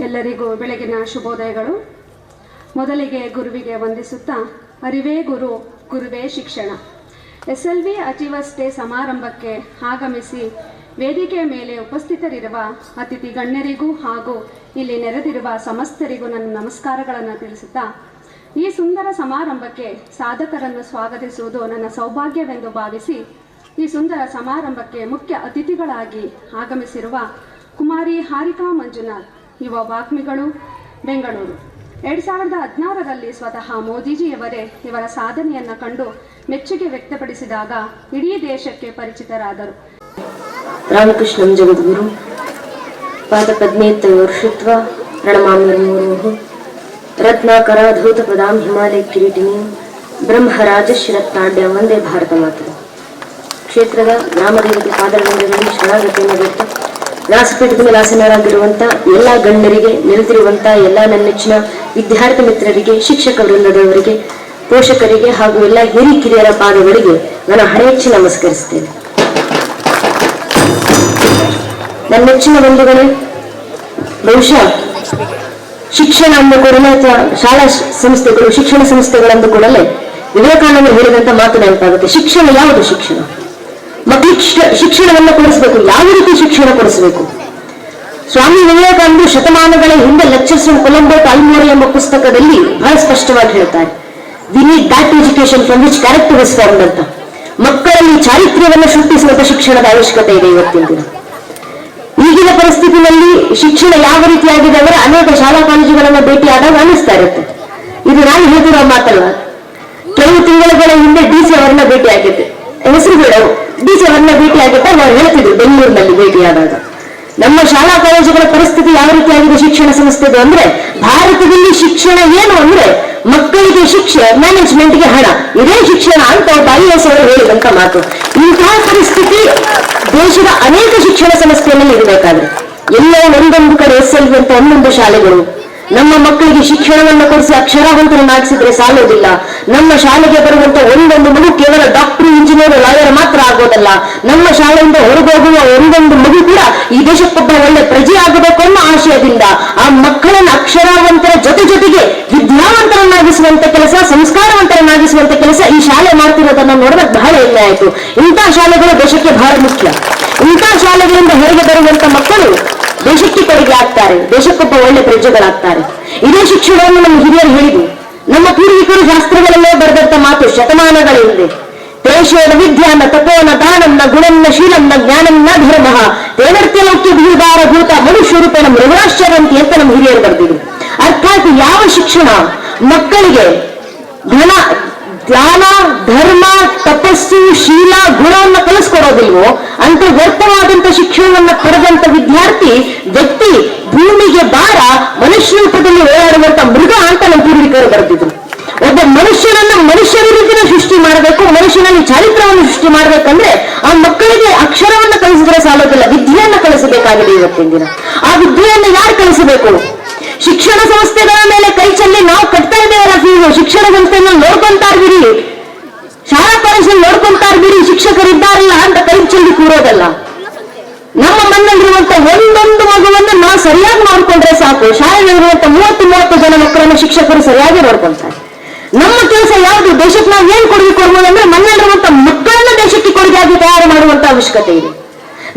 ಎಲ್ಲರಿಗೂ ಬೆಳಗಿನ ಶುಭೋದಯಗಳು. ಮೊದಲಿಗೆ ಗುರುವಿಗೆ ವಂದಿಸುತ್ತಾ, ಅರಿವೇ ಗುರು, ಗುರುವೇ ಶಿಕ್ಷಣ. SLV ಅಚೀವರ್ಸ್ ಡೇ ಸಮಾರಂಭಕ್ಕೆ ಆಗಮಿಸಿ ವೇದಿಕೆಯ ಮೇಲೆ ಉಪಸ್ಥಿತರಿರುವ ಅತಿಥಿ ಗಣ್ಯರಿಗೂ ಹಾಗೂ ಇಲ್ಲಿ ನೆರೆದಿರುವ ಸಮಸ್ತರಿಗೂ ನನ್ನ ನಮಸ್ಕಾರಗಳನ್ನು ತಿಳಿಸುತ್ತಾ, ಈ ಸುಂದರ ಸಮಾರಂಭಕ್ಕೆ ಸಾಧಕರನ್ನು ಸ್ವಾಗತಿಸುವುದು ನನ್ನ ಸೌಭಾಗ್ಯವೆಂದು ಭಾವಿಸಿ ಈ ಸುಂದರ ಸಮಾರಂಭಕ್ಕೆ ಮುಖ್ಯ ಅತಿಥಿಗಳಾಗಿ ಆಗಮಿಸಿರುವ ಕುಮಾರಿ ಹಾರಿಕಾ ಮಂಜುನಾಥ್, ಯುವ ವಾಗ್ಮಿಗಳು, ಬೆಂಗಳೂರು. 2016ರಲ್ಲಿ ಸ್ವತಃ ಮೋದಿಜಿಯವರೇ ಇವರ ಸಾಧನೆಯನ್ನು ಕಂಡು ಮೆಚ್ಚುಗೆ ವ್ಯಕ್ತಪಡಿಸಿದಾಗ ಇಡೀ ದೇಶಕ್ಕೆ ಪರಿಚಿತರಾದರು. ರಾಮಕೃಷ್ಣಂ ಜಗದ್ಗುರು ಪಾದಪದ್ಮೇತ್ತ ವರ್ಷತ್ವ ಪ್ರಣಮಾಮ್ಯರ್ಮೂರು ರತ್ನಾಕರಾಧೌತ ಪದಾಂ ಹಿಮಾಲಯ ಕಿರೀಟಿನಿ ಬ್ರಹ್ಮರಾಜಶ್ರತ್ನಾಡ್ಯ ವಂದೇ ಭಾರತ ಮಾತೆ. ಕ್ಷೇತ್ರದ ಗ್ರಾಮದೇವತೆ ಪಾದರಂಗದಲ್ಲಿ ಶರಣಾಗತಿಯನ್ನು ಬಿಟ್ಟು ವ್ಯಾಸಪೀಠದ ಮೇಲೆ ಆಸನರಾಗಿರುವಂಥ ಎಲ್ಲ ಗಣ್ಯರಿಗೆ, ನೆಲೆದಿರುವಂಥ ಎಲ್ಲ ನನ್ನ ನೆಚ್ಚಿನ ವಿದ್ಯಾರ್ಥಿ ಮಿತ್ರರಿಗೆ, ಶಿಕ್ಷಕ ವೃಂದದವರಿಗೆ, ಪೋಷಕರಿಗೆ ಹಾಗೂ ಎಲ್ಲ ಹಿರಿಕಿರಿಯರ ಪಾದಗಳಿಗೆ ನಾನು ಹಣೆಚ್ಚಿ ನಮಸ್ಕರಿಸ್ತೇನೆ. ನನ್ನ ನೆಚ್ಚಿನ ಬಂಧುಗಳೇ, ಬಹುಶಃ ಶಿಕ್ಷಣ ಅಂದ ಕೂಡಲೇ ಅಥವಾ ಶಾಲಾ ಸಂಸ್ಥೆಗಳು, ಶಿಕ್ಷಣ ಸಂಸ್ಥೆಗಳಂದ ಕೂಡಲೇ ವಿವೇಕಾನಂದರು ಹೇಳಿದಂತ ಮಾತು ನೆನಪಾಗುತ್ತೆ. ಶಿಕ್ಷಣ ಯಾವುದು? ಶಿಕ್ಷಣ ಮಕ್ಕಳಿಗೆ ಶಿಕ್ಷಣವನ್ನು ಕೊಡಿಸಬೇಕು. ಯಾವ ರೀತಿ ಶಿಕ್ಷಣ ಕೊಡಿಸಬೇಕು? ಸ್ವಾಮಿ ವಿವೇಕಾನಂದರು ಶತಮಾನಗಳ ಹಿಂದೆ ಲೆಕ್ಚರ್ಸ್ ಫ್ರಮ್ ಕೊಲಂಬೋ ಟು ಅಲ್ಮೋರಿ ಎಂಬ ಪುಸ್ತಕದಲ್ಲಿ ಬಹಳ ಸ್ಪಷ್ಟವಾಗಿ ಹೇಳ್ತಾರೆ, we need that education from which character is formed ಅಂತ. ಮಕ್ಕಳಲ್ಲಿ ಚಾರಿತ್ರ್ಯವನ್ನು ಸೃಷ್ಟಿಸುವಂತ ಶಿಕ್ಷಣದ ಅವಶ್ಯಕತೆ ಇದೆ ಇವತ್ತಿನ ದಿನ. ಈಗಿನ ಪರಿಸ್ಥಿತಿಯಲ್ಲಿ ಶಿಕ್ಷಣ ಯಾವ ರೀತಿಯಾಗಿದೆ ಅಂದರೆ ಅನೇಕ ಶಾಲಾ ಕಾಲೇಜುಗಳನ್ನ ಭೇಟಿಯಾದಾಗ ಅನಿಸ್ತಾ ಇರುತ್ತೆ. ಇದು ನಾನು ಹೇಳಿರೋ ಮಾತಲ್ಲ. ಕೆಲವು ತಿಂಗಳ ಹಿಂದೆ DC ಅವರನ್ನ ಭೇಟಿಯಾಗಿದ್ದೆ, ಹೆಸರುಗಳು DC ಅವರನ್ನ ಭೇಟಿಯಾಗಿದ್ದ ನಾವು ಹೇಳ್ತಿದ್ರು ಬೆಂಗಳೂರಿನಲ್ಲಿ ಭೇಟಿಯಾದಾಗ. ನಮ್ಮ ಶಾಲಾ ಕಾಲೇಜುಗಳ ಪರಿಸ್ಥಿತಿ ಯಾವ ರೀತಿಯಾಗಿದೆ ಶಿಕ್ಷಣ ಸಂಸ್ಥೆದು ಅಂದ್ರೆ, ಭಾರತದಲ್ಲಿ ಶಿಕ್ಷಣ ಏನು ಅಂದ್ರೆ ಮಕ್ಕಳಿಗೆ ಶಿಕ್ಷಣ, ಮ್ಯಾನೇಜ್ಮೆಂಟ್ಗೆ ಹಣ, ಇದೇ ಶಿಕ್ಷಣ ಅಂತ IAS ಅವರು ಹೇಳಿದಂತ ಮಾತು. ಇಂತಹ ಪರಿಸ್ಥಿತಿ ದೇಶದ ಅನೇಕ ಶಿಕ್ಷಣ ಸಂಸ್ಥೆಯಲ್ಲಿ ಇರಬೇಕಾದ್ರೆ, ಎಲ್ಲೋ ಒಂದೊಂದು ಕಡೆ SLV ಅಂತ ಒಂದೊಂದು ಶಾಲೆಗಳು. ನಮ್ಮ ಮಕ್ಕಳಿಗೆ ಶಿಕ್ಷಣವನ್ನು ಕೊಡಿಸಿ ಅಕ್ಷರಾವಂತರನ್ನಾಗಿಸಿದ್ರೆ ಸಾಲೋದಿಲ್ಲ. ನಮ್ಮ ಶಾಲೆಗೆ ಬರುವಂತ ಒಂದೊಂದು ಮಗು ಕೇವಲ ಡಾಕ್ಟರ್, ಇಂಜಿನಿಯರ್, ಲಾಯರ್ ಮಾತ್ರ ಆಗೋದಲ್ಲ. ನಮ್ಮ ಶಾಲೆಯಿಂದ ಹೊರಗೋಗುವ ಒಂದೊಂದು ಮಗು ಕೂಡ ಈ ದೇಶಕ್ಕೊಬ್ಬ ಒಳ್ಳೆ ಪ್ರಜೆ ಆಗಬೇಕು ಅನ್ನೋ ಆಶಯದಿಂದ ಆ ಮಕ್ಕಳನ್ನ ಅಕ್ಷರಾವಂತರ ಜೊತೆಗೆ ವಿದ್ಯಾವಂತರನ್ನಾಗಿಸುವಂತ ಕೆಲಸ, ಸಂಸ್ಕಾರವಂತರನ್ನಾಗಿಸುವಂತ ಕೆಲಸ ಈ ಶಾಲೆ ಮಾಡ್ತಿರೋದನ್ನ ನೋಡಿದ್ರೆ ಬಹಳ ಹೆಮ್ಮೆ ಆಯ್ತು. ಇಂತಹ ಶಾಲೆಗಳು ದೇಶಕ್ಕೆ ಬಹಳ ಮುಖ್ಯ. ಇಂತಹ ಶಾಲೆಗಳಿಂದ ಹೊರಗೆ ಬರುವಂತ ಮಕ್ಕಳು ದೇಶಕ್ಕೆ ಕೊಡುಗೆ ಆಗ್ತಾರೆ, ದೇಶಕ್ಕೊಬ್ಬ ಒಳ್ಳೆ ಪ್ರಜೆಗಳಾಗ್ತಾರೆ. ಇದೇ ಶಿಕ್ಷಣವನ್ನು ನಮ್ಮ ಹಿರಿಯರು ಹೇಳಿದ್ರು. ನಮ್ಮ ಪೂರ್ವಿಕರು ಶಾಸ್ತ್ರಗಳಲ್ಲೇ ಬರೆದಂತ ಮಾತು ಶತಮಾನಗಳ ಹಿಂದೆ, ದೇಶದ ವಿದ್ಯಾನ ತಪೋನ ದಾನಂನ ಗುಣಂನ ಶೀಲಂನ ಜ್ಞಾನಂನ ಧರ್ಮ ತೇನರ್ತ್ಯಲೋಕ್ಯ ಭೂದಾರ ಭೂತ ಮನುಷ್ಯ ರೂಪೇಣ ಮೃಗಾಶ್ಚರಂತಿ ಅಂತ ನಮ್ಮ ಹಿರಿಯರು ಬರೆದಿದ್ರು. ಅರ್ಥಾತ್ ಯಾವ ಶಿಕ್ಷಣ ಮಕ್ಕಳಿಗೆ ಜ್ಞಾನ, ಧರ್ಮ, ತಪಸ್ಸು, ಶೀಲ, ಗುಣವನ್ನು ಕಲಿಸ್ಕೊಡೋದಿಲ್ವೋ ಅಂತ ವ್ಯರ್ಥವಾದಂತ ಶಿಕ್ಷಣವನ್ನ ಪಡೆದಂತ ವ್ಯಕ್ತಿ ಭೂಮಿಗೆ ಭಾರ, ಮನುಷ್ಯ ರೂಪದಲ್ಲಿ ಓಡಾಡುವಂತ ಮೃಗ ಅಂತ ನಮ್ಮ ಪೂರ್ವಿಕರು ಬರೆದಿದ್ರು. ಒಬ್ಬ ಮನುಷ್ಯನನ್ನ ಮನುಷ್ಯನ ರೀತಿಯ ಸೃಷ್ಟಿ ಮಾಡಬೇಕು, ಮನುಷ್ಯನಲ್ಲಿ ಚಾರಿತ್ರವನ್ನು ಸೃಷ್ಟಿ ಮಾಡ್ಬೇಕಂದ್ರೆ ಆ ಮಕ್ಕಳಿಗೆ ಅಕ್ಷರವನ್ನು ಕಲಿಸಿದ್ರೆ ಸಾಲೋದಿಲ್ಲ, ವಿದ್ಯೆಯನ್ನ ಕಲಿಸಬೇಕಾಗಿದೆ ಇವತ್ತಿನ ದಿನ. ಆ ವಿದ್ಯೆಯನ್ನು ಯಾರು ಕಲಿಸಬೇಕು? ಶಿಕ್ಷಣ ಸಂಸ್ಥೆಗಳ ಮೇಲೆ ಕೈ ಚೆಲ್ಲಿ ನಾವು ಕಟ್ತಾ ಇದ್ದೇವಲ್ಲ ಫೀಸು, ಶಿಕ್ಷಣ ಸಂಸ್ಥೆಯನ್ನು ನೋಡ್ಕೊಂತಾರ್ಬಿಡಿ, ಶಾಲಾ ಕಾಲೇಜಲ್ಲಿ ನೋಡ್ಕೊಂತಾರ್ಬಿಡಿ, ಶಿಕ್ಷಕರಿದ್ದಾರಲ್ಲ ಅಂತ ಕೈ ಚೆಲ್ಲಿ ಕೂರೋದಲ್ಲ. ನಮ್ಮ ಮನೆಯಲ್ಲಿರುವಂತ ಒಂದೊಂದು ಮಗುವನ್ನು ನಾವು ಸರಿಯಾಗಿ ನೋಡ್ಕೊಂಡ್ರೆ ಸಾಕು. ಶಾಲೆಯಲ್ಲಿರುವಂತ 30 ಜನ ಮಕ್ಕಳನ್ನು ಶಿಕ್ಷಕರು ಸರಿಯಾಗಿ ನೋಡ್ಕೊಳ್ತಾರೆ. ನಮ್ಮ ಕೆಲಸ ಯಾವುದು? ದೇಶಕ್ಕೆ ನಾವು ಏನ್ ಕೊಡುಗೆ ಕೊಡ್ಬೋದು ಅಂದ್ರೆ ಮನೆಯಲ್ಲಿರುವಂತ ಮಕ್ಕಳನ್ನ ದೇಶಕ್ಕೆ ಕೊಡುಗೆಯಾಗಿ ತಯಾರು ಮಾಡುವಂತ ಅವಶ್ಯಕತೆ ಇದೆ.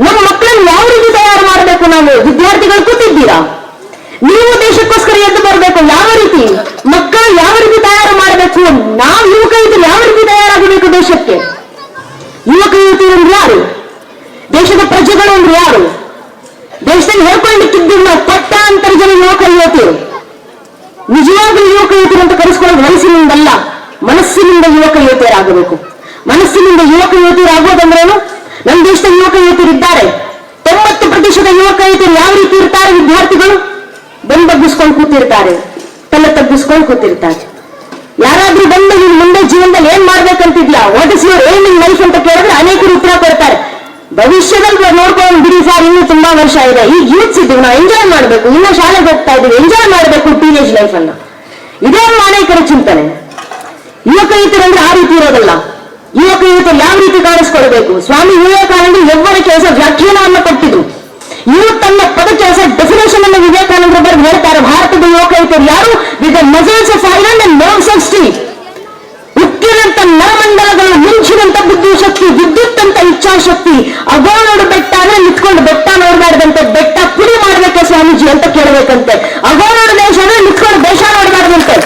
ನಮ್ಮ ಮಕ್ಕಳನ್ನು ಯಾವ ರೀತಿ ತಯಾರು ಮಾಡಬೇಕು? ನಾವು ವಿದ್ಯಾರ್ಥಿಗಳು ಕೂತಿದ್ದೀರಾ, ನೀವು ದೇಶಕ್ಕೋಸ್ಕರ ಎದ್ದು ಬರಬೇಕು. ಯಾವ ರೀತಿ ಮಕ್ಕಳು ಯಾವ ರೀತಿ ತಯಾರು ಮಾಡಬೇಕು? ನಾವು ಯುವಕ ಯುವತಿಯರು ಯಾವ ರೀತಿ ತಯಾರಾಗಬೇಕು ದೇಶಕ್ಕೆ? ಯುವಕ ಯುವತಿಯರು ಅಂದ್ರೆ ಯಾರು? ದೇಶದ ಪ್ರಜೆಗಳು ಅಂದ್ರೆ ಯಾರು? ದೇಶದಲ್ಲಿ ಹೇಳ್ಕೊಂಡಿಕ್ಕಿದ್ದ ಪಟ್ಟಾಂತರ ಜನ ಯುವಕ ಯುವತಿಯರು. ನಿಜವಾಗ್ಲೂ ಯುವಕ ಯುವತಿಯರು ಅಂತ ಕರೆಸ್ಕೊಳ್ಳೋದು ವಯಸ್ಸಿನಿಂದಲ್ಲ, ಮನಸ್ಸಿನಿಂದ ಯುವಕ ಯುವತಿಯರಾಗಬೇಕು. ಮನಸ್ಸಿನಿಂದ ಯುವಕ ಯುವತಿಯರು ಆಗೋದಂದ್ರೇನು? ನಮ್ಮ ದೇಶದ ಯುವಕ ಯುವತಿಯರು ಇದ್ದಾರೆ. 90% ಯುವಕ ಯುವತಿಯರು ಯಾವ ರೀತಿ ಇರ್ತಾರೆ? ವಿದ್ಯಾರ್ಥಿಗಳು ಬಗ್ಗಿಸ್ಕೊಂಡು ಕೂತಿರ್ತಾರೆ, ತಲೆ ತಗ್ಗಿಸ್ಕೊಂಡು ಕೂತಿರ್ತಾರೆ. ಯಾರಾದ್ರೂ ಬಂದು ನೀನು ಮುಂದೆ ಜೀವನದಲ್ಲಿ ಏನ್ ಮಾಡ್ಬೇಕಂತಿದ್ಯಾ, what is your aim in life ಅಂತ ಕೇಳಿದ್ರೆ ಅನೇಕರು ಉತ್ತರ ಕೊಡ್ತಾರೆ, ಭವಿಷ್ಯದಲ್ಲಿ ನೋಡ್ಕೊಂಡು ಬಿಡಿ ಸರ್, ಇನ್ನೂ ತುಂಬಾ ವರ್ಷ ಇದೆ, ಈಗ ಯೂತ್ಸ್ ಇದ್ದೀವಿ, ನಾವು ಎಂಜಾಯ್ ಮಾಡ್ಬೇಕು, ಇನ್ನೂ ಶಾಲೆಗೆ ಹೋಗ್ತಾ ಇದ್ದೀವಿ, ಎಂಜಾಯ್ ಮಾಡ್ಬೇಕು ಟೀನೇಜ್ ಲೈಫ್ ಅನ್ನ. ಇದೇ ಅನೇಕರ ಚಿಂತನೆ. ಯುವಕ ಯುವತಿಯರಂದ್ರೆ ಆ ರೀತಿ ಇರೋದಲ್ಲ. ಯುವಕ ಯುವತಿಯರು ಯಾವ ರೀತಿ ಕಾಣಿಸ್ಕೊಳ್ಬೇಕು? ಸ್ವಾಮಿ ವಿವೇಕಾನಂದರು ಯವ್ವನ ಕೆಲಸ ವ್ಯಾಖ್ಯಾನವನ್ನು ಕೊಟ್ಟಿದ್ರು. ಯೂತ್ ಅನ್ನ ಪದಕ್ಕೆ ಡೆಫಿನೇಷನ್ ಅನ್ನು ವಿವೇಕಾನಂದರು ಬರೆದು ಹೇಳ್ತಾರೆ, ಭಾರತದ ಯುವಕ ಯುವತಿಯರು ಯಾರು? With the muscles of iron and nerves of steel. ಉಕ್ಕಿನಂತ ನರಮಂಡಲಗಳು, ಮಿಂಚಿನಂತ ಬುದ್ಧಿಶಕ್ತಿ, ವಿದ್ಯುತ್ ಅಂತ ಇಚ್ಛಾಶಕ್ತಿ. ಅಗೋನೋಡು ಬೆಟ್ಟ ಅಂದ್ರೆ ನಿಂತ್ಕೊಂಡು ಬೆಟ್ಟ ನೋಡಬಾರ್ದಂತೆ, ಬೆಟ್ಟ ಪುಡಿ ಮಾಡ್ಬೇಕೆ ಸ್ವಾಮೀಜಿ ಅಂತ ಕೇಳಬೇಕಂತೆ. ಅಗೋನೋಡು ದೇಶ ಅಂದ್ರೆ ನಿಂತ್ಕೊಂಡು ದೇಶ ನೋಡಬಾರ್ದಂತೆ,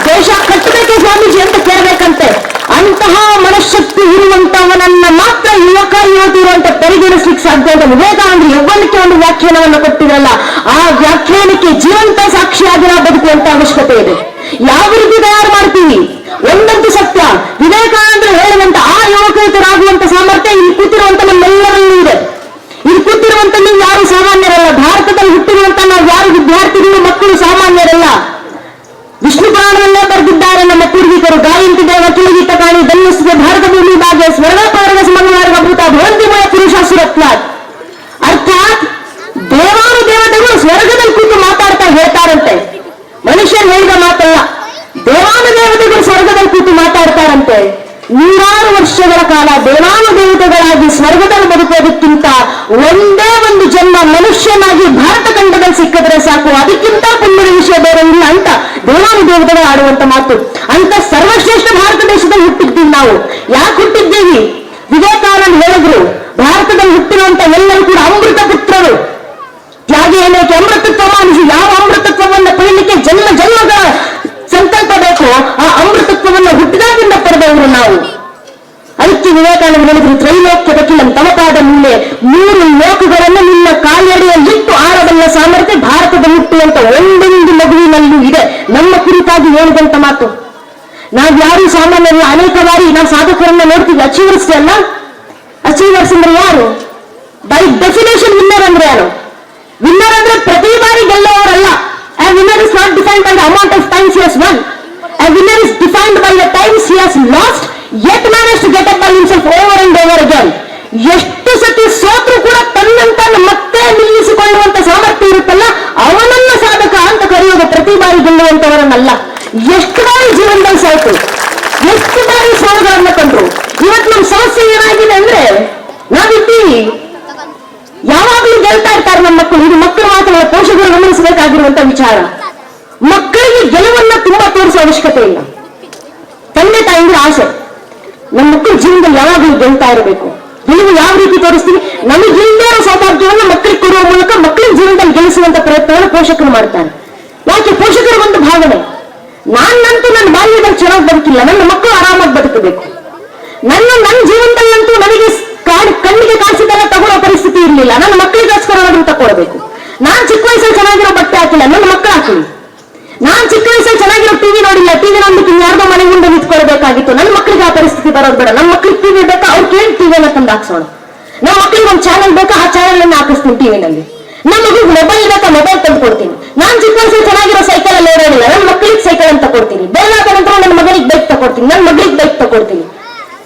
ದೇಶ ಕಟ್ಟಬೇಕೆ ಸ್ವಾಮೀಜಿ ಅಂತ ಕೇಳಬೇಕಂತೆ. ಅಂತಹ ಮನಶಕ್ತಿ ಇರುವಂತವನನ್ನ ಮಾತ್ರ ಯುವಕ ಯುವತಿಯರು ಅಂತ ಪರಿಗಣಿಸ್ಲಿಕ್ಕೆ ಸಾಧ್ಯ ಅಂತ ವಿವೇಕಾನಂದರು ಯೌವನಕ್ಕೆ ಒಂದು ವ್ಯಾಖ್ಯಾನವನ್ನು ಕೊಟ್ಟಿರಲ್ಲ. ಆ ವ್ಯಾಖ್ಯಾನಕ್ಕೆ ಜೀವಂತ ಸಾಕ್ಷಿಯಾಗಿ ನಾವು ಬದುಕುವಂತ ಅವಶ್ಯಕತೆ ಇದೆ. ಯಾವ ರೀತಿ ತಯಾರು ಮಾಡ್ತೀವಿ? ಒಂದಂತೂ ಸತ್ಯ, ವಿವೇಕಾನಂದರು ಹೇಳುವಂತ ಆ ಯುವಕರಾಗುವಂತ ಸಾಮರ್ಥ್ಯ ಇಲ್ಲಿ ಕೂತಿರುವಂತ ನಮ್ಮೆಲ್ಲರಲ್ಲೂ ಇದೆ. ಇಲ್ಲಿ ಕೂತಿರುವಂತ ನೀವು ಯಾರು ಸಾಮಾನ್ಯರಲ್ಲ. ಭಾರತದಲ್ಲಿ ಹುಟ್ಟಿರುವಂತ ನಾವು ಯಾರು ವಿದ್ಯಾರ್ಥಿಗಳು, ಮಕ್ಕಳು ಸಾಮಾನ್ಯರಲ್ಲ. ವಿಷ್ಣು ಪುರಾಣದಲ್ಲೇ ಬರೆದಿದ್ದಾರೆ ನಮ್ಮ ಪೂರ್ವಿಕರು, ಗಾಯಂತಿ ದೇವ ಕಿಳಿಗೀತ ಕಾಣಿ ಧನ್ಯಸ್ಗೆ ಭಾರತ ಭೂಮಿ ಭಾಗ್ಯ ಸ್ವರ್ಣಪೌರ್ಗ ಸಮನ್ವರ್ಗ ಭೂತ ಭವಂತಿಮಯ ಪುರುಷ ಸುರತ್ನಾಥ್. ಅರ್ಥಾತ್ ದೇವಾನುದೇವತೆಗಳು ಸ್ವರ್ಗದಲ್ಲಿ ಕೂತು ಮಾತಾಡ್ತಾ ಹೇಳ್ತಾರಂತೆ. ಮನುಷ್ಯರು ಹೇಳಿದ ಮಾತಲ್ಲ, ದೇವಾನುದೇವತೆಗಳು ಸ್ವರ್ಗದಲ್ಲಿ ಕೂತು ಮಾತಾಡ್ತಾರಂತೆ. 100 ವರ್ಷಗಳ ಕಾಲ ದೇವಾನುದೇವತೆಗಳಾಗಿ ಸ್ವರ್ಗದಲ್ಲಿ ಬದುಕೋದಕ್ಕಿಂತ ಒಂದೇ ಒಂದು ಜನ್ಮ ಮನುಷ್ಯನಾಗಿ ಭಾರತ ಖಂಡದಲ್ಲಿ ಸಿಕ್ಕಿದ್ರೆ ಸಾಕು, ಅದಕ್ಕಿಂತ ಪುಣ್ಯದ ವಿಷಯ ಬೇರೆ ಇಲ್ಲ ಅಂತ ದೇವಾನುದೇವತೆಗಳು ಆಡುವಂತ ಮಾತು. ಅಂತ ಸರ್ವಶ್ರೇಷ್ಠ ಭಾರತ ದೇಶದಲ್ಲಿ ಹುಟ್ಟಿದ್ದೀವಿ ನಾವು. ಯಾಕೆ ಹುಟ್ಟಿದ್ದೀವಿ? ವಿವೇಕಾನಂದ ಹೇಳಿದ್ರು, ಭಾರತದಲ್ಲಿ ಹುಟ್ಟಿರುವಂತ ಎಲ್ಲರೂ ಕೂಡ ಅಮೃತ ಪುತ್ರರು. ತ್ಯಾಗಿ ಏನಕ್ಕೆ ಅಮೃತತ್ವ ಮಾನಿಸಿ, ಯಾವ ಅಮೃತತ್ವವನ್ನು ಪಡೆಯಲಿಕ್ಕೆ ಜನ್ಮ ಜನ್ಮಗಳ ಸಂಕಲ್ಪ ಬೇಕು, ಆ ಅಮೃತತ್ವವನ್ನು ಹುಟ್ಟಿದಾಗಿಂದ ಪಡೆದವರು ನಾವು. ಅದಕ್ಕೆ ವಿವೇಕಾನಂದ ಹೇಳಿದ್ರು, ತ್ರೈಲೋಕ್ಯದ ಕಿಲಂ ತಮಪಾದ ಮೂಲೆ, 3 ಲೋಕಗಳನ್ನು ನಿನ್ನ ಕಾಲಡಿಯಲ್ಲಿಟ್ಟು ಆಡಬಲ್ಲ ಸಾಮರ್ಥ್ಯ ಭಾರತದ ಹುಟ್ಟುವಂತ ಒಂದೊಂದು ಮಗುವಿನಲ್ಲೂ ಇದೆ. ನಮ್ಮ ಕುರಿತಾಗಿ ಹೇಳಿದಂತ ಮಾತು. ನಾವ್ ಯಾರು ಸಾಮಾನ್ಯರಲ್ಲ. ಅನೇಕ ಬಾರಿ ನಾವು ಸಾಧಕರನ್ನ ನೋಡ್ತೀವಿ, ಅಚೀವರ್ಸ್ ಅಲ್ಲ. ಅಚೀವರ್ಸ್ ಅಂದ್ರೆ ಯಾರು? ಬೈ ಡೆಫಿನೇಷನ್ ವಿನ್ನರ್ ಅಂದ್ರೆ ಯಾರು? ವಿನ್ನರ್ ಅಂದ್ರೆ ಪ್ರತಿ ಬಾರಿ ಗೆಲ್ಲುವವರಲ್ಲ. A winner is not defined by the amount of times he has won. A winner is defined by the times he has lost, yet managed to get up by himself over and over again. ಎಷ್ಟು ಸತಿ ಸೋತ್ರು ಕೂಡ ತನ್ನಂತ ಮತ್ತೆ ನಿಲ್ಲಿಸಿಕೊಳ್ಳುವಂತ ಸಾಮರ್ಥ್ಯ ಇರುತ್ತಲ್ಲ, ಅವನನ್ನ ಸಾಧಕ ಅಂತ ಕರೆಯೋದು. ಪ್ರತಿ ಬಾರಿ ಗೆಲ್ಲುವಂತವರನ್ನಲ್ಲ. ಎಷ್ಟು ಬಾರಿ ಜೀವನದಲ್ಲಿ ಸಾಯ್ತು, ಎಷ್ಟು ಬಾರಿ ಸೋಲುಗಳನ್ನ ಕಂಡ್ರು. ಇವತ್ತು ನಮ್ಮ ಸಮಸ್ಯೆ ಏನಾಗಿದೆ ಅಂದ್ರೆ, ನಾವಿದ್ದೀವಿ ಯಾವಾಗಲೂ ಗೆಲ್ತಾ ಇರ್ತಾರೆ ನಮ್ಮ ಮಕ್ಕಳು. ಇದು ಮಕ್ಕಳು ಮಾತ್ರ, ಪೋಷಕರು ಗಮನಿಸಬೇಕಾಗಿರುವಂತ ವಿಚಾರ. ಮಕ್ಕಳಿಗೆ ಗೆಲುವನ್ನ ತುಂಬಾ ತೋರಿಸುವ ಅವಶ್ಯಕತೆ ಇಲ್ಲ. ತಂದೆ ತಾಯಿಗಳ ಆಸೆ ನಮ್ಮ ಮಕ್ಕಳು ಜೀವನದಲ್ಲಿ ಯಾವಾಗಲೂ ಗೆಲ್ತಾ ಇರಬೇಕು. ಗೆಲುವು ಯಾವ ರೀತಿ ತೋರಿಸ್ತೀವಿ? ನಮಗಿಲ್ಲದೆ ಇರೋ ಸೌಭಾಗ್ಯವನ್ನು ಮಕ್ಕಳಿಗೆ ಕೊಡುವ ಮೂಲಕ ಮಕ್ಕಳ ಜೀವನದಲ್ಲಿ ಗೆಲ್ಲಿಸುವಂತ ಪ್ರಯತ್ನವನ್ನು ಪೋಷಕರು ಮಾಡ್ತಾರೆ. ಯಾಕೆ? ಪೋಷಕರ ಒಂದು ಭಾವನೆ, ನಾನಂತೂ ನನ್ನ ಬಾಲ್ಯದಲ್ಲಿ ಚೆನ್ನಾಗಿ ಬದುಕಿಲ್ಲ, ನನ್ನ ಮಕ್ಕಳು ಆರಾಮಾಗಿ ಬದುಕಬೇಕು. ನನ್ನ ಜೀವನದಲ್ಲಂತೂ ನನಗೆ ಕಣ್ಣಿಗೆ ಕಾಣಿಸಿದೆಲ್ಲ ತಗೊಳ್ಳೋ ಪರಿಸ್ಥಿತಿ ಇರಲಿಲ್ಲ, ನನ್ನ ಮಕ್ಕಳಿಗೋಸ್ಕರ ಆದ್ರೂ ತಗೊಳ್ಬೇಕು. ನಾನ್ ಚಿಕ್ಕ ವಯಸ್ಸಲ್ಲಿ ಚೆನ್ನಾಗಿರೋ ಬಟ್ಟೆ ಹಾಕಿಲ್ಲ, ನನ್ನ ಮಕ್ಕಳು ಹಾಕಲಿ. ನಾನ್ ಚಿಕ್ಕ ವಯಸ್ಸಲ್ಲಿ ಚೆನ್ನಾಗಿರೋ ಟಿವಿ ನೋಡಿಲ್ಲ, ಟಿವಿ ನೋಡ್ಲಿಕ್ಕೆ ಯಾರ್ದೋ ಮನೆ ಮುಂದೆ ನಿಂತ್ಕೊಳ್ಬೇಕಾಗಿತ್ತು. ನನ್ನ ಮಕ್ಕಳಿಗೆ ಆ ಪರಿಸ್ಥಿತಿ ಬರೋದು ಬೇಡ. ನಮ್ಮ ಮಕ್ಕಳಿಗೆ ಟಿವಿ ಬೇಕಾ, ಅವ್ರು ಕೇಳಿ ಟಿವಿಯನ್ನ ತಂದು ಹಾಕ್ಸೋಣ. ನಮ್ಮ ಮಕ್ಕಳಿಗೆ ಒಂದು ಚಾನಲ್ ಬೇಕಾ, ಆ ಚಾನಲ್ ಅನ್ನು ಹಾಕಿಸ್ತೀನಿ ಟಿವಿನಲ್ಲಿ. ನಮ್ಮ ಮಗುಗೆ ಮೊಬೈಲ್ ಬೇಕಾ, ಮೊಬೈಲ್ ತಂದು ಕೊಡ್ತೀನಿ. ನಾನ್ ಚಿಕ್ಕ ವಯಸ್ಸಲ್ಲಿ ಚೆನ್ನಾಗಿರೋ ಸೈಕಲ್ ಅಲ್ಲಿ ಓಡಾಡಿಲ್ಲ, ನನ್ನ ಮಕ್ಕಳಿಗೆ ಸೈಕಲ್ ಅಂತ ಕೊಡ್ತೀನಿ. ಬೆಳಗಾದ ನಂತರ ನನ್ನ ಮಗನಿಗೆ ಬೈಕ್ ತಗೊಡ್ತೀನಿ, ನನ್ನ ಮಗಳಿಗೆ ಬೈಕ್ ತಗೊಡ್ತೀನಿ.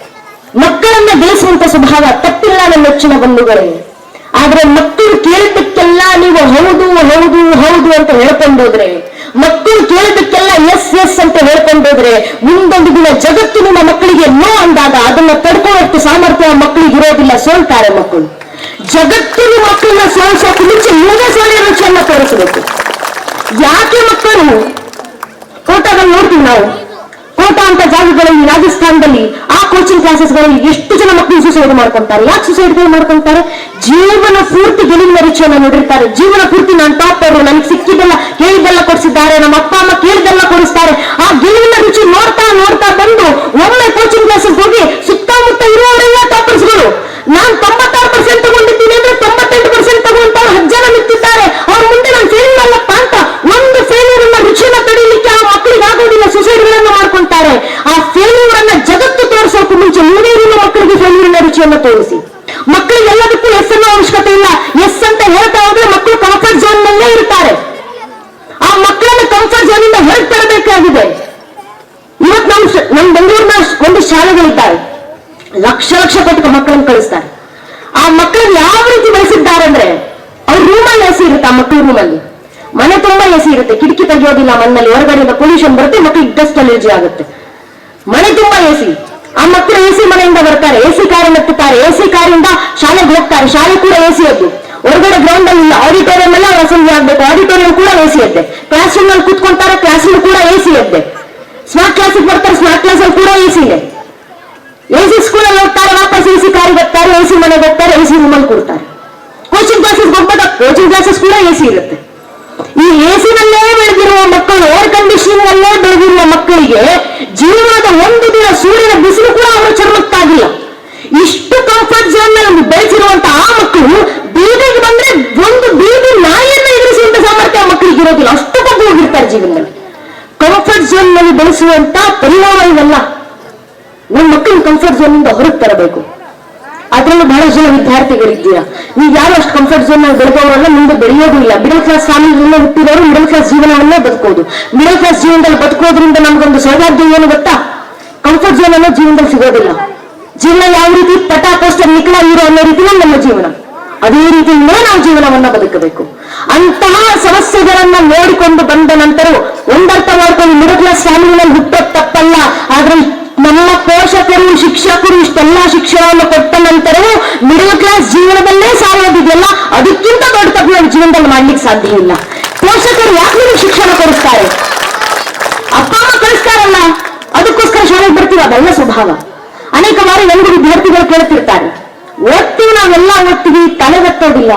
ಮಕ್ಕಳನ್ನ ಬೆಳೆಸುವಂತ ಸ್ವಭಾವ ತಪ್ಪಿಲ್ಲ ನನ್ನ ನೆಚ್ಚಿನ ಬಂಧುಗಳೇ. ಆದ್ರೆ ಮಕ್ಕಳು ಕೇಳಿದ್ದಕ್ಕೆಲ್ಲ ನೀವು ಹೌದು ಹೌದು ಹೌದು ಅಂತ ಹೇಳ್ಕೊಂಡೋದ್ರೆ, ಮಕ್ಕಳು ಕೇಳಿದ್ದಕ್ಕೆಲ್ಲ ಎಸ್ ಎಸ್ ಅಂತ ಹೇಳ್ಕೊಂಡೋದ್ರೆ, ಮುಂದೊಂದು ದಿನ ಜಗತ್ತು ನಿಮ್ಮ ಮಕ್ಕಳಿಗೆ ನೋ ಅಂದಾಗ ಅದನ್ನ ತಡ್ಕೊಳ್ಳೋಷ್ಟು ಸಾಮರ್ಥ್ಯ ಮಕ್ಕಳಿಗೆ ಇರೋದಿಲ್ಲ, ಸೋಲ್ತಾರೆ ಮಕ್ಕಳು. ಜಗತ್ತಿನ ಮಕ್ಕಳನ್ನ ಸೋಲ್ಸೋಕೆ ಮುಂಚೆ ಇವನೇ ಸೋಲಿನ ರುಚಿಯನ್ನ ತೋರಿಸಬೇಕು. ಯಾಕೆ ಮಕ್ಕಳು ಕೋಟಾದಲ್ಲಿ ನೋಡ್ತೀವಿ ನಾವು, ಕೋಟಾ ಅಂತ ಜಾಗಗಳಲ್ಲಿ ರಾಜಸ್ಥಾನದಲ್ಲಿ ಆ ಕೋಚಿಂಗ್ ಕ್ಲಾಸಸ್ಗಳಲ್ಲಿ ಎಷ್ಟು ಜನ ಮಕ್ಕಳು ಸುಸೈಡ್ ಮಾಡ್ಕೊಂತಾರೆ. ಯಾಕೆ ಸುಸೈಡ್ ಮಾಡ್ಕೊಂತಾರೆ? ಜೀವನ ಪೂರ್ತಿ ಗೆಲುವಿನ ರುಚಿಯನ್ನ ನೋಡಿರ್ತಾರೆ. ಜೀವನ ಪೂರ್ತಿ ನಾನು ಟಾಪರ್, ನನಗೆ ಸಿಕ್ಕಿದ್ದೆಲ್ಲ ಕೇಳಿದ್ದೆಲ್ಲ ಕೊಡಿಸಿದ್ದಾರೆ, ನಮ್ಮ ಅಪ್ಪ ಅಮ್ಮ ಕೇಳಿದ್ದೆಲ್ಲ ಕೊಡಿಸ್ತಾರೆ. ಆ ಗೆಲುವಿನ ರುಚಿ ನೋಡ್ತಾ ನೋಡ್ತಾ ಬಂದು ಒಮ್ಮೆ ಕೋಚಿಂಗ್ ಕ್ಲಾಸಸ್ ಹೋಗಿ ಸುತ್ತಮುತ್ತ ಇರುವವರೆಲ್ಲ ಟಾಪರ್ಸ್ಗಳು. ನಾನು 96% ತಗೊಂಡಿದ್ದೀನಿ ಅಂದ್ರೆ 98% ತಗೊಂಡವ್ರು 10 ಜನ ನಿಂತಿದ್ದಾರೆ. ಅವ್ರ ಮುಂದೆ ನಾನು ಫೇಲ್ ಮಾಡಲ್ಲಪ್ಪ ಅಂತ ಒಂದು ಫೇಲ್ಯೂರ್ ಅನ್ನ ರುಚಿಯನ್ನ ತಡೀಲಿಕ್ಕೆ ಆ ಮಕ್ಕಳಿಗೆ ಆಗೋದಿಲ್ಲ, ಸುಸೈಡ್ಗಳನ್ನು ಮಾಡ್ಕೊಂತಾರೆ. ಆ ಫೇಲ್ಯೂರ್ ಅನ್ನ ಜಗತ್ತು ತೋರಿಸೋಕೆ ಮುಂಚೆ ನೀವೇ ಅಭಿರುಚಿಯನ್ನು ತೋರಿಸಿ. ಮಕ್ಕಳಿಗೆ ಎಲ್ಲದಕ್ಕೂ ಎಸ್ ಅನ್ನೋ ಅವಶ್ಯಕತೆ ಇಲ್ಲ. ಎಸ್ ಅಂತ ಹೇಳ್ತಾ ಹೋದ್ರೆ ಮಕ್ಕಳು ಕಂಫರ್ಟ್ ಝೋನ್ ನಲ್ಲೇ ಇರ್ತಾರೆ. ಆ ಮಕ್ಕಳನ್ನ ಕಂಫರ್ಟ್ ಝೋನ್ ಇಂದ ಹೊರಗೆ ತರಬೇಕಾಗಿದೆ. ಇವತ್ತು ನಮ್ಮ ಬೆಂಗಳೂರಿನ ಒಂದು ಶಾಲೆಗಳಿದ್ದಾರೆ, ಲಕ್ಷ ಕೊಟ್ಟು ಮಕ್ಕಳನ್ನು ಕಳಿಸ್ತಾರೆ. ಆ ಮಕ್ಕಳನ್ನ ಯಾವ ರೀತಿ ಬೆಳೆಸಿದ್ದಾರೆ ಅಂದ್ರೆ, ಅವ್ರ ರೂಮಲ್ಲಿ ಎಸಿ ಇರುತ್ತೆ, ಆ ಮಕ್ಕಳ ರೂಮಲ್ಲಿ ಮನೆ ತುಂಬಾ ಎಸಿ ಇರುತ್ತೆ, ಕಿಟಕಿ ತೆಗೆಯೋದಿಲ್ಲ, ಮಣ್ಣಲ್ಲಿ ಹೊರಗಡೆಯಿಂದ ಪೊಲ್ಯೂಷನ್ ಬರುತ್ತೆ, ಮಕ್ಕಳಿಗೆ ಡಸ್ಟ್ ಅಲರ್ಜಿ ಆಗುತ್ತೆ. ಮನೆ ತುಂಬಾ ಎಸಿ, ಆ ಮಕ್ಕಳು ಎಸಿ ಮನೆಯಿಂದ ಬರ್ತಾರೆ, ಎಸಿ ಕಾರನ್ನು ಹತ್ತುತ್ತಾರೆ, ಎಸಿ ಕಾರಿಂದ ಶಾಲೆಗೆ ಹೋಗ್ತಾರೆ, ಶಾಲೆ ಕೂಡ ಎಸಿ ಅದ್ದು. ಹೊರಗಡೆ ಗ್ರೌಂಡ್ ಅಲ್ಲಿ ಆಡಿಟೋರಿಯಂ ಎಲ್ಲ ಅಸೆಂಬ್ಲಿ ಆಗ್ಬೇಕು, ಆಡಿಟೋರಿಯಂ ಕೂಡ ಎಸಿ ಅದ್ದೆ. ಕ್ಲಾಸ್ ರೂಮ್ ಅಲ್ಲಿ ಕೂತ್ಕೊಂತಾರೆ, ಕ್ಲಾಸ್ ರೂಮ್ ಕೂಡ ಎಸಿ ಅದ್ದೆ. ಸ್ಮಾರ್ಟ್ ಕ್ಲಾಸಿಗೆ ಬರ್ತಾರೆ, ಸ್ಮಾರ್ಟ್ ಕ್ಲಾಸ್ ಅಲ್ಲಿ ಕೂಡ ಎಸಿ ಇದೆ. ಎಸಿ ಸ್ಕೂಲಲ್ಲಿ ಹೋಗ್ತಾರೆ, ವಾಪಸ್ ಎಸಿ ಕಾರಿಗೆ ಬರ್ತಾರೆ, ಎಸಿ ಮನೆಗೆ ಹೋಗ್ತಾರೆ, ಎಸಿ ರೂಮಲ್ಲಿ ಕೊಡ್ತಾರೆ. ಕೋಚಿಂಗ್ ಕ್ಲಾಸಸ್ ಹೋಗ್ಬೋದು, ಕೋಚಿಂಗ್ ಕ್ಲಾಸಸ್ ಕೂಡ ಎಸಿ ಇರುತ್ತೆ. ಈ ಎಸಿನಲ್ಲೇ ಬೆಳೆದಿರುವ ಮಕ್ಕಳು, ಏರ್ ಕಂಡೀಷನಿಂಗ್ ನಲ್ಲೇ ಬೆಳೆದಿರುವ ಮಕ್ಕಳಿಗೆ ಜೀವನದ ಒಂದು ದಿನ ಸೂರ್ಯನ ಬಿಸಿಲು ಕೂಡ ಅವರ ಚರ್ಮಕ್ಕಾಗಿಲ್ಲ. ಇಷ್ಟು ಕಂಫರ್ಟ್ ಝೋನ್ ನಲ್ಲಿ ಬೆಳೆಸಿರುವಂತಹ ಆ ಮಕ್ಕಳು ಬೀದಿಗೆ ಬಂದ್ರೆ ಒಂದು ಬೀದಿ ನಾಯಿಯನ್ನ ಎದುರಿಸುವಂತ ಸಾಮರ್ಥ್ಯ ಆ ಮಕ್ಕಳಿಗೆ ಇರೋದಿಲ್ಲ. ಅಷ್ಟು ಕೊಟ್ಟು ಹೋಗಿರ್ತಾರೆ ಜೀವನದಲ್ಲಿ. ಕಂಫರ್ಟ್ ಝೋನ್ ನಲ್ಲಿ ಬೆಳೆಸುವಂತ ಪರಿಣಾಮ ಇವೆಲ್ಲ. ನಮ್ಮ ಮಕ್ಕಳು ಕಂಫರ್ಟ್ ಝೋನ್ ಇಂದ ಹೊರಗೆ ತರಬೇಕು. ಅದರಲ್ಲೂ ಬಹಳಷ್ಟು ಜನ ವಿದ್ಯಾರ್ಥಿಗಳಿದ್ದೀರಾ, ನೀವು ಯಾರು ಅಷ್ಟು ಕಂಫರ್ಟ್ ಝೋನ್ ನಲ್ಲಿ ಬೆಳೆದವರೆಲ್ಲ ಮುಂದೆ ಬೆಳೆಯೋದು ಇಲ್ಲ. ಮಿಡಲ್ ಕ್ಲಾಸ್ ಫ್ಯಾಮಿಲಿಯಲ್ಲೇ ಹುಟ್ಟಿದವರು ಮಿಡಲ್ ಕ್ಲಾಸ್ ಜೀವನವನ್ನೇ ಬದುಕೋದು. ಮಿಡಲ್ ಕ್ಲಾಸ್ ಜೀವನದಲ್ಲಿ ಬದುಕೋದ್ರಿಂದ ನಮ್ಗೊಂದು ಸೌಭಾಗ್ಯ ಏನು ಗೊತ್ತಾ? ಕಂಫರ್ಟ್ ಝೋನ್ ಅನ್ನೋ ಜೀವನದಲ್ಲಿ ಸಿಗೋದಿಲ್ಲ. ಜೀವನ ಯಾವ ರೀತಿ ಪಟಾ ಪೋಸ್ಟರ್ ನಿಖಲ ಇರೋ ಅನ್ನೋ ರೀತಿಯಲ್ಲಿ ನಮ್ಮ ಜೀವನ, ಅದೇ ರೀತಿಯಿಂದ ನಾವು ಜೀವನವನ್ನ ಬದುಕಬೇಕು. ಅಂತಹ ಸಮಸ್ಯೆಗಳನ್ನ ನೋಡಿಕೊಂಡು ಬಂದ ನಂತರ ಒಂದರ್ಥ ಮಾಡ್ಕೊಂಡು ಮಿಡಲ್ ಕ್ಲಾಸ್ ಫ್ಯಾಮಿಲಿನಲ್ಲಿ ಹುಟ್ಟೋದು ತಪ್ಪಲ್ಲ. ಆದ್ರೆ ನಮ್ಮ ಪೋಷಕರು, ಶಿಕ್ಷಕರು ಇಷ್ಟೆಲ್ಲ ಶಿಕ್ಷಣವನ್ನು ಕೊಟ್ಟ ನಂತರವೂ ಮಿಡಲ್ ಕ್ಲಾಸ್ ಜೀವನದಲ್ಲೇ ಸಾಯೋದಿದೆಯಲ್ಲ, ಅದಕ್ಕಿಂತ ದೊಡ್ಡ ತಪ್ಪು ನಮ್ಮ ಜೀವನದಲ್ಲಿ ಮಾಡ್ಲಿಕ್ಕೆ ಸಾಧ್ಯ ಇಲ್ಲ. ಪೋಷಕರು ಯಾಕೆ ನಿಮಗೆ ಶಿಕ್ಷಣ ಕೊಡಿಸ್ತಾರೆ? ಅಪ್ಪ ಅಮ್ಮ ಕಳಿಸ್ತಾರಲ್ಲ, ಅದಕ್ಕೋಸ್ಕರ ಶಾಲೆಗೆ ಬರ್ತೀವಿ, ಅದೆಲ್ಲ ಸ್ವಭಾವ. ಅನೇಕ ಬಾರಿ ಎಲ್ಲರೂ ವಿದ್ಯಾರ್ಥಿಗಳು ಕೇಳ್ತಿರ್ತಾರೆ, ಓದ್ತೀವಿ, ನಾವೆಲ್ಲ ಓದ್ತೀವಿ, ತಲೆಗತ್ತೋದಿಲ್ಲ.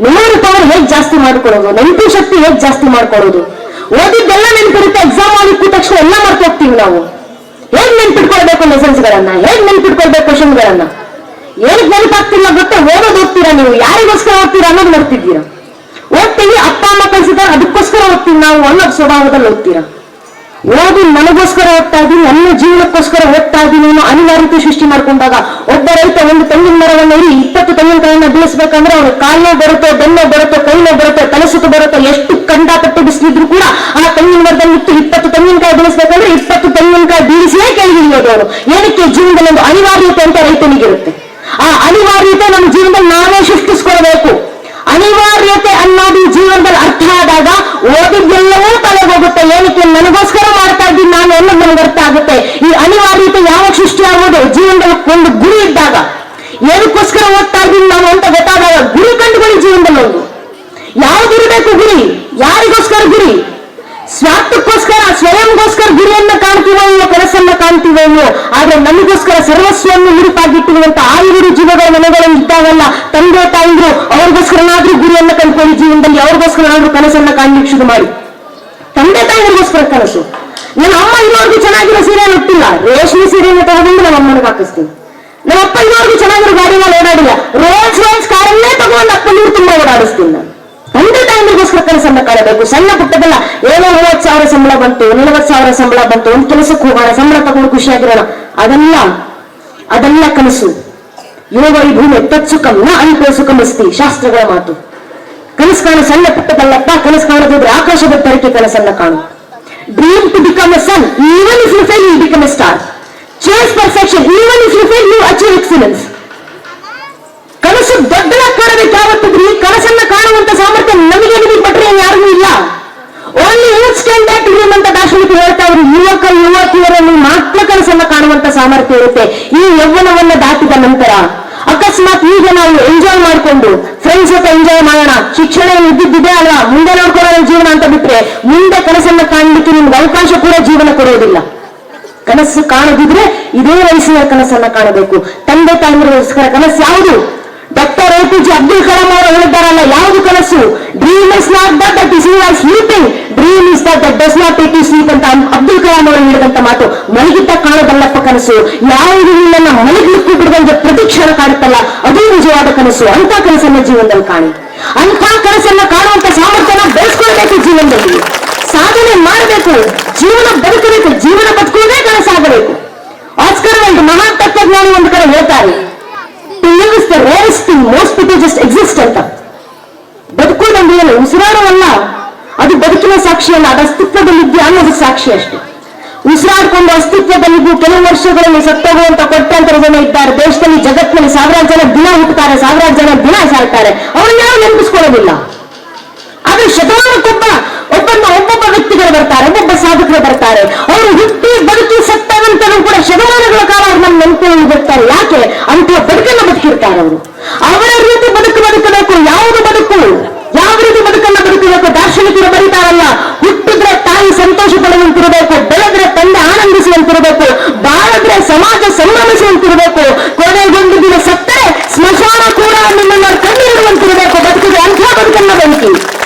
ಮೆಮೊರಿ ಪವರ್ ಹೇಗ್ ಜಾಸ್ತಿ ಮಾಡ್ಕೊಳ್ಳೋದು, ನೆನಪು ಶಕ್ತಿ ಹೇಗ್ ಜಾಸ್ತಿ ಮಾಡ್ಕೊಳ್ಳೋದು? ಓದಿದ್ದೆಲ್ಲ ನೆನಪಿರುತ್ತೆ, ಎಕ್ಸಾಮ್ ಮಾಡಿ ಕೂತ ತಕ್ಷಣ ಎಲ್ಲ ಮರ್ತು ಹೋಗ್ತೀವಿ ನಾವು. ಹೇಗ್ ನೆನ್ಪಿಟ್ಕೊಳ್ಬೇಕು ಲೆಸನ್ಸ್ ಗಳನ್ನ, ಹೇಗ್ ನೆನ್ಪಿಟ್ಕೊಳ್ಬೇಕು ಕ್ವಶನ್ ಗಳನ್ನ? ಏನಕ್ಕೆ ನೆನಪಾಗ್ತಿಲ್ಲ ಗೊತ್ತಾ? ಓದೋದು ಓದ್ತೀರಾ ನೀವು, ಯಾರಿಗೋಸ್ಕರ ಓದ್ತೀರಾ ಅನ್ನೋದು ಮರ್ತಿದ್ದೀರಾ. ಓದ್ತೀವಿ, ಅಪ್ಪ ಅಮ್ಮ ಕಲಿಸಿದ್ದಾರೆ, ಅದಕ್ಕೋಸ್ಕರ ಓದ್ತೀವಿ ನಾವು ಅನ್ನೋದು ಸ್ವಭಾವದಲ್ಲಿ ಓದ್ತೀರಾ. ಓದಿ ನನಗೋಸ್ಕರ ಓದ್ತಾ ಇದ್ದೀನಿ, ನನ್ನ ಜೀವನಕ್ಕೋಸ್ಕರ ಓದ್ತಾ ಇದ್ದೀನಿ ಅನ್ನೋ ಅನಿವಾರ್ಯತೆ ಸೃಷ್ಟಿ ಮಾಡ್ಕೊಂಡಾಗ, ಒಬ್ಬ ರೈತ ಒಂದು ತೆಂಗಿನ ಮರವನ್ನು ಇರಿ 20 ತೆಂಗಿನಕಾಯಿನ ಬೆಳೆಸ್ಬೇಕಂದ್ರೆ ಅವ್ರ ಕಾಲೋ ಬರುತ್ತೋ, ಬೆನ್ನೋ ಬರುತ್ತೋ, ಕೈನೋ ಬರುತ್ತೋ, ತಲೆಸುತ್ತು ಬರುತ್ತೋ, ಎಷ್ಟು ಕಂಡಾಪಟ್ಟು ಬಿಸಿಲಿದ್ರು ಕೂಡ ಆ ತೆಂಗಿನ ಮರದಲ್ಲಿ ಇಟ್ಟು 20 ತೆಂಗಿನಕಾಯಿ ಬೆಳೆಸ್ಬೇಕಂದ್ರೆ 20 ತೆಂಗಿನಕಾಯಿ ಬೀಳಿಸಿಯೇ ಕೆಳಗಿಳಿಯೋದು ಅವರು. ಏನಕ್ಕೆ? ಜೀವನದಲ್ಲಿ ಒಂದು ಅನಿವಾರ್ಯತೆ ಅಂತ ರೈತನಿಗಿರುತ್ತೆ. ಆ ಅನಿವಾರ್ಯತೆ ನಮ್ಮ ಜೀವನದಲ್ಲಿ ನಾವೇ ಸೃಷ್ಟಿಸ್ಕೊಳ್ಬೇಕು. ಅನಿವಾರ್ಯತೆ ಅನ್ನೋದು ಜೀವನದಲ್ಲಿ ಅರ್ಥ ಆದಾಗ ಓದಿದ್ದೆಲ್ಲವೂ ತಲೆಗೆ ಹೋಗುತ್ತೆ. ಏನಕ್ಕೆ? ನನಗೋಸ್ಕರ ಮಾಡ್ತಾ ಇದ್ದೀನಿ ನಾನು ಅನ್ನೋದು ನನಗೆ ಅರ್ಥ ಆಗುತ್ತೆ. ಈ ಅನಿವಾರ್ಯತೆ ಯಾವಾಗ ಸೃಷ್ಟಿ ಆಗೋದು? ಜೀವನದಲ್ಲಿ ಒಂದು ಗುರಿ ಇದ್ದಾಗ. ಏನಕ್ಕೋಸ್ಕರ ಓದ್ತಾ ಇದ್ದೀನಿ ನಾನು ಅಂತ ಗೊತ್ತಾದಾಗ ಗುರಿ ಕಂಡುಕೊಳ್ಳಿ. ಜೀವನದಲ್ಲಿ ಒಂದು ಯಾವ್ದಿರಬೇಕು ಗುರಿ? ಯಾರಿಗೋಸ್ಕರ ಗುರಿ? ಸ್ವಾರ್ಥಕ್ಕೋಸ್ಕರ, ಸ್ವಯಂಗೋಸ್ಕರ ಗುರಿಯನ್ನ ಕಾಣ್ತೀವೋ ಇಲ್ಲೋ, ಕೆಲಸನ್ನ ಕಾಣ್ತೀವೋ ಇಲ್ಲೋ, ಆದ್ರೆ ನಮಗೋಸ್ಕರ ಸರ್ವಸ್ವವನ್ನು ಹುಡುಕಾಗಿಟ್ಟಿರುವಂತ 500 ಜೀವಗಳ ಮನೆಗಳಲ್ಲಿ ಇದ್ದಾಗಲ್ಲ, ತಂದೆ ತಾಯಿದ್ರು ಅವ್ರಿಗೋಸ್ಕರನಾದ್ರೂ ಗುರಿಯನ್ನ ಕಂಡುಕೊಳ್ಳಿ. ಜೀವನದಲ್ಲಿ ಅವ್ರಿಗೋಸ್ಕರನಾದ್ರೂ ಕನಸನ್ನ ಕಾಣ್ಲಿಕ್ಕೆ ಶುರು ಮಾಡಿ. ತಂದೆ ತಾಯಿಗಳಿಗೋಸ್ಕರ ಕನಸು. ನನ್ನ ಅಮ್ಮ ಇನ್ನೋರ್ಗು ಚೆನ್ನಾಗಿರೋ ಸೀರೆಯನ್ನು ಹುಟ್ಟಿಲ್ಲ, ರೇಷ್ಮೆ ಸೀರೆಯನ್ನು ತಗೊಂಡು ನಮ್ಮ ಅಮ್ಮನಿಗೆ ಹಾಕಿಸ್ತೀನಿ. ನಮ್ಮ ಅಪ್ಪ ಇನ್ನೋರ್ಗು ಚೆನ್ನಾಗಿರೋ ಗಾಡಿನಲ್ಲಿ ಓಡಾಡಿಲ್ಲ, ರೋಲ್ಸ್ ರಾಯ್ಸ್ ಕಾರನ್ನೇ ತಗೊಂಡು ಅಪ್ಪ ನೀರು ತುಂಬಾ ಓಡಾಡಿಸ್ತೀನಿ ನಾನು. ತಂದೆ ತಾಯಿಗೋಸ್ಕರ ಕನಸನ್ನ ಕಾಣಬೇಕು. ಸಣ್ಣ ಪುಟ್ಟದಲ್ಲ, ಏನೋ 30,000 ಸಂಬಳ ಬಂತು, 40,000 ಸಂಬಳ ಬಂತು, ಒಂದು ಕೆಲಸಕ್ಕೆ ಹೋಗೋಣ, ಸಂಬಳ ತಗೊಂಡು ಖುಷಿಯಾಗಿರೋಣ, ಅದೆಲ್ಲ ಕನಸು. ಯೋಗೈ ಭೂಮಿ ತತ್ಸುಖಂ ನ ಅಲ್ಪ ಸುಖಮಸ್ತಿ, ಶಾಸ್ತ್ರಗಳ ಮಾತು. ಕನಸು ಕಾಣು ಸಣ್ಣ ಪುಟ್ಟದಲ್ಲಪ್ಪ. ಕನಸು ಕಾಣದಿದ್ರೆ ಆಕಾಶದ ತರಕ್ಕೆ ಕನಸನ್ನ ಕಾಣು. Dream to become a sun, even if you fail you become a star. Chase perfection, even if you fail you achieve excellence. ಕನಸು ದೊಡ್ಡದಾಗಿ ಕಾಣಬೇಕು. ಯಾವತ್ತಿದ್ರಿ ಕನಸನ್ನ ಕಾಣುವಂತ ಸಾಮರ್ಥ್ಯ ನಮಗೆ ಬಿಟ್ಟರೆ ಯಾರಿಗೂ ಇಲ್ಲ. Only youth can that dream ಅಂತ ದಾರ್ಶನಿಕರು ಹೇಳ್ತಾ ಇದ್ರು. ಯುವತಿಯರಲ್ಲಿ ಮಾತ್ರ ಕನಸನ್ನ ಕಾಣುವಂತ ಸಾಮರ್ಥ್ಯ ಇರುತ್ತೆ. ಈ ಯೌವನವನ್ನ ದಾಟಿದ ನಂತರ ಅಕಸ್ಮಾತ್ ಈಗ ನಾವು ಎಂಜಾಯ್ ಮಾಡಿಕೊಂಡು ಫ್ರೆಂಡ್ಸ್ ಜೊತೆ ಎಂಜಾಯ್ ಮಾಡೋಣ, ಶಿಕ್ಷಣ ಇದ್ದಿದ್ದಿದೆ ಅಲ್ವಾ, ಮುಂದೆ ನೋಡ್ಕೊಳ್ಳೋ ಜೀವನ ಅಂತ ಬಿಟ್ರೆ ಮುಂದೆ ಕನಸನ್ನ ಕಾಣಲಿಕ್ಕೆ ನಿಮ್ಗೆ ಅವಕಾಶ ಕೂಡ ಜೀವನ ಕೊಡೋದಿಲ್ಲ. ಕನಸು ಕಾಣದಿದ್ರೆ ಇದೇ ವಯಸ್ಸಿನ ಕನಸನ್ನ ಕಾಣಬೇಕು. ತಂದೆ ತಾಯಿಗೋಸ್ಕರ ಕನಸು ಯಾವುದು? ಡಾಕ್ಟರ್ APJ ಅಬ್ದುಲ್ ಕಲಾಂ ಅವರು ಹೇಳಿದ್ದಾರಲ್ಲ, ಯಾವುದು ಕನಸು? Dream is not that is you are sleeping, dream is that does not take you sleep ಅಂತ ಅಬ್ದುಲ್ ಕಲಾಂ ಅವರು ಹೇಳಿದಂತ ಮಾತು. ಮಲಗಿದ್ದ ಕಾಣೋದಲ್ಲಪ್ಪ ಕನಸು, ಯಾವುದು ನಿನ್ನನ್ನ ಮಲಗಲಿಕ್ಕೂ ಬಿಡದಂಗೆ ಪ್ರತಿಕ್ಷಣ ಕಾಣುತ್ತಲ್ಲ, ಅದು ನಿಜವಾದ ಕನಸು. ಅಂತ ಕನಸನ್ನ ಜೀವನದಲ್ಲಿ ಕಾಣಿ. ಅಂತ ಕನಸನ್ನ ಕಾಣುವಂತ ಸಾಮರ್ಥ್ಯನ ಬೆಳೆಸ್ಕೊಳ್ಬೇಕು. ಜೀವನದಲ್ಲಿ ಸಾಧನೆ ಮಾಡಬೇಕು, ಜೀವನ ಬದುಕಬೇಕು. ಜೀವನ ಬದುಕುವುದೇ ಕನಸಾಗಬೇಕು. ಆಸ್ಕರ್ ವೈಲ್ಡ್ ಮಹಾನ್ ತತ್ವಜ್ಞಾನಿ ಒಂದು ಕಡೆ ಹೇಳ್ತಾರೆ, is the rarest thing, most people just exist ಅಂತ. ಬದುಕೋದಂದ್ರೆ ಏನು? ಉಸಿರಾಡೋವಲ್ಲ, ಅದು ಬದುಕಿನ ಸಾಕ್ಷಿ ಅಲ್ಲ, ಅದು ಅಸ್ತಿತ್ವದಲ್ಲಿದ್ಯಾ ಅನ್ನೋದು ಸಾಕ್ಷಿ ಅಷ್ಟೇ. ಉಸಿರಾಡ್ಕೊಂಡು ಅಸ್ತಿತ್ವದಲ್ಲಿದ್ದು ಕೆಲವು ವರ್ಷಗಳಲ್ಲಿ ಸತ್ತೋಗುವಂತ ಕೊಟ್ಟಂತರ ಜನ ಇದ್ದಾರೆ ದೇಶದಲ್ಲಿ, ಜಗತ್ತಿನಲ್ಲಿ. ಸಾವಿರಾರು ಜನ ದಿನ ಹುಟ್ಟುತ್ತಾರೆ, ಸಾವಿರಾರು ಜನ ದಿನ ಸಾಯ್ತಾರೆ, ಅವ್ರನ್ನ ಯಾರು ನೆನಪಿಸ್ಕೊಳ್ಳೋದಿಲ್ಲ. ಆದ್ರೆ ಶತಮಾನಕ್ಕೊಬ್ಬ ಒಬ್ಬೊಬ್ಬ ವ್ಯಕ್ತಿಗಳು ಬರ್ತಾರೆ, ಒಬ್ಬೊಬ್ಬ ಸಾಧಕರು ಬರ್ತಾರೆ. ಅವರು ಹುಟ್ಟಿ ಬದುಕಿ ಸತ್ತ ನಂತರ ಕೂಡ ಶತಮಾನಗಳ ಕಾಲ ಅವ್ರು ನಮ್ಮ ನೆನಪಲ್ಲಿ ಬರ್ತಾರೆ. ಯಾಕೆ? ಅಂತ ಬದುಕನ್ನ ಬದುಕಿರ್ತಾರೆ ಅವರು. ಅವರ ರೀತಿ ಬದುಕಬೇಕು. ಯಾವುದು ಬದುಕು? ಯಾವ ರೀತಿ ಬದುಕನ್ನ ಬದುಕಬೇಕು? ದಾರ್ಶನಿಕರು ಬರೀತಾರಲ್ಲ, ಹುಟ್ಟಿದ್ರೆ ತಾಯಿ ಸಂತೋಷ ಪಡುವಂತಿರಬೇಕು, ಬೆಳೆದ್ರೆ ತಂದೆ ಆನಂದಿಸುವಂತಿರಬೇಕು, ಬಾಳಿದ್ರೆ ಸಮಾಜ ಸಂಭ್ರಮಿಸುವಂತಿರಬೇಕು, ಕೊನೆಗೊಂದು ದಿನ ಸತ್ತರೆ ಸ್ಮಶಾನ ಕೂಡ ನಿಮ್ಮನ್ನ ಕಣ್ಣಿಡುವಂತಿರಬೇಕು. ಬದುಕಿದ್ರೆ ಅಂಥ ಬದುಕನ್ನ ಬದುಕಿ.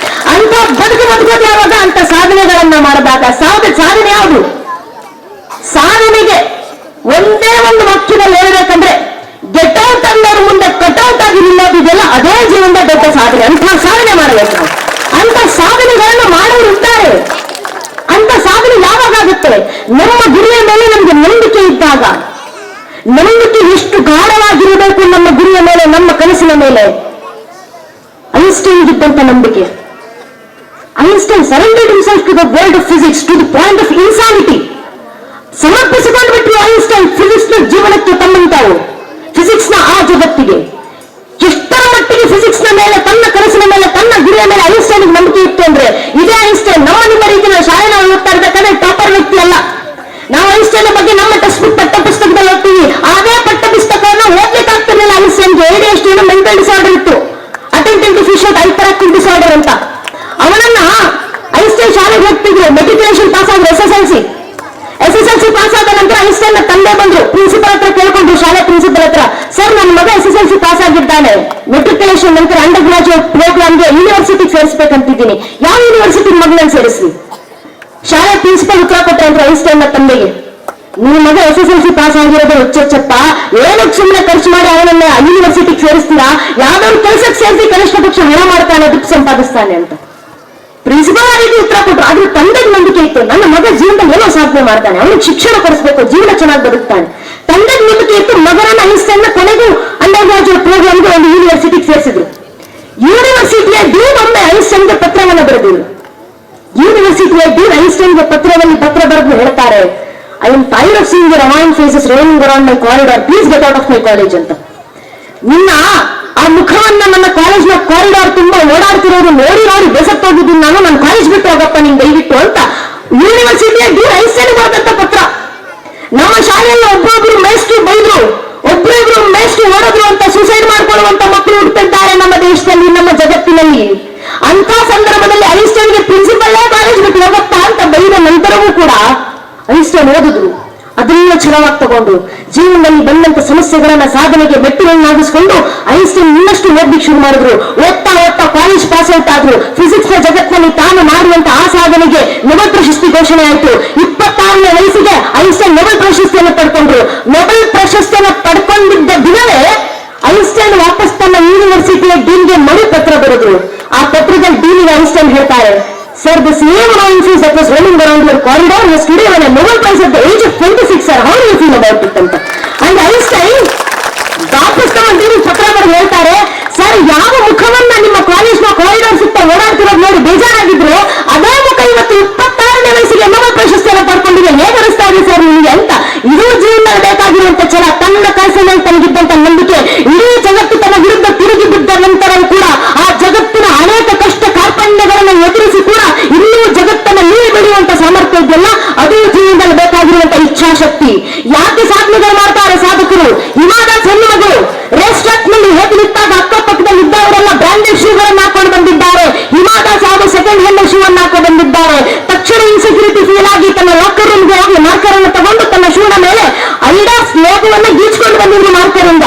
ಅಂತ ಬದುಕೋದು ಯಾವಾಗ? ಅಂತ ಸಾಧನೆಗಳನ್ನ ಮಾಡಿದಾಗ. ಸಾಧನೆ ಯಾವುದು? ಸಾಧನೆಗೆ ಒಂದೇ ಒಂದು ವಾಕ್ಯದಲ್ಲಿ ಹೇಳ್ಬೇಕಂದ್ರೆ ಗೆಟೌಟ್ ಅನ್ನೋರು ಮುಂದೆ ಕಟೌಟ್ ಆಗಿ ನಿಲ್ಲೋದಿದೆಯಲ್ಲ, ಅದೇ ಜೀವನದ ದೊಡ್ಡ ಸಾಧನೆ. ಅಂತ ಸಾಧನೆ ಮಾಡಬೇಕು ನಾವು. ಅಂತ ಸಾಧನೆಗಳನ್ನು ಮಾಡೋರು ಇದ್ದಾರೆ. ಅಂತ ಸಾಧನೆ ಯಾವಾಗ ಆಗುತ್ತೆ? ನಮ್ಮ ಗುರಿಯ ಮೇಲೆ ನಮ್ಗೆ ನಂಬಿಕೆ ಇದ್ದಾಗ. ನಂಬಿಕೆ ಎಷ್ಟು ಗಾಢವಾಗಿರಬೇಕು ನಮ್ಮ ಗುರಿಯ ಮೇಲೆ, ನಮ್ಮ ಕನಸಿನ ಮೇಲೆ. ಐನ್ಸ್ಟೈನ್ ಇದ್ದಂತ ನಂಬಿಕೆ. Einstein surrendered himself to the world of physics to the point of insanity. ಸಮರ್ಪಿಸಿಕೊಂಡು ಬಿಟ್ಟರು ಐನ್ಸ್ಟೈನ್ ಫಿಸಿಕ್ಸ್ ನ ಜೀವನಕ್ಕೆ ತಮ್ಮಂತಾವು, ಫಿಸಿಕ್ಸ್ ನ ಆ ಜಗತ್ತಿಗೆ. ಎಷ್ಟರ ಮಟ್ಟಿಗೆ ಫಿಸಿಕ್ಸ್ ನ ಮೇಲೆ, ತನ್ನ ಕನಸಿನ ಮೇಲೆ, ತನ್ನ ಗುರಿಯ ಮೇಲೆ ಐನ್ಸ್ಟೈನ್ ನಂಬಿಕೆ ಇತ್ತು ಅಂದ್ರೆ, ಇದೇ ಐನ್ಸ್ಟೈನ್ ನಮ್ಮ ನಿಮ್ಮ ರೀತಿಯ ಶಾಲೆ ನಾವು ಓದ್ತಾ ಇರ್ಬೇಕಾದ್ರೆ ಟಾಪರ್ ವ್ಯಕ್ತಿ ಅಲ್ಲ. ನಾವು ಐನ್ಸ್ಟೈನ್ ಬಗ್ಗೆ ನಮ್ಮ ಟೆಕ್ಸ್ಟ್ ಬುಕ್ ಪಠ್ಯ ಪುಸ್ತಕದಲ್ಲಿ ಓದ್ತೀವಿ. ಅದೇ ಪಠ್ಯ ಪುಸ್ತಕವನ್ನು ಓದ್ಲಿಕ್ಕಾಗ್ತಿರ್ಲಿಲ್ಲ ಐನ್ಸ್ಟೈನ್ಗೆ. ADHD ಮೆಂಟಲ್ ಡಿಸಾರ್ಡರ್ ಇತ್ತು, attentive deficient hyper active disorder ಅಂತ. ಅವನನ್ನ ಐನ್ಸ್ಟೈನ್ ಶಾಲೆಗೆ ಹೋಗ್ತಿದ್ರು, ಮೆಟ್ರಿಕ್ಯುಲೇಷನ್ ಪಾಸ್ ಆದ್ರೆ SSLC ಪಾಸ್ ಆದ ನಂತರ ಐನ್ಸ್ಟೈನ್ ತಂದೆ ಬಂದ್ರು, ಪ್ರಿನ್ಸಿಪಲ್ ಹತ್ರ ಕೇಳ್ಕೊಂಡ್ರು, ಶಾಲೆ ಪ್ರಿನ್ಸಿಪಲ್ ಹತ್ರ, ಸರ್ ನನ್ನ ಮಗ SSLC ಪಾಸ್ ಆಗಿದ್ದಾನೆ, ಮೆಟ್ರಿಕ್ಯುಲೇಷನ್ ನಂತರ ಅಂಡರ್ ಗ್ರಾಜುಯೇಟ್ ಪ್ರೋಗ್ರಾಮ್ಗೆ ಯೂನಿವರ್ಸಿಟಿಗೆ ಸೇರಿಸಬೇಕಂತಿದ್ದೀನಿ, ಯಾವ ಯೂನಿವರ್ಸಿಟಿ ಮಗನ ಸೇರಿಸಿ? ಶಾಲೆ ಪ್ರಿನ್ಸಿಪಲ್ ಉತ್ತರ ಕೊಟ್ಟರೆ ಅಂದ್ರೆ ಐನ್ಸ್ಟೈನ್ ನ ತಂದೆಗೆ, ನಿಮ್ಮ ಮಗ SSLC ಪಾಸ್ ಆಗಿರೋದು ಹುಚ್ಚಪ್ಪ, ಏನಕ್ಕೆ ಸುಮ್ಮನೆ ಖರ್ಚು ಮಾಡಿ ಅವನನ್ನ ಯೂನಿವರ್ಸಿಟಿಗೆ ಸೇರಿಸ್ತೀರಾ? ಯಾವ್ದಾದ್ರು ಕೆಲಸಕ್ಕೆ ಸೇರಿಸಿ ಕನಿಷ್ಠ ಪಕ್ಷ ಹಣ ಮಾಡ್ತಾನೆ, ದುಡ್ಡು ಸಂಪಾದಿಸ್ತಾನೆ ಅಂತ ಪ್ರಿನ್ಸಿಪಲ್ ಆಗಿ ಉತ್ತರ ಕೊಟ್ಟರು. ಆದ್ರೂ ತಂದೆಗೆ ನಂಬಿಕೆ ಇತ್ತು, ನನ್ನ ಮಗ ಜೀವನದಲ್ಲಿ ಏನೋ ಸಾಧನೆ ಮಾಡ್ತಾನೆ, ಅವನಿಗೆ ಶಿಕ್ಷಣ ಕೊಡಿಸ್ಬೇಕು, ಜೀವನ ಚೆನ್ನಾಗಿ ಬದುಕ್ತಾನೆ. ತಂದೆಗೆ ನಂಬಿಕೆ ಇತ್ತು. ಮಗನನ್ನ ಐನ್ಸ್ಟೈನ್ ಕೊನೆಗೂ ಅಂಡರ್ ಗ್ರಾಜುಯೇಟ್ ಪ್ರೋಗ್ರಾಮ್ಗೆ ಒಂದು ಯೂನಿವರ್ಸಿಟಿಗೆ ಸೇರಿಸಿದ್ರು. ಯೂನಿವರ್ಸಿಟಿಯ ಡೀನ್ ಒಮ್ಮೆ ಐನ್ಸ್ಟೈನ್ಗೆ ಪತ್ರವನ್ನು ಬರೆದಿದ್ರು. ಯೂನಿವರ್ಸಿಟಿಯ ಡೀನ್ ಐನ್ಸ್ಟೈನ್ಗೆ ಪತ್ರ ಬರೆದು ಹೇಳ್ತಾರೆ, I am tired of seeing your annoying faces rolling around my corridor, please get out of my college ಅಂತ. ನಿನ್ನ ಆ ಮುಖವನ್ನ ನನ್ನ ಕಾಲೇಜ್ನ ಕಾರಿಡಾರ್ ತುಂಬಾ ಓಡಾಡ್ತಿರೋದು ನೋಡಿ ಬೇಸತ್ತೋಗಿದ್ದೀನಿ ನಾನು, ನನ್ನ ಕಾಲೇಜ್ ಬಿಟ್ಟು ಹೋಗಪ್ಪ ನೀನ್ ದಯವಿಟ್ಟು ಅಂತ ಯೂನಿವರ್ಸಿಟಿಯ ಡೀನ್ ಐನ್ಸ್ಟೈನ್ ಬರೆದಂತ ಪತ್ರ. ನಮ್ಮ ಶಾಲೆಯಲ್ಲಿ ಒಬ್ಬೊಬ್ರು ಮೇಷ್ಟ್ರು ಬೈದ್ರು, ಒಬ್ಬೊಬ್ರು ಮೇಷ್ಟ್ರು ಓಡಿದ್ರು ಅಂತ ಸೂಸೈಡ್ ಮಾಡ್ಕೊಳ್ಳುವಂತ ಮಕ್ಕಳು ಹುಡ್ತಿದ್ದಾರೆ ನಮ್ಮ ದೇಶದಲ್ಲಿ, ನಮ್ಮ ಜಗತ್ತಿನಲ್ಲಿ. ಅಂತ ಸಂದರ್ಭದಲ್ಲಿ ಐನ್ಸ್ಟೈನ್ಗೆ ಪ್ರಿನ್ಸಿಪಲ್ಲೇ ಕಾಲೇಜ್ ಬಿಟ್ಟು ಹೋಗತ್ತಾ ಅಂತ ಬೈದ ನಂತರವೂ ಕೂಡ ಐನ್ಸ್ಟೈನ್ ಓದಿದ್ರು. ಅದನ್ನ ಛಲವಾಗಿ ತಗೊಂಡು ಜೀವನದಲ್ಲಿ ಬಂದಂತ ಸಮಸ್ಯೆಗಳನ್ನ ಸಾಧನೆಗೆ ಮೆಟ್ಟಿಲನ್ನಾಗಿಸ್ಕೊಂಡು ಐನ್ಸ್ಟೈನ್ ಇನ್ನಷ್ಟು ಓದ್ಲಿಕ್ಕೆ ಶುರು ಮಾಡಿದ್ರು. ಓದ್ತಾ ಕಾಲೇಜ್ ಪಾಸ್ ಔಟ್ ಆದ್ರು. ಫಿಸಿಕ್ಸ್ ನ ಜಗತ್ತಿನಲ್ಲಿ ತಾನು ಮಾಡುವಂತ ಆ ಸಾಧನೆಗೆ ನೊಬೆಲ್ ಪ್ರಶಸ್ತಿ ಘೋಷಣೆ ಆಯಿತು. 26ನೇ ವಯಸ್ಸಿಗೆ ಐನ್ಸ್ಟೈನ್ ನೊಬೆಲ್ ಪ್ರಶಸ್ತಿಯನ್ನು ಪಡ್ಕೊಂಡ್ರು. ನೊಬೆಲ್ ಪ್ರಶಸ್ತಿಯನ್ನು ಪಡ್ಕೊಂಡಿದ್ದ ದಿನವೇ ಐನ್ಸ್ಟೈನ್ ವಾಪಸ್ ತನ್ನ ಯೂನಿವರ್ಸಿಟಿಯ ಡೀನ್ಗೆ ಮರು ಪತ್ರ ಬರೆದ್ರು. ಆ ಪತ್ರದಲ್ಲಿ ಡೀನ್ಗೆ ಐನ್ಸ್ಟೈನ್ ಹೇಳ್ತಾರೆ, Sir, the same annoying face that was rolling around your corridor was today when a Nobel Prize at the age of 26, sir. How do you feel about it? And Einstein, ವಾಪಸ್ ತಮ್ಮ dean ಪತ್ರ ಬರೆದು ಹೇಳ್ತಾರೆ, sir ಯಾವ ಮುಖವನ್ನ ನಿಮ್ಮ ಕಾಲೇಜ್ನ corridor ಸುತ್ತ ಓಡಾಡ್ತಿರೋದು ನೋಡಿ ಬೇಜಾರಾಗಿದ್ರು, ಅದೇ ಮುಖ ಇವತ್ತು 26ನೇ ವಯಸ್ಸಿಗೆ ನೊಬೆಲ್ ಪ್ರಶಸ್ತಿಯನ್ನು ಪಡ್ಕೊಂಡಿದೆ, ಹೇಗೆ ಅನಿಸ್ತಾ ಇದೆ ಸರ್ ನಿಮಗೆ ಅಂತ. ಇದು ಜೀವನದಲ್ಲಿ ಬೇಕಾಗಿರುವಂತ ಛಲ. ತನ್ನ ಕನಸಿನಲ್ಲಿ ತನಗಿದ್ದಂತ ನಂಬಿಕೆ. ಇಡೀ ಜಗತ್ತು ತನ್ನ ವಿರುದ್ಧ ತಿರುಗಿ ಬಿದ್ದ ನಂತರವೂ ಕೂಡ ಆ ಜಗತ್ತಿನ ಅನೇಕ ಕಷ್ಟ ಕಾರ್ಪಣ್ಯಗಳನ್ನು ಎದುರಿಸಿ ಕೂಡ ಇನ್ನೂ ಜಗತ್ತನ್ನ ನೀರು ಬೆಳೆಯುವಂತ ಸಾಮರ್ಥ್ಯ ಇದೆಯಲ್ಲ, ಅದು ಜೀವನದಲ್ಲಿ ಬೇಕಾಗಿರುವಂತ ಇಚ್ಛಾಶಕ್ತಿ. ಯಾಕೆ ಸಾಧನೆಗಳು ಮಾಡ್ತಾರೆ ಸಾಧಕರು? ಇವಾಗ ಹೆಣ್ಣು ಮಗಳು ರೇಸ್ ಟ್ರ್ಯಾಕ್ ನಲ್ಲಿ ಹೇಗೆ ನಿಂತಾಗ ಅಕ್ಕಪಕ್ಕದಲ್ಲಿ ಇದ್ದವರೆಲ್ಲ ಬ್ರಾಂಡೆಡ್ ಶೂಗಳನ್ನು ಹಾಕೊಂಡು ಬಂದಿದ್ದಾರೆ. ಇವಾಗ ಸಾವು ಸೆಕೆಂಡ್ ಹ್ಯಾಂಡ್ ಶೂ ಅನ್ನು ಹಾಕೊಂಡು ಬಂದಿದ್ದಾರೆ. ತಕ್ಷಣ ಇನ್ಸೆಕ್ಯೂರಿಟಿ ಫೀಲ್ ಆಗಿ ತನ್ನ ಲಾಕರ್ ರೂಮ್ಗೆ ಹೋಗಿ ಮಾರ್ಕರ್ ಅನ್ನು ತಗೊಂಡು ತನ್ನ ಶೂನ ಮೇಲೆ ಅಡಿಡಾಸ್ ಲೋಗೋವನ್ನು ಗೀಚ್ಕೊಂಡು ಬಂದಿದ್ರು ಮಾರ್ಕರ್ ಇಂದ.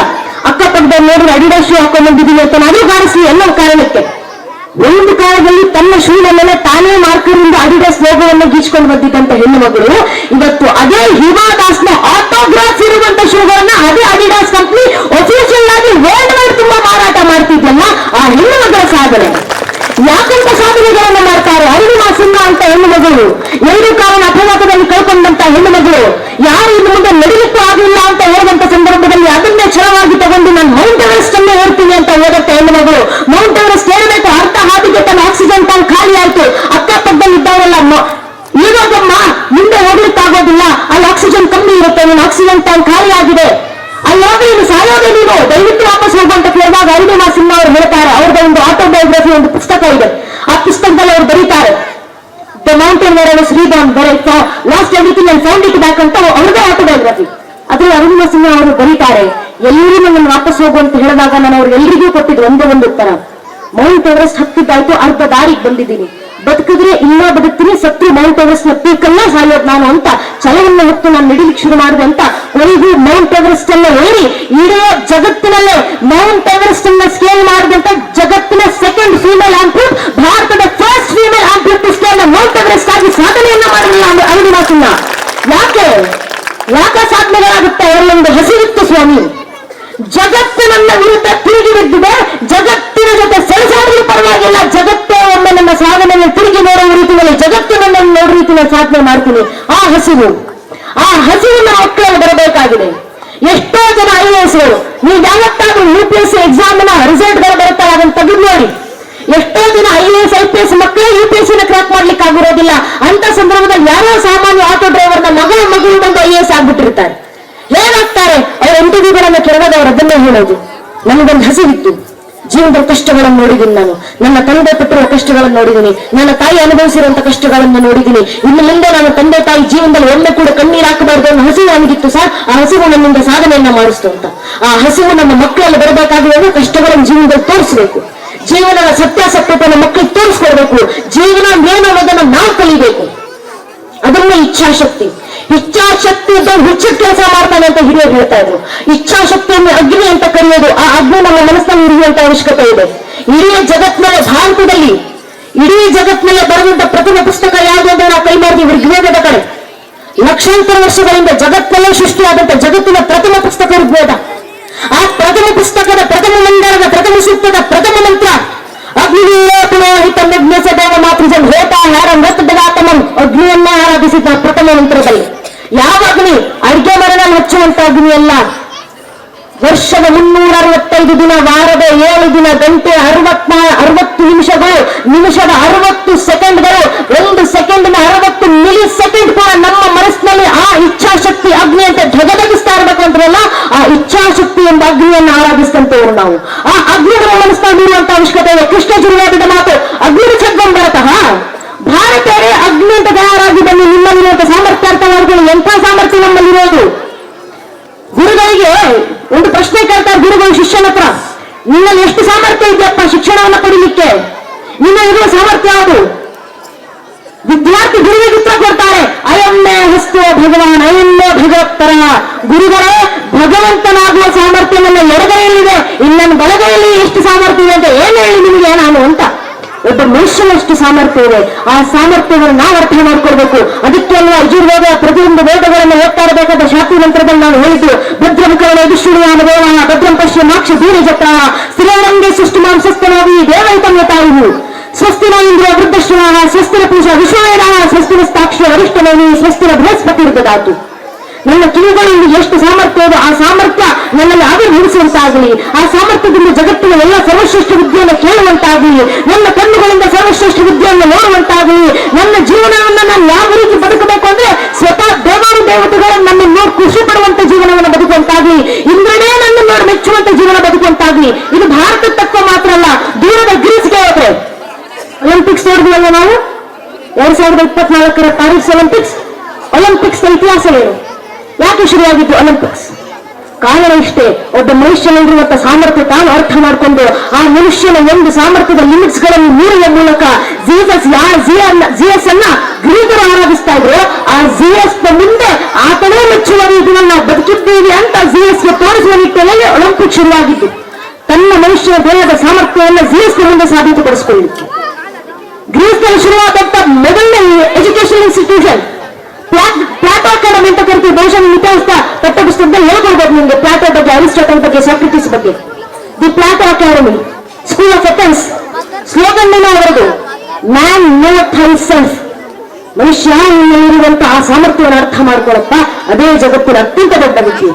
ಅಕ್ಕಪಕ್ಕದಲ್ಲಿ ನೋಡಿದ್ರೆ ಅಡಿಡಾಸ್ ಶೂ ಹಾಕೊಂಡು ಬಂದಿದ್ದೀನಿ ಅಂತ ಅದು ಕಾಣಿಸ್ಲಿ ಅನ್ನೋ ಕಾರಣಕ್ಕೆ ಒಂದು ಕಾಲದಲ್ಲಿ ತನ್ನ ಶೂನ ಮೇಲೆ ತಾನೇ ಮಾರ್ಕರ್ ಇಂದ ಅಡಿಡಾಸ್ ಲೋಗೋವನ್ನು ಗೀಚ್ಕೊಂಡು ಬಂದಿದ್ದಂತ ಹೆಣ್ಣು ಮಗಳು ಇವತ್ತು ಅದೇ ಹಿಮಾ ದಾಸ್ನ ಆಟೋಗ್ರಾಫ್ ಇರುವಂತ ಶೂಗಳನ್ನ ಅದೇ ಅಡಿಡಾಸ್ ಕಂಪ್ನಿ ಅಫಿಷಿಯಲ್ ಆಗಿ ವರ್ಲ್ಡ್ ವೈಡ್ ತುಂಬಾ ಮಾರಾಟ ಮಾಡ್ತಿದ್ಯಲ್ಲ, ಆ ಹೆಣ್ಣು ಮಗಳ ಸಾಧನೆ. ಯಾಕಂತ ಸಾಧನೆಗಳನ್ನ ಮಾಡ್ತಾರೆ? ಅರುಣಿಮಾ ಸಿನ್ಹಾ ಅಂತ ಹೆಣ್ಣು ಮಗಳು, 2 ಕಾಲಿನ ಅಪಘಾತದಲ್ಲಿ ಕಳ್ಕೊಂಡಂತ ಹೆಣ್ಣು ಮಗಳು, ಯಾರು ಇನ್ನು ಮುಂದೆ ನಡಿಲಿಕ್ಕೂ ಆಗಲಿಲ್ಲ ಅಂತ ಹೇಳುವಂತ ಸಂದರ್ಭದಲ್ಲಿ ಅದನ್ನೇ ಛಲವಾಗಿ ತಗೊಂಡು ನಾನು ಮೌಂಟ್ ಎವರೆಸ್ಟ್ ಅನ್ನೇ ಏರ್ತೀನಿ ಅಂತ ಓದುತ್ತೆ ಹೆಣ್ಣು ಮಗಳು. ಮೌಂಟ್ ಎವರೆಸ್ಟ್ ಏರಬೇಕು, ಅರ್ಧ ಹಾದಿಗೆ ತನ್ನ ಆಕ್ಸಿಜನ್ ಟ್ಯಾಂಕ್ ಖಾಲಿ ಆಯ್ತು. ಅಕ್ಕಪಕ್ಕದಲ್ಲಿ ಇದ್ದವರೆಲ್ಲ ಇರೋದಮ್ಮ ಮುಂದೆ ಹೋಗ್ಲಿಕ್ಕಾಗೋದಿಲ್ಲ, ಅಲ್ಲಿ ಆಕ್ಸಿಜನ್ ಕಮ್ಮಿ ಇರುತ್ತೆ, ನೀನು ಆಕ್ಸಿಜನ್ ಟ್ಯಾಂಕ್ ಖಾಲಿ ಆಗಿದೆ, ಅಲ್ಲಿ ಹೋಗಿ ನೀನು ಸಾಯೋದೇ ನೀನು, ದಯವಿಟ್ಟು ವಾಪಸ್ ಹೋಗುವಂತ ಕೇಳಿದಾಗ ಅರುಣಿಮಾ ಸಿನ್ಹಾ ಅವರು ಹೇಳ್ತಾರೆ, ಅವ್ರದ್ದು ಒಂದು ಆಟೋಬಯೋಗ್ರಫಿ ಒಂದು ಪುಸ್ತಕ ಇದೆ, ಆ ಪುಸ್ತಕದಲ್ಲಿ ಅವರು ಬರೀತಾರೆ the mountain where I was Reborn, last everything and found it back ಅಂತ ಅವ್ರದೇ ಆಟೋಬಯೋಗ್ರಫಿ. ಅದ್ರಲ್ಲಿ ಅರುಣಿಮಾ ಸಿನ್ಹಾ ಅವರು ಬರೀತಾರೆ, ಎಲ್ಲರೂ ನನ್ನನ್ನು ವಾಪಸ್ ಹೋಗು ಅಂತ ಹೇಳಿದಾಗ ನಾನು ಅವ್ರಿಗೆ ಎಲ್ರಿಗೂ ಕೊಟ್ಟಿದ್ದು ಒಂದೇ ಒಂದು ಉತ್ತರ, ಮೌಂಟ್ ಎವರೆಸ್ಟ್ ಹತ್ತಿದ್ದಾಯ್ತು, ಅರ್ಧ ದಾರಿಗೆ ಬಂದಿದ್ದೀನಿ, ಬದುಕಿದ್ರೆ ಇಲ್ಲ ಬದುಕ್ತೀನಿ, ಸತ್ರು ಮೌಂಟ್ ಎವರೆಸ್ಟ್ ನ ಪೀಕಲ್ಲ ಸಾಯೋದು ನಾನು ಅಂತ ಛಲವನ್ನು ಹೊತ್ತು ನಾನು ನಡಿಲಿಕ್ಕೆ ಶುರು ಮಾಡಿದೆ ಅಂತ ಕೊನೆಗೂ ಮೌಂಟ್ ಎವರೆಸ್ಟ್ ಅನ್ನ ಏರಿ ಇಡೀ ಜಗತ್ತಿನಲ್ಲೇ ಮೌಂಟ್ ಎವರೆಸ್ಟ್ ಅನ್ನ ಸ್ಕೇಲ್ ಮಾಡಿದಂತ ಜಗತ್ತಿನ ಸೆಕೆಂಡ್ ಫೀಮೇಲ್ ಆಂಪ್ಯೂಟ್, ಭಾರತದ first female amputee to scale Mount Everest ಆಗಿ ಸಾಧನೆಯನ್ನ ಮಾಡಲಿಲ್ಲ ಅರುಣಿಮಾ ಸಿನ್ಹಾ. ಯಾಕೆ ಸಾಧನೆಗಳಾಗುತ್ತೆ? ಅವರಲ್ಲೊಂದು ಹಸಿವಿತ್ತು ಸ್ವಾಮಿ. ಜಗತ್ತಿನನ್ನ ವಿರುದ್ಧ ತಿರುಗಿ ಬಿದ್ದಿದೆ, ಜಗತ್ತಿನ ಜೊತೆ ಸರಿಸಾಡಲು ಪರವಾಗಿಲ್ಲ, ಜಗತ್ತೇ ಒಮ್ಮೆ ನನ್ನ ಸಾಧನೆಯನ್ನು ತಿರುಗಿ ನೋಡುವ ರೀತಿಯಲ್ಲಿ ಜಗತ್ತಿನನ್ನು ನೋಡುವ ರೀತಿಯಲ್ಲಿ ಸಾಧನೆ ಮಾಡ್ತೀನಿ. ಆ ಹಸಿವು ನಮ್ಮ ಮಕ್ಕಳಲ್ಲಿ ಬರಬೇಕಾಗಿದೆ. ಎಷ್ಟೋ ಜನ IAS-ಗಳು, ನೀವು ಯಾವತ್ತಾದ್ರೂ UPSC ಎಕ್ಸಾಮ್ ನ ರಿಸಲ್ಟ್ ಗಳು ಬರುತ್ತಾರೆ, ಅದನ್ನು ತೆಗೆದು ನೋಡಿ. ಎಷ್ಟೋ ಜನ IAS IPS ಮಕ್ಕಳೇ UPSC ನ ಕ್ರಾಕ್ ಮಾಡ್ಲಿಕ್ಕೆ ಆಗಿರೋದಿಲ್ಲ. ಅಂತ ಸಂದರ್ಭದಲ್ಲಿ ಯಾರೋ ಸಾಮಾನ್ಯ ಆಟೋ ಡ್ರೈವರ್ನ ಮಗಳು ಬಂದು IAS ಆಗ್ಬಿಟ್ಟಿರ್ತಾರೆ. ಏನಾಗ್ತಾರೆ? ಅವ್ರ ಇಂಟರ್ವ್ಯೂಗಳನ್ನ ಕೆಳಗಡೆ ಅವರು ಅದನ್ನೇ ಹೇಳೋದು, ನನಗೊಂದು ಹಸಿವಿತ್ತು, ಜೀವನದ ಕಷ್ಟಗಳನ್ನು ನೋಡಿದ್ದೀನಿ, ನಾನು ನನ್ನ ತಂದೆ ಪಟ್ಟಿರುವ ಕಷ್ಟಗಳನ್ನು ನೋಡಿದ್ದೀನಿ, ನನ್ನ ತಾಯಿ ಅನುಭವಿಸಿರುವಂತ ಕಷ್ಟಗಳನ್ನು ನೋಡಿದ್ದೀನಿ, ಇನ್ನು ಮುಂದೆ ನಾನು ತಂದೆ ತಾಯಿ ಜೀವನದಲ್ಲಿ ಒಮ್ಮೆ ಕೂಡ ಕಣ್ಣೀರು ಹಾಕಬಾರ್ದು ಅನ್ನೋ ಹಸಿವು ನನಗಿತ್ತು ಸರ್. ಆ ಹಸಿವು ನನ್ನಿಂದ ಸಾಧನೆಯನ್ನ ಮಾಡಿಸ್ತು ಅಂತ. ಆ ಹಸಿವು ನಮ್ಮ ಮಕ್ಕಳಲ್ಲಿ ಬರಬೇಕಾಗಿರೋದು, ಕಷ್ಟಗಳನ್ನು ಜೀವನದಲ್ಲಿ ತೋರಿಸಬೇಕು, ಜೀವನದ ಸತ್ಯಾಸತ್ಯತೆಯನ್ನು ಮಕ್ಕಳಿಗೆ ತೋರಿಸ್ಕೊಡ್ಬೇಕು, ಜೀವನ ಏನು ಅನ್ನೋದನ್ನ ನಾವು ಕಲಿಬೇಕು. ಅದನ್ನ ಇಚ್ಛಾಶಕ್ತಿ ಇದ್ದ ಹುಚ್ಚ ಕೆಲಸ ಮಾಡ್ತಾನೆ ಅಂತ ಹಿರಿಯರು ಹೇಳ್ತಾ ಇದ್ರು. ಇಚ್ಛಾಶಕ್ತಿಯನ್ನು ಅಗ್ನಿ ಅಂತ ಕರೆಯೋದು, ಆ ಅಗ್ನಿ ನಮ್ಮ ಮನಸ್ಸಿನಲ್ಲಿ ಇರುವಂತ ಅವಶ್ಯಕತೆ ಇದೆ. ಇಡೀ ಜಗತ್ನಲ್ಲೇ ಬರುವಂತ ಪ್ರಥಮ ಪುಸ್ತಕ ಯಾವುದು ಅಂತ ನಾವು ಕೈ ಮಾಡಿದ್ವಿ, ಋಗ್ವೇದದ ಕಡೆ. ಲಕ್ಷಾಂತರ ವರ್ಷಗಳಿಂದ ಜಗತ್ತಿನಲ್ಲೇ ಸೃಷ್ಟಿಯಾದಂತ ಜಗತ್ತಿನ ಪ್ರಥಮ ಪುಸ್ತಕ ಋಗ್ವೇದ. ಆ ಪ್ರಥಮ ಪುಸ್ತಕದ ಪ್ರಥಮ ಮಂಡಲದ ಪ್ರಥಮ ಸೂಕ್ತದ ಪ್ರಥಮ ಮಂತ್ರ ಅಗ್ನಿಯನ್ನ ಆರಾಧಿಸಿದ ಪ್ರಥಮ ಮಂತ್ರದಲ್ಲಿ. ಯಾವ ಅಗ್ನಿ? ಅಡಿಗೆ ಮರದಲ್ಲಿ ಹಚ್ಚುವಂತ ಅಗ್ನಿ ಅಲ್ಲ. ವರ್ಷದ 365 ದಿನ, ವಾರದ 7 ದಿನ, ಗಂಟೆ 60 ನಿಮಿಷಗಳು, ನಿಮಿಷದ 60 ಸೆಕೆಂಡ್ಗಳು, 1 ಸೆಕೆಂಡಿನ 60 ಮಿಲಿ ಸೆಕೆಂಡ್ ಕೂಡ ನಮ್ಮ ಮನಸ್ಸಿನಲ್ಲಿ ಆ ಇಚ್ಛಾಶಕ್ತಿ ಅಗ್ನಿ ಅಂತ ಧಗಧಗಿಸ್ತಾ ಇರಬೇಕು ಅಂದ್ರಲ್ಲ, ಆ ಇಚ್ಛಾಶಕ್ತಿ ಎಂಬ ಅಗ್ನಿಯನ್ನು ಆರಾಧಿಸ್ತಂತೇವರು ನಾವು. ಆ ಅಗ್ನಿ ನಮ್ಮ ಮನಸ್ಸಿನಲ್ಲಿ ಇರುವಂತ ಅವಶ್ಯಕತೆ ಇದೆ. ಕೃಷ್ಣ ಜುರುವಾದ ಮಾತು, ಅಗ್ನಿ ಚಗ್ಗಂ ಬರತಃ. ಭಾರತೀಯರೇ ಅಗ್ನಿ ಅಂತ ತಯಾರಾಗಿ ಬನ್ನಿ, ನಿಮ್ಮಲ್ಲಿರುವಂತ ಸಾಮರ್ಥ್ಯ ಅರ್ಥ ಮಾಡ್ಕೊಳ್ಳಿ. ಎಂಥ ಸಾಮರ್ಥ್ಯ ನಮ್ಮಲ್ಲಿರೋದು? ಗುರುಗಳಿಗೆ ಒಂದು ಪ್ರಶ್ನೆ ಕೇಳ್ತಾರೆ ಗುರುಗಳು ಶಿಷ್ಯನ ಹತ್ರ, ನಿನ್ನಲ್ಲಿ ಎಷ್ಟು ಸಾಮರ್ಥ್ಯ ಇದೆಯಪ್ಪ ಶಿಕ್ಷಣವನ್ನು ಪಡಿಲಿಕ್ಕೆ? ನಿನ್ನಲ್ಲಿರುವ ಸಾಮರ್ಥ್ಯ ಯಾವುದು? ವಿದ್ಯಾರ್ಥಿ ಗುರುವಿಗೆ ಉತ್ತರ ಕೊಡ್ತಾರೆ, ಅಯಮ್ಮೆ ಹಸ್ತು ಭಗವಾನ್ ಅಯಮ್ಮೆ ಭಗವತ್ತರ. ಗುರುಗಳೇ, ಭಗವಂತನಾಗುವ ಸಾಮರ್ಥ್ಯ ನನ್ನ ಎಡಗೈಯಲ್ಲಿದೆ, ಇನ್ನೊಂದು ಬಲಗೈಯಲ್ಲಿ ಎಷ್ಟು ಸಾಮರ್ಥ್ಯ ಇದೆ ಅಂತ ಏನು ಹೇಳಿ ನಿಮಗೆ ನಾನು ಅಂತ. ಒಬ್ಬ ಮನುಷ್ಯನಷ್ಟು ಸಾಮರ್ಥ್ಯ ಇದೆ. ಆ ಸಾಮರ್ಥ್ಯವನ್ನು ನಾವು ಅರ್ಥ ಮಾಡ್ಕೊಳ್ಬೇಕು. ಅದಕ್ಕೆ ಅಲ್ವಾ ಯಜುರ್ವೇದ ಪ್ರತಿಯೊಂದು ವೇದಗಳನ್ನು ಓದ್ತಾ ಇರಬೇಕಾದ ಶಾಸ್ತ್ರೀಯ ನಂತರದಲ್ಲಿ ನಾವು ಹೇಳಿದ್ದು, ಭದ್ರಮುಖರಣ ವಿಷ್ಣುಯಾನ ದೇವ ಭದ್ರಂ ಪಶ್ಯ ಮಾಕ್ಷ ಧೀರ ಜತ್ರ ಸ್ಥಿರಂಗೆ ಸೃಷ್ಟಿಮಾಂ ಸ್ವಸ್ಥನಾಗಿ ದೇವೈತಮ್ಯತಾಯು ಸ್ವಸ್ತಿನ ಇಂದ್ರಿಯ ವೃದ್ಧಶ್ರಮ ಸ್ವಸ್ತಿನ ಪೂಜಾ ವಿಶ್ವವೇದ ಸ್ವಸ್ತಿನ ಸ್ಥಾಕ್ಷ ವರಿಷ್ಠನೇನಿ ಸ್ವಸ್ತಿನ ಬೃಹಸ್ಪತಿ ಇರುತ್ತದಾತು. ನನ್ನ ಕಿವಿಗಳಲ್ಲಿ ಎಷ್ಟು ಸಾಮರ್ಥ್ಯ ಇದೆ, ಆ ಸಾಮರ್ಥ್ಯ ನನ್ನಲ್ಲಿ ಆವಿರ್ಭವಿಸುವಂತಾಗಲಿ. ಆ ಸಾಮರ್ಥ್ಯದಿಂದ ಜಗತ್ತಿನ ಎಲ್ಲ ಸರ್ವಶ್ರೇಷ್ಠ ವಿದ್ಯೆಯನ್ನು ಕೇಳುವಂತಾಗಲಿ, ನನ್ನ ಕಣ್ಣುಗಳಿಂದ ಸರ್ವಶ್ರೇಷ್ಠ ವಿದ್ಯೆಯನ್ನು ನೋಡುವಂತಾಗಲಿ. ನನ್ನ ಜೀವನವನ್ನು ನಾನು ಯಾವ ರೀತಿ ಬದುಕಬೇಕು ಅಂದ್ರೆ ಸ್ವತಃ ದೇವಾನು ದೇವತೆಗಳನ್ನು ನನ್ನ ನೋಡಿ ಖುಷಿ ಪಡುವಂತ ಜೀವನವನ್ನು ಬದುಕುವಂತಾಗಲಿ, ಇಂದ್ರನೇ ನನ್ನ ನೋಡಿ ಮೆಚ್ಚುವಂತ ಜೀವನ ಬದುಕುವಂತಾಗಲಿ. ಇದು ಭಾರತ ತತ್ವ ಮಾತ್ರ ಅಲ್ಲ, ದೂರದ ಗ್ರೀಸ್ಗೆ ಹೋದ್ರೆ ಒಲಿಂಪಿಕ್ಸ್ ನೋಡಿದ್ವಲ್ಲ ನಾವು 2024 ಪ್ಯಾರಿಸ್ ಒಲಿಂಪಿಕ್ಸ್ ಇತಿಹಾಸ ಏನು? ಯಾಕೆ ಶುರುವಾಗಿದ್ದು ಒಲಿಂಪಿಕ್ಸ್? ಕಾರಣ ಇಷ್ಟೇ, ಒಬ್ಬ ಮನುಷ್ಯನಲ್ಲಿರುವಂತ ಸಾಮರ್ಥ್ಯ ತಾನು ಅರ್ಥ ಮಾಡಿಕೊಂಡು ಆ ಮನುಷ್ಯನ ಒಂದು ಸಾಮರ್ಥ್ಯದ ಲಿಮಿಟ್ಸ್ ಗಳನ್ನು ಮೀರುವ ಮೂಲಕ ಜಿಎಸ್ ಅನ್ನ ಗ್ರೀಕರು ಆರಾಧಿಸ್ತಾ ಇದ್ರು. ಆ ಜಿಎಸ್ ನ ಮುಂದೆ ಆತನೇ ಮೆಚ್ಚುವ ರೀತಿಯಲ್ಲಿ ನಾವು ಬದುಕಿದ್ದೀವಿ ಅಂತ ಜಿಎಸ್ ಗೆ ತೋರಿಸುವ ನಿಟ್ಟಿನಲ್ಲಿ ಒಲಿಂಪಿಕ್ ಶುರುವಾಗಿದ್ದು, ತನ್ನ ಮನುಷ್ಯನ ದೇಹದ ಸಾಮರ್ಥ್ಯವನ್ನು ಜಿಎಸ್ ನ ಮುಂದೆ ಸಾಬೀತುಪಡಿಸಿಕೊಳ್ಳಲಿಕ್ಕೆ. ಗ್ರೀಸ್ನಲ್ಲಿ ಶುರುವಾದಂತ ಮೊದಲನೇ ಎಜುಕೇಶನ್ ಇನ್ಸ್ಟಿಟ್ಯೂಷನ್ ಪ್ಲಾಟೋ ಅಕಾಡೆಮಿ ಅಂತ ಕರಿತೀವಿ. ಬಹುಶಃ ಇತಿಹಾಸ ಪಠ್ಯಪುಸ್ತಕದಲ್ಲಿ ಹೇಳ್ಕೊಡ್ಬೋದು ನಿಮ್ಗೆ ಪ್ಲಾಟೋ ಬಗ್ಗೆ, ಅರಿಸ್ಟಾಟಲ್ ಬಗ್ಗೆ, ಸಾಕ್ರೆಟಿಸ್ ಬಗ್ಗೆ. The plateau academy, school of Athens. Slogan ಅವರದು, ಮ್ಯಾನ್ ನೋಟ್ ಹೈಸೆಲ್ಫ್. ಮನುಷ್ಯ ಇರುವಂತ ಆ ಸಾಮರ್ಥ್ಯವನ್ನು ಅರ್ಥ ಮಾಡ್ಕೊಳಪ್ಪ, ಅದೇ ಜಗತ್ತಿನ ಅತ್ಯಂತ ದೊಡ್ಡ ವಿದ್ಯೆ.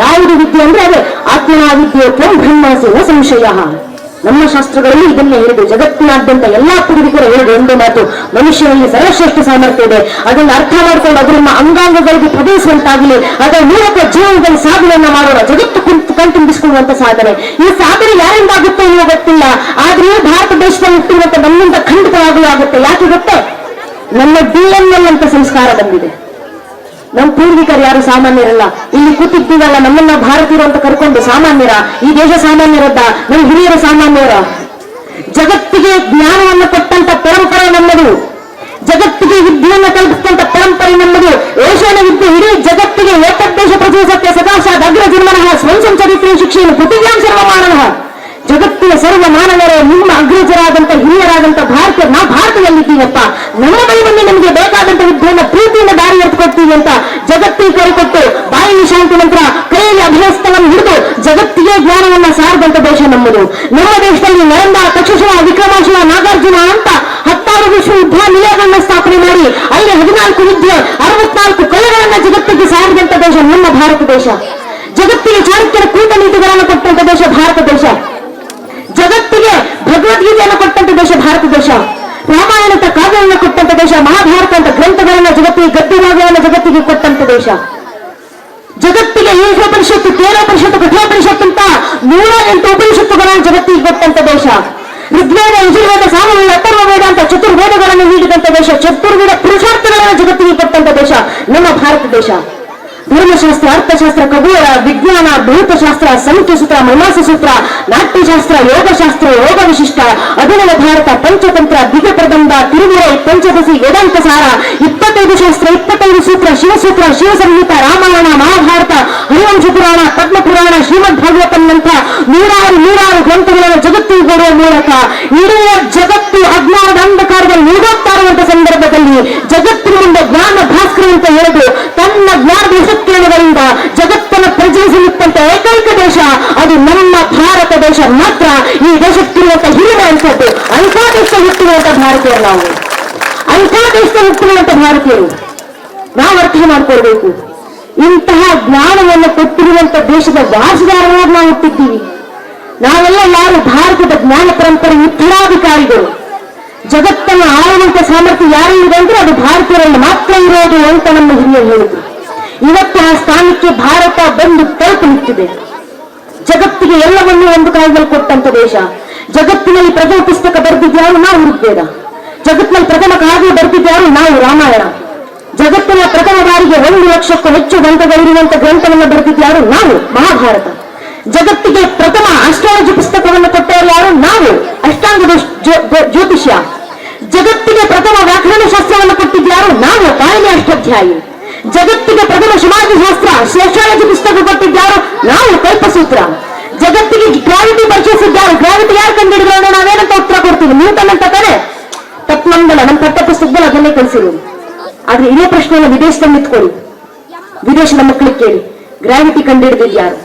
ಯಾವುದು ವಿದ್ಯೆ ಅಂದ್ರೆ ಅದೇ ಬ್ರಾಹ್ಮಣ ವಿದ್ಯೆ ತ್ವಂ ಬ್ರಹ್ಮಾಸಿ ನ ಸಂಶಯ. ನಮ್ಮ ಶಾಸ್ತ್ರಗಳಲ್ಲಿ ಇದನ್ನೇ ಹೇಳಿದೆ. ಜಗತ್ತಿನಾದ್ಯಂತ ಎಲ್ಲಾ ಪೂರ್ವಿಕರು ಹೇಳಿದ ಒಂದು ಮಾತು, ಮನುಷ್ಯನಲ್ಲಿ ಸರ್ವಶ್ರೇಷ್ಠ ಸಾಮರ್ಥ್ಯ ಇದೆ. ಅದನ್ನು ಅರ್ಥ ಮಾಡಿಕೊಂಡು ಅದನ್ನ ಅಂಗಾಂಗಗಳಿಗೆ ಪ್ರವೇಶಿಸುವಂತಾಗಲಿ, ಅದರ ಮೂಲಕ ಜೀವನದಲ್ಲಿ ಸಾಧನೆಯನ್ನ ಮಾಡೋಣ. ಜಗತ್ತು ಕಣ್ತುಂಬಿಸಿಕೊಳ್ಳುವಂತ ಸಾಧನೆ. ಈ ಸಾಧನೆ ಯಾರಿಂದ ಆಗುತ್ತೆ ಅನ್ನೋ ಗೊತ್ತಿಲ್ಲ, ಆದ್ರೆ ಭಾರತ ದೇಶದಲ್ಲಿ ಹುಟ್ಟಿರುವಂತ ನಮ್ಮಿಂದ ಖಂಡಿತವಾಗಲೂ ಆಗುತ್ತೆ. ಯಾಕೆ ಗೊತ್ತೇ? ನಮ್ಮ DNA ಅಂತ ಸಂಸ್ಕಾರ ಬಂದಿದೆ. ನಮ್ಮ ಪೂರ್ವಿಕರು ಯಾರು ಸಾಮಾನ್ಯರಲ್ಲ. ಇಲ್ಲಿ ಕೂತಿದ್ದೀವಲ್ಲ, ನಮ್ಮನ್ನ ಭಾರತೀಯರು ಅಂತ ಕರ್ಕೊಂಡು ಸಾಮಾನ್ಯರ, ಈ ದೇಶ ಸಾಮಾನ್ಯರದ್ದ? ನಮ್ಮ ಹಿರಿಯರ ಸಾಮಾನ್ಯರ? ಜಗತ್ತಿಗೆ ಜ್ಞಾನವನ್ನು ಕೊಟ್ಟಂತ ಪರಂಪರೆ ನಮ್ಮದು. ಜಗತ್ತಿಗೆ ವಿದ್ಯೆಯನ್ನು ಕಲ್ಪಿಸಿದಂತ ಪರಂಪರೆ ನಮ್ಮದು. ಏಷ್ಯಾನ ವಿದ್ಯೆ ಇಡೀ ಜಗತ್ತಿಗೆ ಏತದ್ದೇಶ ಪ್ರಚೋದಿಸಕ್ಕೆ ಸದಾಶಾದ್ ಅಗ್ರ ಜನ್ಮನಃ ಸ್ವಂಸಂ ಚರಿತ್ರೆ ಶಿಕ್ಷೆಯನ್ನು ಪೃಥಿವ್ಯಾಂ ಸರ್ವಮಾನವಃ. ಜಗತ್ತಿನ ಸರ್ವ ಮಾನವರೇ ನಿಮ್ಮ ಅಗ್ರಜರಾದಂತ ಹಿರಿಯರಾದಂತ ಭಾರತೀಯರು. ನಾವು ಭಾರತದಲ್ಲಿದ್ದೀವಪ್ಪ, ನಮ್ಮ ಬಳಿಯಲ್ಲಿ ನಮಗೆ ಬೇಕಾದಂತ ವಿದ್ಯೆಯನ್ನು ಪ್ರೀತಿಯಿಂದ ದಾರಿ ಎತ್ಕೊಡ್ತೀವಿ ಅಂತ ಜಗತ್ತಿಗೆ ಕರೆಕೊಟ್ಟು ಬಾಯಿಲಿ ಶಾಂತಿ ನಂತರ ಕೈಯಲ್ಲಿ ಅಭ್ಯಾಸವನ್ನು ಹಿಡಿದು ಜಗತ್ತಿಗೆ ಜ್ಞಾನವನ್ನ ಸಾರದಂತ ದೇಶ ನಮ್ಮದು. ನಮ್ಮ ದೇಶದಲ್ಲಿ ನರಂದ, ತಕ್ಷಶಿಲ, ವಿಕ್ರಮಾಶಿಲ, ನಾಗಾರ್ಜುನ ಅಂತ 16 ವಿಶ್ವವಿದ್ಯಾನಿಲಯಗಳನ್ನ ಸ್ಥಾಪನೆ ಮಾಡಿ ಅಲ್ಲಿ 14 ವಿದ್ಯೆ 64 ಕಲೆಗಳನ್ನ ಜಗತ್ತಿಗೆ ಸಾರಿದಂತ ದೇಶ ನಮ್ಮ ಭಾರತ ದೇಶ. ಜಗತ್ತಿಗೆ ಚಾಣಕ್ಯರ ಕೂಟ ನೀತಿಗಳನ್ನು ಕೊಟ್ಟಂತ ದೇಶ ಭಾರತ ದೇಶ. ಜಗತ್ತಿಗೆ ಭಗವದ್ಗೀತೆಯನ್ನು ಕೊಟ್ಟಂತ ದೇಶ ಭಾರತ ದೇಶ. ರಾಮಾಯಣದ ಕಾವ್ಯವನ್ನು ಕೊಟ್ಟಂತ ದೇಶ. ಮಹಾಭಾರತ ಅಂತ ಗ್ರಂಥಗಳನ್ನ ಜಗತ್ತಿಗೆ, ಗದ್ಯಭಾಗವನ್ನು ಜಗತ್ತಿಗೆ ಕೊಟ್ಟಂತ ದೇಶ. ಜಗತ್ತಿಗೆ ಈಶೋಪನಿಷತ್ತು, ಕೇನೋಪನಿಷತ್ತು, ಕಠೋಪನಿಷತ್ತು ಅಂತ 108 ಉಪನಿಷತ್ತುಗಳನ್ನು ಜಗತ್ತಿಗೆ ಕೊಟ್ಟಂತ ದೇಶ. ಋಗ್ವೇದ, ಯಜುರ್ವೇದ, ಸಾಮವೇದ, ಅಥರ್ವ ವೇದ ಅಂತ ಚತುರ್ವೇದಗಳನ್ನು ನೀಡಿದಂತ ದೇಶ. ಚತುರ್ವೇದ ಪುರುಷಾರ್ಥಗಳನ್ನು ಜಗತ್ತಿಗೆ ಕೊಟ್ಟಂತ ದೇಶ ನಮ್ಮ ಭಾರತ ದೇಶ. ಧರ್ಮಶಾಸ್ತ್ರ, ಅರ್ಥಶಾಸ್ತ್ರ, ಖಗೋಳ ವಿಜ್ಞಾನ, ಭೌತಶಾಸ್ತ್ರ, ಸಂಖ್ಯೆ ಸೂತ್ರ, ಮೀಮಾಂಸ ಸೂತ್ರ, ನಾಟ್ಯಶಾಸ್ತ್ರ, ಯೋಗಶಾಸ್ತ್ರ, ಯೋಗ ವಿಶಿಷ್ಟ, ಅಭಿನವ ಭಾರತ, ಪಂಚತಂತ್ರ, ದಿಗಪ್ರಬಂಧ, ತಿರುಮುರೆ, ಪಂಚದಶಿ, ವೇದಾಂತ ಸಾರ, 25 ಶಾಸ್ತ್ರ, 25 ಸೂತ್ರ, ಶಿವಸೂತ್ರ, ಶಿವಸಂಹಿತ, ರಾಮಾಯಣ, ಮಹಾಭಾರತ, ಹರಿವಂಶ ಪುರಾಣ, ಪದ್ಮ ಪುರಾಣ, ಶ್ರೀಮದ್ ಭಾಗವತಂನಂತ 106 ಗ್ರಂಥಗಳನ್ನು ಜಗತ್ತಿಗೆ ಕೊಡುವ ಮೂಲಕ ಇಡೀ ಜಗತ್ತು ಅಜ್ಞಾನದ ಅಂಧಕಾರದಲ್ಲಿ ಮುಳುಗುತ್ತಾ ಇರುವಂತ ಸಂದರ್ಭದಲ್ಲಿ ಜಗತ್ತಿನ ಮುಂದೆ ಜ್ಞಾನ ಭಾಸ್ಕರ ಅಂತ ಹೇಳಿದು ತನ್ನ ಜ್ಞಾನದ ವಿಷತ್ಕರಣಗಳಿಂದ ಜಗತ್ತನ್ನು ಪ್ರಜ್ವಲಿಸಲಿಕ್ಕಂತ ಏಕೈಕ ದೇಶ ಅದು ನಮ್ಮ ಭಾರತ ದೇಶ ಮಾತ್ರ. ಈ ದೇಶಕ್ಕಿರುವಂತ ಹಿರಿಮೆ ಅನ್ಸದ್ದು ಅಂಥ ದೇಶ ಹುಟ್ಟಿರುವಂತ ಭಾರತೀಯರು ನಾವು. ಅಂಥ ದೇಶ ಹುಟ್ಟಿರುವಂತ ಭಾರತೀಯರು ನಾವು ಅರ್ಥ ಮಾಡ್ಕೊಳ್ಬೇಕು. ಇಂತಹ ಜ್ಞಾನವನ್ನು ಕೊಟ್ಟಿರುವಂತ ದೇಶದ ವಾರಸುದಾರರಾಗಿ ನಾವು ಹುಟ್ಟಿದ್ದೀವಿ. ನಾವೆಲ್ಲ ಯಾರು ಭಾರತದ ಜ್ಞಾನ ಪರಂಪರೆ ಉತ್ತರಾಧಿಕಾರಿಗಳು. ಜಗತ್ತನ್ನು ಆಳುವಂತ ಸಾಮರ್ಥ್ಯ ಯಾರಿಗಿದೆ ಅಂದ್ರೆ ಅದು ಭಾರತೀಯರಲ್ಲಿ ಮಾತ್ರ ಇರೋದು ಅಂತ ನಮ್ಮ ಹಿರಿಯರು ಹೇಳಿದ್ರು. ಇವತ್ತು ಆ ಸ್ಥಾನಕ್ಕೆ ಭಾರತ ಬಂದು ತಲುಪು ನಿಂತಿದೆ. ಜಗತ್ತಿಗೆ ಎಲ್ಲವನ್ನೂ ಒಂದು ಕಾಲದಲ್ಲಿ ಕೊಟ್ಟಂತ ದೇಶ. ಜಗತ್ತಿನಲ್ಲಿ ಪ್ರಥಮ ಪುಸ್ತಕ ಬರೆದಿದ್ಯಾರು? ನಾವು ಋಗ್ವೇದ. ಜಗತ್ತಿನಲ್ಲಿ ಪ್ರಥಮ ಕಾವ್ಯ ಬರೆದಿದ್ಯಾರು? ನಾವು ರಾಮಾಯಣ. ಜಗತ್ತಿನ ಪ್ರಥಮ ಬಾರಿಗೆ 1 ಲಕ್ಷಕ್ಕೂ ಹೆಚ್ಚು ಗ್ರಂಥಗಳಿರುವಂತ ಗ್ರಂಥವನ್ನು ಬರೆದಿದ್ಯಾರು? ನಾವು ಮಹಾಭಾರತ. ಜಗತ್ತಿಗೆ ಪ್ರಥಮ ಅಸ್ಟ್ರಾಲಜಿ ಪುಸ್ತಕವನ್ನು ಕೊಟ್ಟವರು ಯಾರು? ನಾವು ಅಷ್ಟಾಂಗ ಜ್ಯೋತಿಷ್ಯ. ಜಗತ್ತಿಗೆ ಪ್ರಥಮ ವ್ಯಾಕರಣ ಶಾಸ್ತ್ರವನ್ನು ಕೊಟ್ಟಿದ್ಯಾರು? ನಾವು ಕಾಯಿಲೆ ಅಷ್ಟಾಧ್ಯಾಯಿ. ಜಗತ್ತಿಗೆ ಪ್ರಥಮ ಸಮಾಜಶಾಸ್ತ್ರ ಸೋಶಿಯಾಲಜಿ ಪುಸ್ತಕ ಕೊಟ್ಟಿದ್ಯಾರು? ನಾವು ಕಲ್ಪಸೂತ್ರ. ಜಗತ್ತಿಗೆ ಗ್ರಾವಿಟಿ ಪರಿಚಯಿಸಿದ್ಯಾರು? ಗ್ರಾವಿಟಿ ಯಾರು ಕಂಡುಹಿಡಿದ್ರು? ನಾವೇನಂತ ಉತ್ತರ ಕೊಡ್ತೀವಿ? ನ್ಯೂಟನ್ ಅಂತ ತಾನೆ. ತಪ್ಪಂದಲ್ಲ, ನಮ್ಮ ಪಠ್ಯ ಪುಸ್ತಕದಲ್ಲಿ ಅದನ್ನೇ ಕಲಿಸಿರೋದು. ಆದ್ರೆ ಇದೇ ಪ್ರಶ್ನೆಯನ್ನು ವಿದೇಶದಲ್ಲಿ ನಿಂತ್ಕೊಳ್ಳಿ, ವಿದೇಶದ ಮಕ್ಕಳಿಗೆ ಕೇಳಿ, ಗ್ರಾವಿಟಿ ಕಂಡುಹಿಡಿದಿದ್ಯಾರು?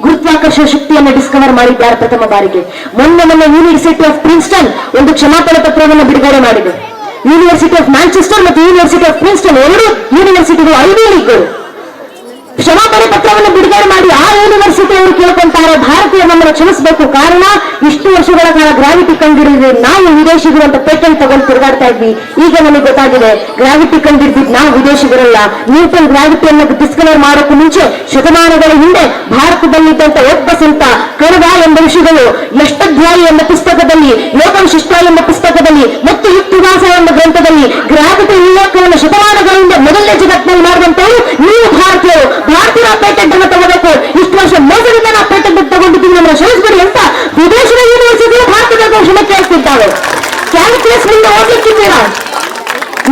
ಗುರುತ್ವಾಕರ್ಷಣ ಶಕ್ತಿಯನ್ನು ಡಿಸ್ಕವರ್ ಮಾಡಿದ್ದಾರೆ ಪ್ರಥಮ ಬಾರಿಗೆ. ಮೊನ್ನೆ ಯೂನಿವರ್ಸಿಟಿ ಆಫ್ ಪ್ರಿನ್ಸ್ಟನ್ ಒಂದು ಕ್ಷಮಾಪಣೆ ಪತ್ರವನ್ನು ಬಿಡುಗಡೆ ಮಾಡಿದೆ. ಯೂನಿವರ್ಸಿಟಿ ಆಫ್ ಮ್ಯಾಂಚೆಸ್ಟರ್ ಮತ್ತು ಯೂನಿವರ್ಸಿಟಿ ಆಫ್ ಪ್ರಿನ್ಸ್ಟನ್ 2 ಯೂನಿವರ್ಸಿಟಿಗಳು ಐವಿ ಲೀಗ್ಗಳು ಕ್ಷಮಾಪಣೆ ಪತ್ರವನ್ನು ಬಿಡುಗಡೆ ಮಾಡಿ ಆ ಯೂನಿವರ್ಸಿಟಿ ಅವರು ಕೇಳ್ಕೊಂತಾರೆ, ಭಾರತೀಯ ನಮ್ಮನ್ನು ಕ್ಷಮಿಸಬೇಕು. ಕಾರಣ ಇಷ್ಟು ವರ್ಷಗಳ ಕಾಲ ಗ್ರಾವಿಟಿ ಕಂಡುಹಿಡಿದ್ರೆ ನಾವು ವಿದೇಶಿಗರು ಅಂತ ಪೇಟೆಂಟ್ ತಗೊಂಡು ತಿರುಗಾಡ್ತಾ ಇದ್ವಿ. ಈಗ ನಮಗೆ ಗೊತ್ತಾಗಿದೆ ಗ್ರಾವಿಟಿ ಕಂಡುಹಿಡಿದಿದ್ದು ನಾವು ವಿದೇಶಿಗರಲ್ಲ. ನ್ಯೂಟನ್ ಗ್ರಾವಿಟಿಯನ್ನು ಡಿಸ್ಕವರ್ ಮಾಡೋಕ್ಕೂ ಮುಂಚೆ ಶತಮಾನಗಳ ಹಿಂದೆ ಭಾರತದಲ್ಲಿದ್ದಂತ ಒಬ್ಬ ಸಂತ ಕಣಗ ಎಂಬ ಋಷಿಗಳು ಎಷ್ಟಧ್ಯಾಯಿ ಎಂಬ ಪುಸ್ತಕದಲ್ಲಿ, ಯೋಗ ವಿಶಿಷ್ಟ ಎಂಬ ಪುಸ್ತಕದಲ್ಲಿ ಮತ್ತು ಯುಕ್ತಿವಾಸ ಎಂಬ ಗ್ರಂಥದಲ್ಲಿ ಗ್ರಾವಿಟಿ ಉಲ್ಲೇಖವನ್ನು ಶತಮಾನಗಳಿಂದ ಮೊದಲನೇ ಜಗತ್ತಿನಲ್ಲಿ ಮಾಡಿದಂತವರು ನೀವು ಭಾರತೀಯರು. ಭಾರತೀಯ ಪೇಟೆಂಟ್ ಅನ್ನು ತಗೋಬೇಕು. ಇಷ್ಟು ವರ್ಷ ಮೋಸದಿಂದ ನಾವು ಪೇಟೆಂಟ್ ತಗೊಂಡಿದ್ದೀವಿ, ನಮ್ಮನ್ನು ಕ್ಷಮಿಸಬೇಡಿ ಅಂತ ವಿದೇಶದ ಯೂನಿವರ್ಸಿಟಿಗಳು ಭಾರತದ ಕ್ಷಮೆ ಕೇಳ್ತಿದ್ದಾವೆ. ಕ್ಯಾಲ್ಕುಲಸ್ ನಿಂದ ಓದಲಿಕ್ಕಿದ್ದೀರಾ?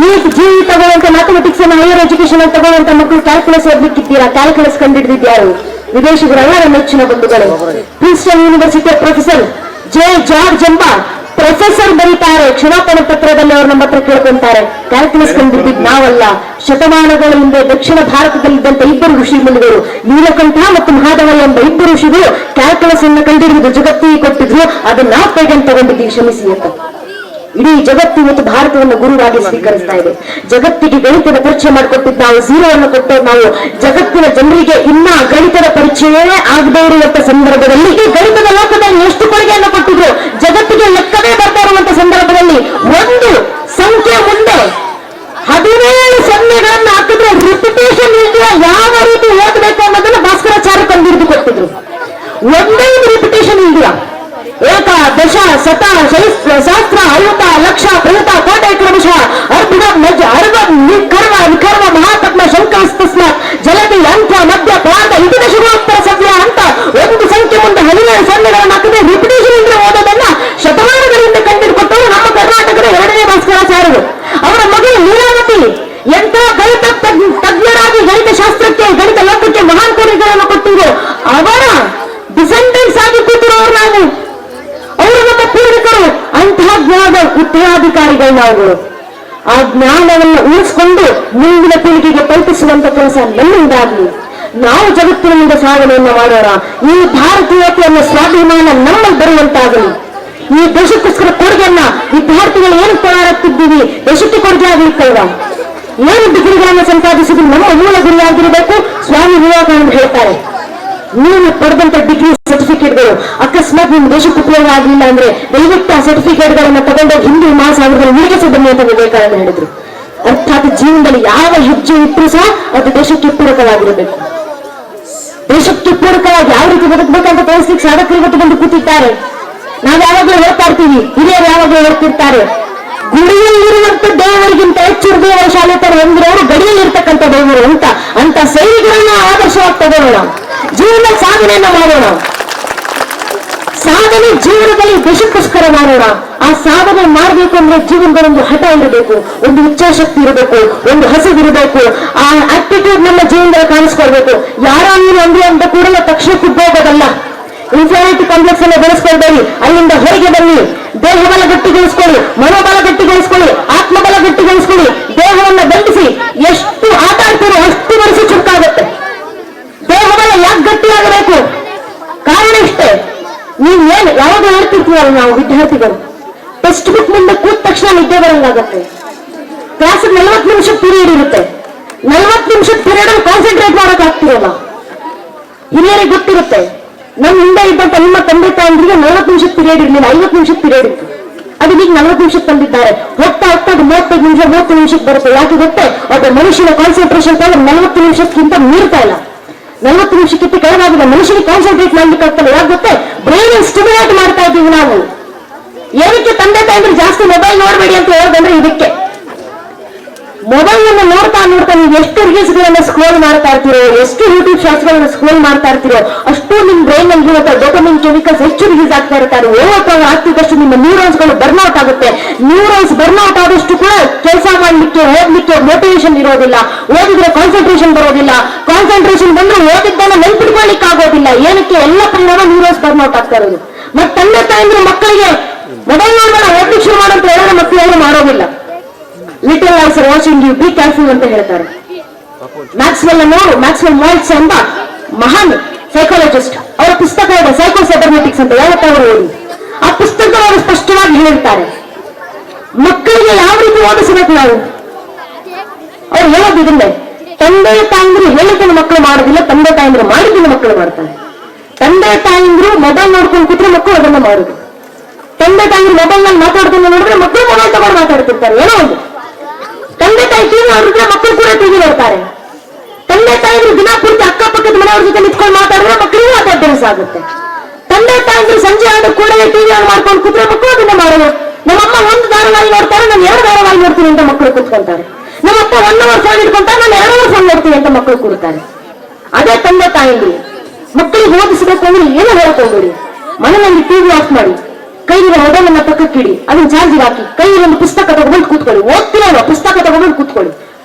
ನೀಟ್ ಜಿಇ ತಗೊಳ್ಳುವಂತ ಮ್ಯಾಥಮೆಟಿಕ್ಸ್ ಅನ್ನು ಹೈಯರ್ ಎಜುಕೇಶನ್ ಅಂತ ತಗೊಳ್ಳುವಂತ ಮಕ್ಕಳು ಕ್ಯಾಲ್ಕುಲಸ್ ಓದಲಿಕ್ಕಿದ್ದೀರಾ? ಕ್ಯಾಲ್ಕುಲಸ್ ಕಂಡುಹಿಡಿದಿದ್ಯಾರು? ವಿದೇಶಿಗರೆಲ್ಲ ಮೆಚ್ಚಿನ ಬಂಧುಗಳು. ಪ್ರಿನ್ಸ್ಟನ್ ಯೂನಿವರ್ಸಿಟಿಯ ಪ್ರೊಫೆಸರ್ ಜೆ ಜಾರ್ಜ್ ಎಂಬ ಪ್ರೊಫೆಸರ್ ಬರೀತಾರೆ ಕ್ಷಮಾಪಣೆ ಪತ್ರದಲ್ಲಿ. ಅವರು ನಮ್ಮ ಹತ್ರ ಕೇಳ್ಕೊಂತಾರೆ, ಕ್ಯಾಲ್ಕುಲಸ್ ಕಂಡುಹಿಡಿದಿದ್ದು ನಾವಲ್ಲ, ಶತಮಾನಗಳ ಹಿಂದೆ ದಕ್ಷಿಣ ಭಾರತದಲ್ಲಿದ್ದಂತ 2 ಋಷಿ ಮುನಿಗಳು ನೀಲಕಂಠ ಮತ್ತು ಮಹಾದೇವ ಎಂಬ 2 ಋಷಿಗಳು ಕ್ಯಾಲ್ಕುಲಸ್ ಅನ್ನು ಕಂಡುಹಿಡಿದು ಜಗತ್ತಿಗೆ ಕೊಟ್ಟಿದ್ರು. ಅದನ್ನ ನಾವು ಪೇಟೆಂಟ್ ತಗೊಂಡಿದ್ದೀವಿ, ಕ್ಷಮಿಸಿ ಅಂತ. ಇಡೀ ಜಗತ್ತು ಇವತ್ತು ಭಾರತವನ್ನು ಗುರುವಾಗಿ ಸ್ವೀಕರಿಸ್ತಾ ಇದೆ. ಜಗತ್ತಿಗೆ ಗಣಿತದ ಪರಿಚಯ ಮಾಡಿಕೊಟ್ಟಿದ್ದು ನಾವು, ಝೀರೋವನ್ನು ಕೊಟ್ಟದ್ದು ನಾವು. ಜಗತ್ತಿನ ಜನರಿಗೆ ಇನ್ನ ಗಣಿತದ ಪರಿಚಯವೇ ಆಗದೇ ಇರುವಂತ ಸಂದರ್ಭದಲ್ಲಿ ಈ ಗಣಿತದ ಲೋಕದಲ್ಲಿ ಎಷ್ಟು ಕೊಡುಗೆಯನ್ನು ಕೊಟ್ಟಿದ್ರು, ಜಗತ್ತಿಗೆ ಲೆಕ್ಕವೇ ಬರ್ತಾ ಇರುವಂತ ಸಂದರ್ಭದಲ್ಲಿ ಒಂದು ಸಂಖ್ಯೆ ಮುಂದೆ 17 ಸೊನ್ನೆಗಳನ್ನು ಹಾಕಿದ್ರೆ ರಿಪಿಟೇಷನ್ ಇಲ್ಲದೆ ಯಾವ ರೀತಿ ಓದಬೇಕು ಅನ್ನೋದನ್ನ ಭಾಸ್ಕರಾಚಾರ್ಯ ಕಂಡು ಕೊಟ್ಟಿದ್ರು. ಒಂದೇ ರಿಪಿಟೇಷನ್ ಇದೆಯಾ? ಏಕ ದಶ ಶತ ಶಾಸ್ತ್ರ ಅಯುತ ಲಕ್ಷ ಪ್ರಯುತ ಕೋಟ ಕ್ರಮಶಃ ಅರ್ಧ ಮಜ ಅರ್ಧ ಕರ್ಮ ವಿಕರ್ಮ ಮಹಾಪದ್ಮ ಶಂಕರಸ್ತಸ್ಮ ಜಲದಿ ಅಂತ್ಯ ಮಧ್ಯ ಪ್ರಾಂತ ಇತರ ಶುಭೋತ್ತರ ಸವ್ಯ ಅಂತ ಒಂದು ಸಂಖ್ಯೆ ಮುಂದೆ 17 ಸೊನ್ನೆಗಳನ್ನು ಹಾಕಿದ್ರೆ ರಿಪಿಟೇಷನ್ ಇಲ್ಲದೆ ಓದೋದನ್ನ ಶತಮಾನಗಳಿಂದ ಕಂಡುಕೊಟ್ಟವರು ನಮ್ಮ ಕರ್ನಾಟಕದ 2ನೇ ಭಾಸ್ಕರಾಚಾರ್ಯರು. ಅವರ ಮಗಳು ಲೀಲಾವತಿ ಎಂತ ಗಣಿತ ತಜ್ಞರಾಗಿ ಗಣಿತ ಶಾಸ್ತ್ರಕ್ಕೆ ಗಣಿತ ಲೋಕಕ್ಕೆ ಮಹಾನ್ ಕೊಡುಗೆಗಳನ್ನು ಕೊಟ್ಟಿದ್ರು. ಅವರ ಡಿಸೆಂಡೆಂಟ್ಸ್ ಆಗಿ ಕೂತಿರೋರು ನಾವು, ಅವರು ನಮ್ಮ ಪೂರ್ವಿಕರು. ಅಂತಹ ಜ್ಞಾನದ ಉತ್ತರಾಧಿಕಾರಿಗಳು ನಾವುಗಳು. ಆ ಜ್ಞಾನವನ್ನು ಉಳಿಸಿಕೊಂಡು ಮುಂದಿನ ಪೀಳಿಗೆಗೆ ತಲುಪಿಸುವಂತ ಕೆಲಸ ನಮ್ಮಿಂದಾಗಲಿ. ನಾವು ಜಗತ್ತಿನಿಂದ ಸಾಧನೆಯನ್ನು ಮಾಡೋಣ. ಈ ಭಾರತೀಯತೆಯನ್ನು ಸ್ವಾಭಿಮಾನ ನಮ್ಮಲ್ಲಿ ಬರುವಂತಾಗಲಿ. ಈ ದೇಶಕ್ಕೋಸ್ಕರ ಕೊಡುಗೆಯನ್ನ ವಿದ್ಯಾರ್ಥಿಗಳು ಏನು ಹೋರಾಡುತ್ತಿದ್ದೀವಿ, ದೇಶಕ್ಕೆ ಕೊಡುಗೆ ಆಗಲಿಕ್ಕಲ್ವಾ? ಏನು ಡಿಗ್ರಿಗಳನ್ನು ಸಂಪಾದಿಸಿದ್ರು ನಮ್ಮ ಮೂಲ ಗುರಿಯಾಗಿರಬೇಕು. ಸ್ವಾಮಿ ವಿವೇಕಾನಂದ ಹೇಳ್ತಾರೆ, ನೀವು ಪಡೆದಂತ ಡಿಗ್ರಿ ಸರ್ಟಿಫಿಕೇಟ್ಗಳು ಅಕಸ್ಮಾತ್ ನಿಮ್ಮ ದೇಶಕ್ಕೆ ಉಪಯೋಗ ಆಗಲಿಲ್ಲ ಅಂದ್ರೆ ದಯವಿಟ್ಟು ಆ ಸರ್ಟಿಫಿಕೇಟ್ಗಳನ್ನ ತಗೊಂಡೋಗಿ ಹಿಂದೂ ಮಹಾಸಾಗರದಲ್ಲಿ ಮುಳುಗಿಸಿ ಬನ್ನಿ ಅಂತ ವಿವೇಕಾನಂದ ಹೇಳಿದ್ರು. ಅರ್ಥಾತ್ ಜೀವನದಲ್ಲಿ ಯಾವ ಹೆಜ್ಜೆ ಇಟ್ಟರೂ ಸಹ ಅದು ದೇಶಕ್ಕೆ ಪೂರಕವಾಗಿರಬೇಕು. ದೇಶಕ್ಕೆ ಪೂರಕವಾಗಿ ಯಾವ ರೀತಿ ಬದುಕಬೇಕಂತ ತೋರಿಸ್ಲಿಕ್ಕೆ ಸಾಧಕರು ಇವತ್ತು ಬಂದು ಕೂತಿದ್ದಾರೆ. ನಾವು ಯಾವಾಗಲೂ ಹೇಳ್ತಾ ಇರ್ತೀವಿ, ಹಿರಿಯರು ಯಾವಾಗಲೂ ಹೇಳ್ತಿರ್ತಾರೆ, ಗುಡಿಯಲ್ಲಿರುವಂತ ದೇವರಿಗಿಂತ ಹೆಚ್ಚು ದೇವರ ಶಾಲೆ ತರ ಹೊಂದಿರೋರು ಗಡಿಯಲ್ಲಿರ್ತಕ್ಕಂಥ ದೇವರು ಅಂತ ಸೈನಿಕರನ್ನ ಆದರ್ಶವಾಗಿ ತಗೊಳ್ಳೋಣ. ಜೀವನ ಸಾಧನೆಯನ್ನ ಮಾಡೋಣ. ಸಾಧನೆ ಜೀವನದಲ್ಲಿ ದೇಶಕ್ಕೋಸ್ಕರ ಮಾಡೋಣ. ಆ ಸಾಧನೆ ಮಾಡಬೇಕು ಅಂದ್ರೆ ಜೀವನದಲ್ಲೊಂದು ಹಠ ಇರಬೇಕು, ಒಂದು ಇಚ್ಛಾಶಕ್ತಿ ಇರಬೇಕು, ಒಂದು ಹಸಿವಿರಬೇಕು. ಆ ಆಟಿಟ್ಯೂಡ್ ನಮ್ಮ ಜೀವನದಲ್ಲಿ ಕಾಣಿಸ್ಕೊಳ್ಬೇಕು. ಯಾರೋ ನೀನು ಅಂದ್ರೆ ಅಂತ ಕೂಡಲೇ ತಕ್ಷಣ ಕುಗ್ಗೋಗೋದಲ್ಲ. ಇನ್ಫಿಯಾರಿಟಿ ಕಾಂಪ್ಲೆಕ್ಸ್ ಅನ್ನು ಬೆಳೆಸ್ಕೊಳ್ಬೇಡಿ. ಅಲ್ಲಿಂದ ಹೊರಗೆ ಬನ್ನಿ. ದೇಹಬಲ ಗಟ್ಟಿಗೊಳಿಸ್ಕೊಳ್ಳಿ, ಮನೋಬಲ ಗಟ್ಟಿಗೊಳಿಸ್ಕೊಳ್ಳಿ, ಆತ್ಮಬಲ ಗಟ್ಟಿಗೊಳಿಸ್ಕೊಳ್ಳಿ. ದೇಹವನ್ನು ಬೆಳೆಸಿ ಎಷ್ಟು ಆಟ ಆಡ್ತೀರೋ ಅಷ್ಟು ವರ್ಷ ಚುಕ್ಕಾಗುತ್ತೆ. ದೇಹಬಲ ಯಾಕೆ ಗಟ್ಟಿಯಾಗಬೇಕು? ಕಾರಣ ಇಷ್ಟೇ. ನೀವು ಏನು ಯಾವಾಗ ಹೇಳ್ತಿರ್ತೀವಲ್ಲ ನಾವು ವಿದ್ಯಾರ್ಥಿಗಳು, ಟೆಕ್ಸ್ಟ್ ಬುಕ್ ಮುಂದೆ ಕೂತ ತಕ್ಷಣ ನಿದ್ದೆ ಬರಂಗಾಗತ್ತೆ. ಕ್ಲಾಸ್ 40 ನಿಮಿಷ ಪೀರಿಯಡ್ ಇರುತ್ತೆ. 40 ನಿಮಿಷದ ಪೀರಿಯಡ್ ಕಾನ್ಸಂಟ್ರೇಟ್ ಮಾಡಕ್ ಆಗ್ತಿರಲ್ಲ. ಹಿರಿಯರಿಗೆ ಗೊತ್ತಿರುತ್ತೆ. ನಮ್ಮ ಹಿಂದೆ ಇದ್ದಂತ ನಿಮ್ಮ ತಂದೆ ತಾಯಂದ್ರಿಗೆ 40 ನಿಮಿಷದ ಪೀರಿಯಡ್ ಇರಲಿಲ್ಲ, 50 ನಿಮಿಷದ ಪೀರಿಯಡ್ ಇತ್ತು. ಅದು ಈಗ 40 ನಿಮಿಷಕ್ಕೆ ತಂದಿದ್ದಾರೆ. ಹೋಗ್ತಾ ಹೋಗ್ತಾ 35 ನಿಮಿಷ 30 ನಿಮಿಷಕ್ಕೆ ಬರುತ್ತೆ. ಯಾಕೆ ಗೊತ್ತೇ? ಒಬ್ಬ ಮನುಷ್ಯನ ಕಾನ್ಸಂಟ್ರೇಷನ್ ಪವರ್ 40 ನಿಮಿಷಕ್ಕಿಂತ ಮೀರ್ತಾ ಇಲ್ಲ. 40 ನಿಮಿಷಕ್ಕಿಂತ ಕೆಳಗಾಗಿದೆ. ಮನುಷ್ಯನಿಗೆ ಕಾನ್ಸಂಟ್ರೇಟ್ ಮಾಡ್ಲಿಕ್ಕೆ ಆಗ್ತಲ್ಲ. ಯಾಕೆ ಗೊತ್ತೇ? ಬ್ರೈನ್ ಸ್ಟಿಮ್ಯುಲೇಟ್ ಮಾಡ್ತಾ ಇದ್ದೀವಿ ನಾವು. ಏನಕ್ಕೆ ತಂದೆ ತಾಯಂದ್ರೆ ಜಾಸ್ತಿ ಮೊಬೈಲ್ ನೋಡ್ಬೇಡಿ ಅಂತ ಹೇಳೋದಂದ್ರೆ ಇದಕ್ಕೆ. ಮೊಬೈಲ್ ಅನ್ನು ನೋಡ್ತಾ ನೀವು ಎಷ್ಟು ರೀಲ್ಸ್ ಗಳನ್ನ ಸ್ಕ್ರೋಲ್ ಮಾಡ್ತಾ ಇರ್ತೀರೋ, ಎಷ್ಟು ಯೂಟ್ಯೂಬ್ ಶಾರ್ಟ್ಸ್ ಗಳನ್ನ ಸ್ಕ್ರೋಲ್ ಮಾಡ್ತಾ ಇರ್ತೀರೋ, ಅಷ್ಟು ನಿಮ್ ಬ್ರೈನ್ ಅಲ್ಲಿ ಇರುವಂತ ಡೋಪಮಿನ್ ಕೆಮಿಕಲ್ಸ್ ಹೆಚ್ಚು ರಿಲೀಸ್ ಆಗ್ತಾ ಇರ್ತಾರೆ. ಓವರ್ ಆಗ್ತಿದ್ದಷ್ಟು ನಿಮ್ಮ ನ್ಯೂರಾನ್ಸ್ ಗಳು ಬರ್ನ್ಔಟ್ ಆಗುತ್ತೆ. ನ್ಯೂರಾನ್ಸ್ ಬರ್ನ್ಔಟ್ ಆದಷ್ಟು ಕೂಡ ಕೆಲಸ ಮಾಡ್ಲಿಕ್ಕೆ ಓದ್ಲಿಕ್ಕೆ ಮೋಟಿವೇಶನ್ ಇರೋದಿಲ್ಲ. ಓದಿದ್ರೆ ಕಾನ್ಸಂಟ್ರೇಷನ್ ಬರೋದಿಲ್ಲ. ಕಾನ್ಸಂಟ್ರೇಷನ್ ಬಂದ್ರೆ ಓದಿದ್ದನ್ನ ನೆನ್ಪಿಟ್ಕೊಳ್ಳಿಕ್ಕೆ ಆಗೋದಿಲ್ಲ. ಏನಕ್ಕೆ? ಎಲ್ಲ ಪರಿಣಾಮ ನ್ಯೂರಾನ್ಸ್ ಬರ್ನ್ಔಟ್ ಆಗ್ತಾ ಇರೋದು. ಮತ್ತೆ ತಂದೆ ತಾಯಂದ್ರೆ ಮಕ್ಕಳಿಗೆ ಮೊಬೈಲ್ ನೋಡ್ಬೇಡ, ಓದ್ಲಿಕ್ಕೆ ಶುರು ಮಾಡಂತ ಹೇಳಿದ್ರೆ ಮಕ್ಕಳು ಮಾಡೋದಿಲ್ಲ. Little eyes are watching you, be careful ಅಂತ ಹೇಳ್ತಾರೆ. ಮ್ಯಾಕ್ಸ್ವೆಲ್ ಮಾಲ್ಟ್ಸ್ ಎಂಬ ಮಹಾನ್ ಸೈಕಾಲಜಿಸ್ಟ್, ಅವರ ಪುಸ್ತಕ ಇದೆ ಸೈಕೋ ಸೈಬರ್ನೆಟಿಕ್ಸ್ ಅಂತ. ಯಾವತ್ತವರು ಓದಿ ಆ ಪುಸ್ತಕ ಅವರು ಸ್ಪಷ್ಟವಾಗಿ ಹೇಳಿರ್ತಾರೆ, ಮಕ್ಕಳಿಗೆ ಯಾವ ರೀತಿ ಓದಿಸಬೇಕು ನಾವು. ಅವ್ರು ಹೇಳೋದಿದ್ರೆ ತಂದೆ ತಾಯಂದ್ರು ಹೇಳಿದ್ದನ್ನು ಮಕ್ಕಳು ಮಾಡೋದಿಲ್ಲ, ತಂದೆ ತಾಯಂದ್ರು ಮಾಡಿದ್ದನ್ನು ಮಕ್ಕಳು ಮಾಡ್ತಾರೆ. ತಂದೆ ತಾಯಂದ್ರು ಮೊಬೈಲ್ ನೋಡ್ಕೊಂಡು ಕೂತ್ರೆ ಮಕ್ಕಳು ಅದನ್ನ ಮಾಡುದು. ತಂದೆ ತಾಯಂದ್ರು ಮೊಬೈಲ್ ನಲ್ಲಿ ಮಾತಾಡ್ಕೊಂಡು ನೋಡಿದ್ರೆ ಮಕ್ಕಳು ಮೊಬೈಲ್ ತಗೊಂಡು ಮಾತಾಡ್ತಿರ್ತಾರೆ. ಏನೋ ಒಂದು ತಂದೆ ತಾಯಿ ಟಿವಿ ನೋಡಿದ್ರೆ ಮಕ್ಕಳು ಕೂಡ ಟಿವಿ ನೋಡ್ತಾರೆ. ತಂದೆ ತಾಯಿದ್ರು ದಿನ ಪೂರ್ತಿ ಅಕ್ಕಪಕ್ಕದ ಮನೆಯವ್ರ ಜೊತೆ ನಿಂತ್ಕೊಂಡು ಮಾತಾಡಿದ್ರೆ ಮಕ್ಕಳಿಗೂ ಅದೇ ಅಭ್ಯಾಸ ಆಗುತ್ತೆ. ತಂದೆ ತಾಯಿದ್ರು ಸಂಜೆ ಆದ ಕೂಡಲೇ ಟಿವಿ ಆನ್ ಮಾಡ್ಕೊಂಡು ಕೂತ್ರೆ ಮಕ್ಕಳು ಅದನ್ನ ಮಾಡೋದು. ನಮ್ಮಮ್ಮ ಒಂದು ಧಾರಾವಾಹಿ ನೋಡ್ತಾರೆ, ನಾನು 2 ಧಾರಾವಾಹಿ ನೋಡ್ತೀನಿ ಅಂತ ಮಕ್ಕಳು ಕೂತ್ಕೊಂತಾರೆ. ನಮ್ಮಪ್ಪ 1 ಅವರ್ ಫೋನ್ ಇಟ್ಕೊಂತಾರೆ, ನಾನು 2 ಅವರ್ ಫೋನ್ ನೋಡ್ತೀನಿ ಅಂತ ಮಕ್ಕಳು ಕೂಡ್ತಾರೆ. ಅದೇ ತಂದೆ ತಾಯಿದ್ರು ಮಕ್ಕಳಿಗೆ ಓದಿಸಬೇಕು ಅಂದ್ರೆ ಏನೋ ಹೇಳ್ಕೊಂಡ್ಬಿಡಿ. ಮನೆಯಲ್ಲಿ ಟಿವಿ ಆಫ್ ಮಾಡಿ, ಕೈಲಿರೋ ಮೊಬೈಲ್ ಅನ್ನ ಪಕ್ಕಕ್ಕಿಡಿ, ಅದನ್ನ ಚಾರ್ಜಿಗೆ ಹಾಕಿ, ಕೈಯಲ್ಲಿ ಒಂದು ಪುಸ್ತಕ ತಗೊಂಡು ಕೂತ್ಕೊಳ್ಳಿ. ಓದ್ತಿರೋ ಪುಸ್ತಕ ತಗೊಂಡು ಕೂತ್ಕೊಳ್ಳಿ.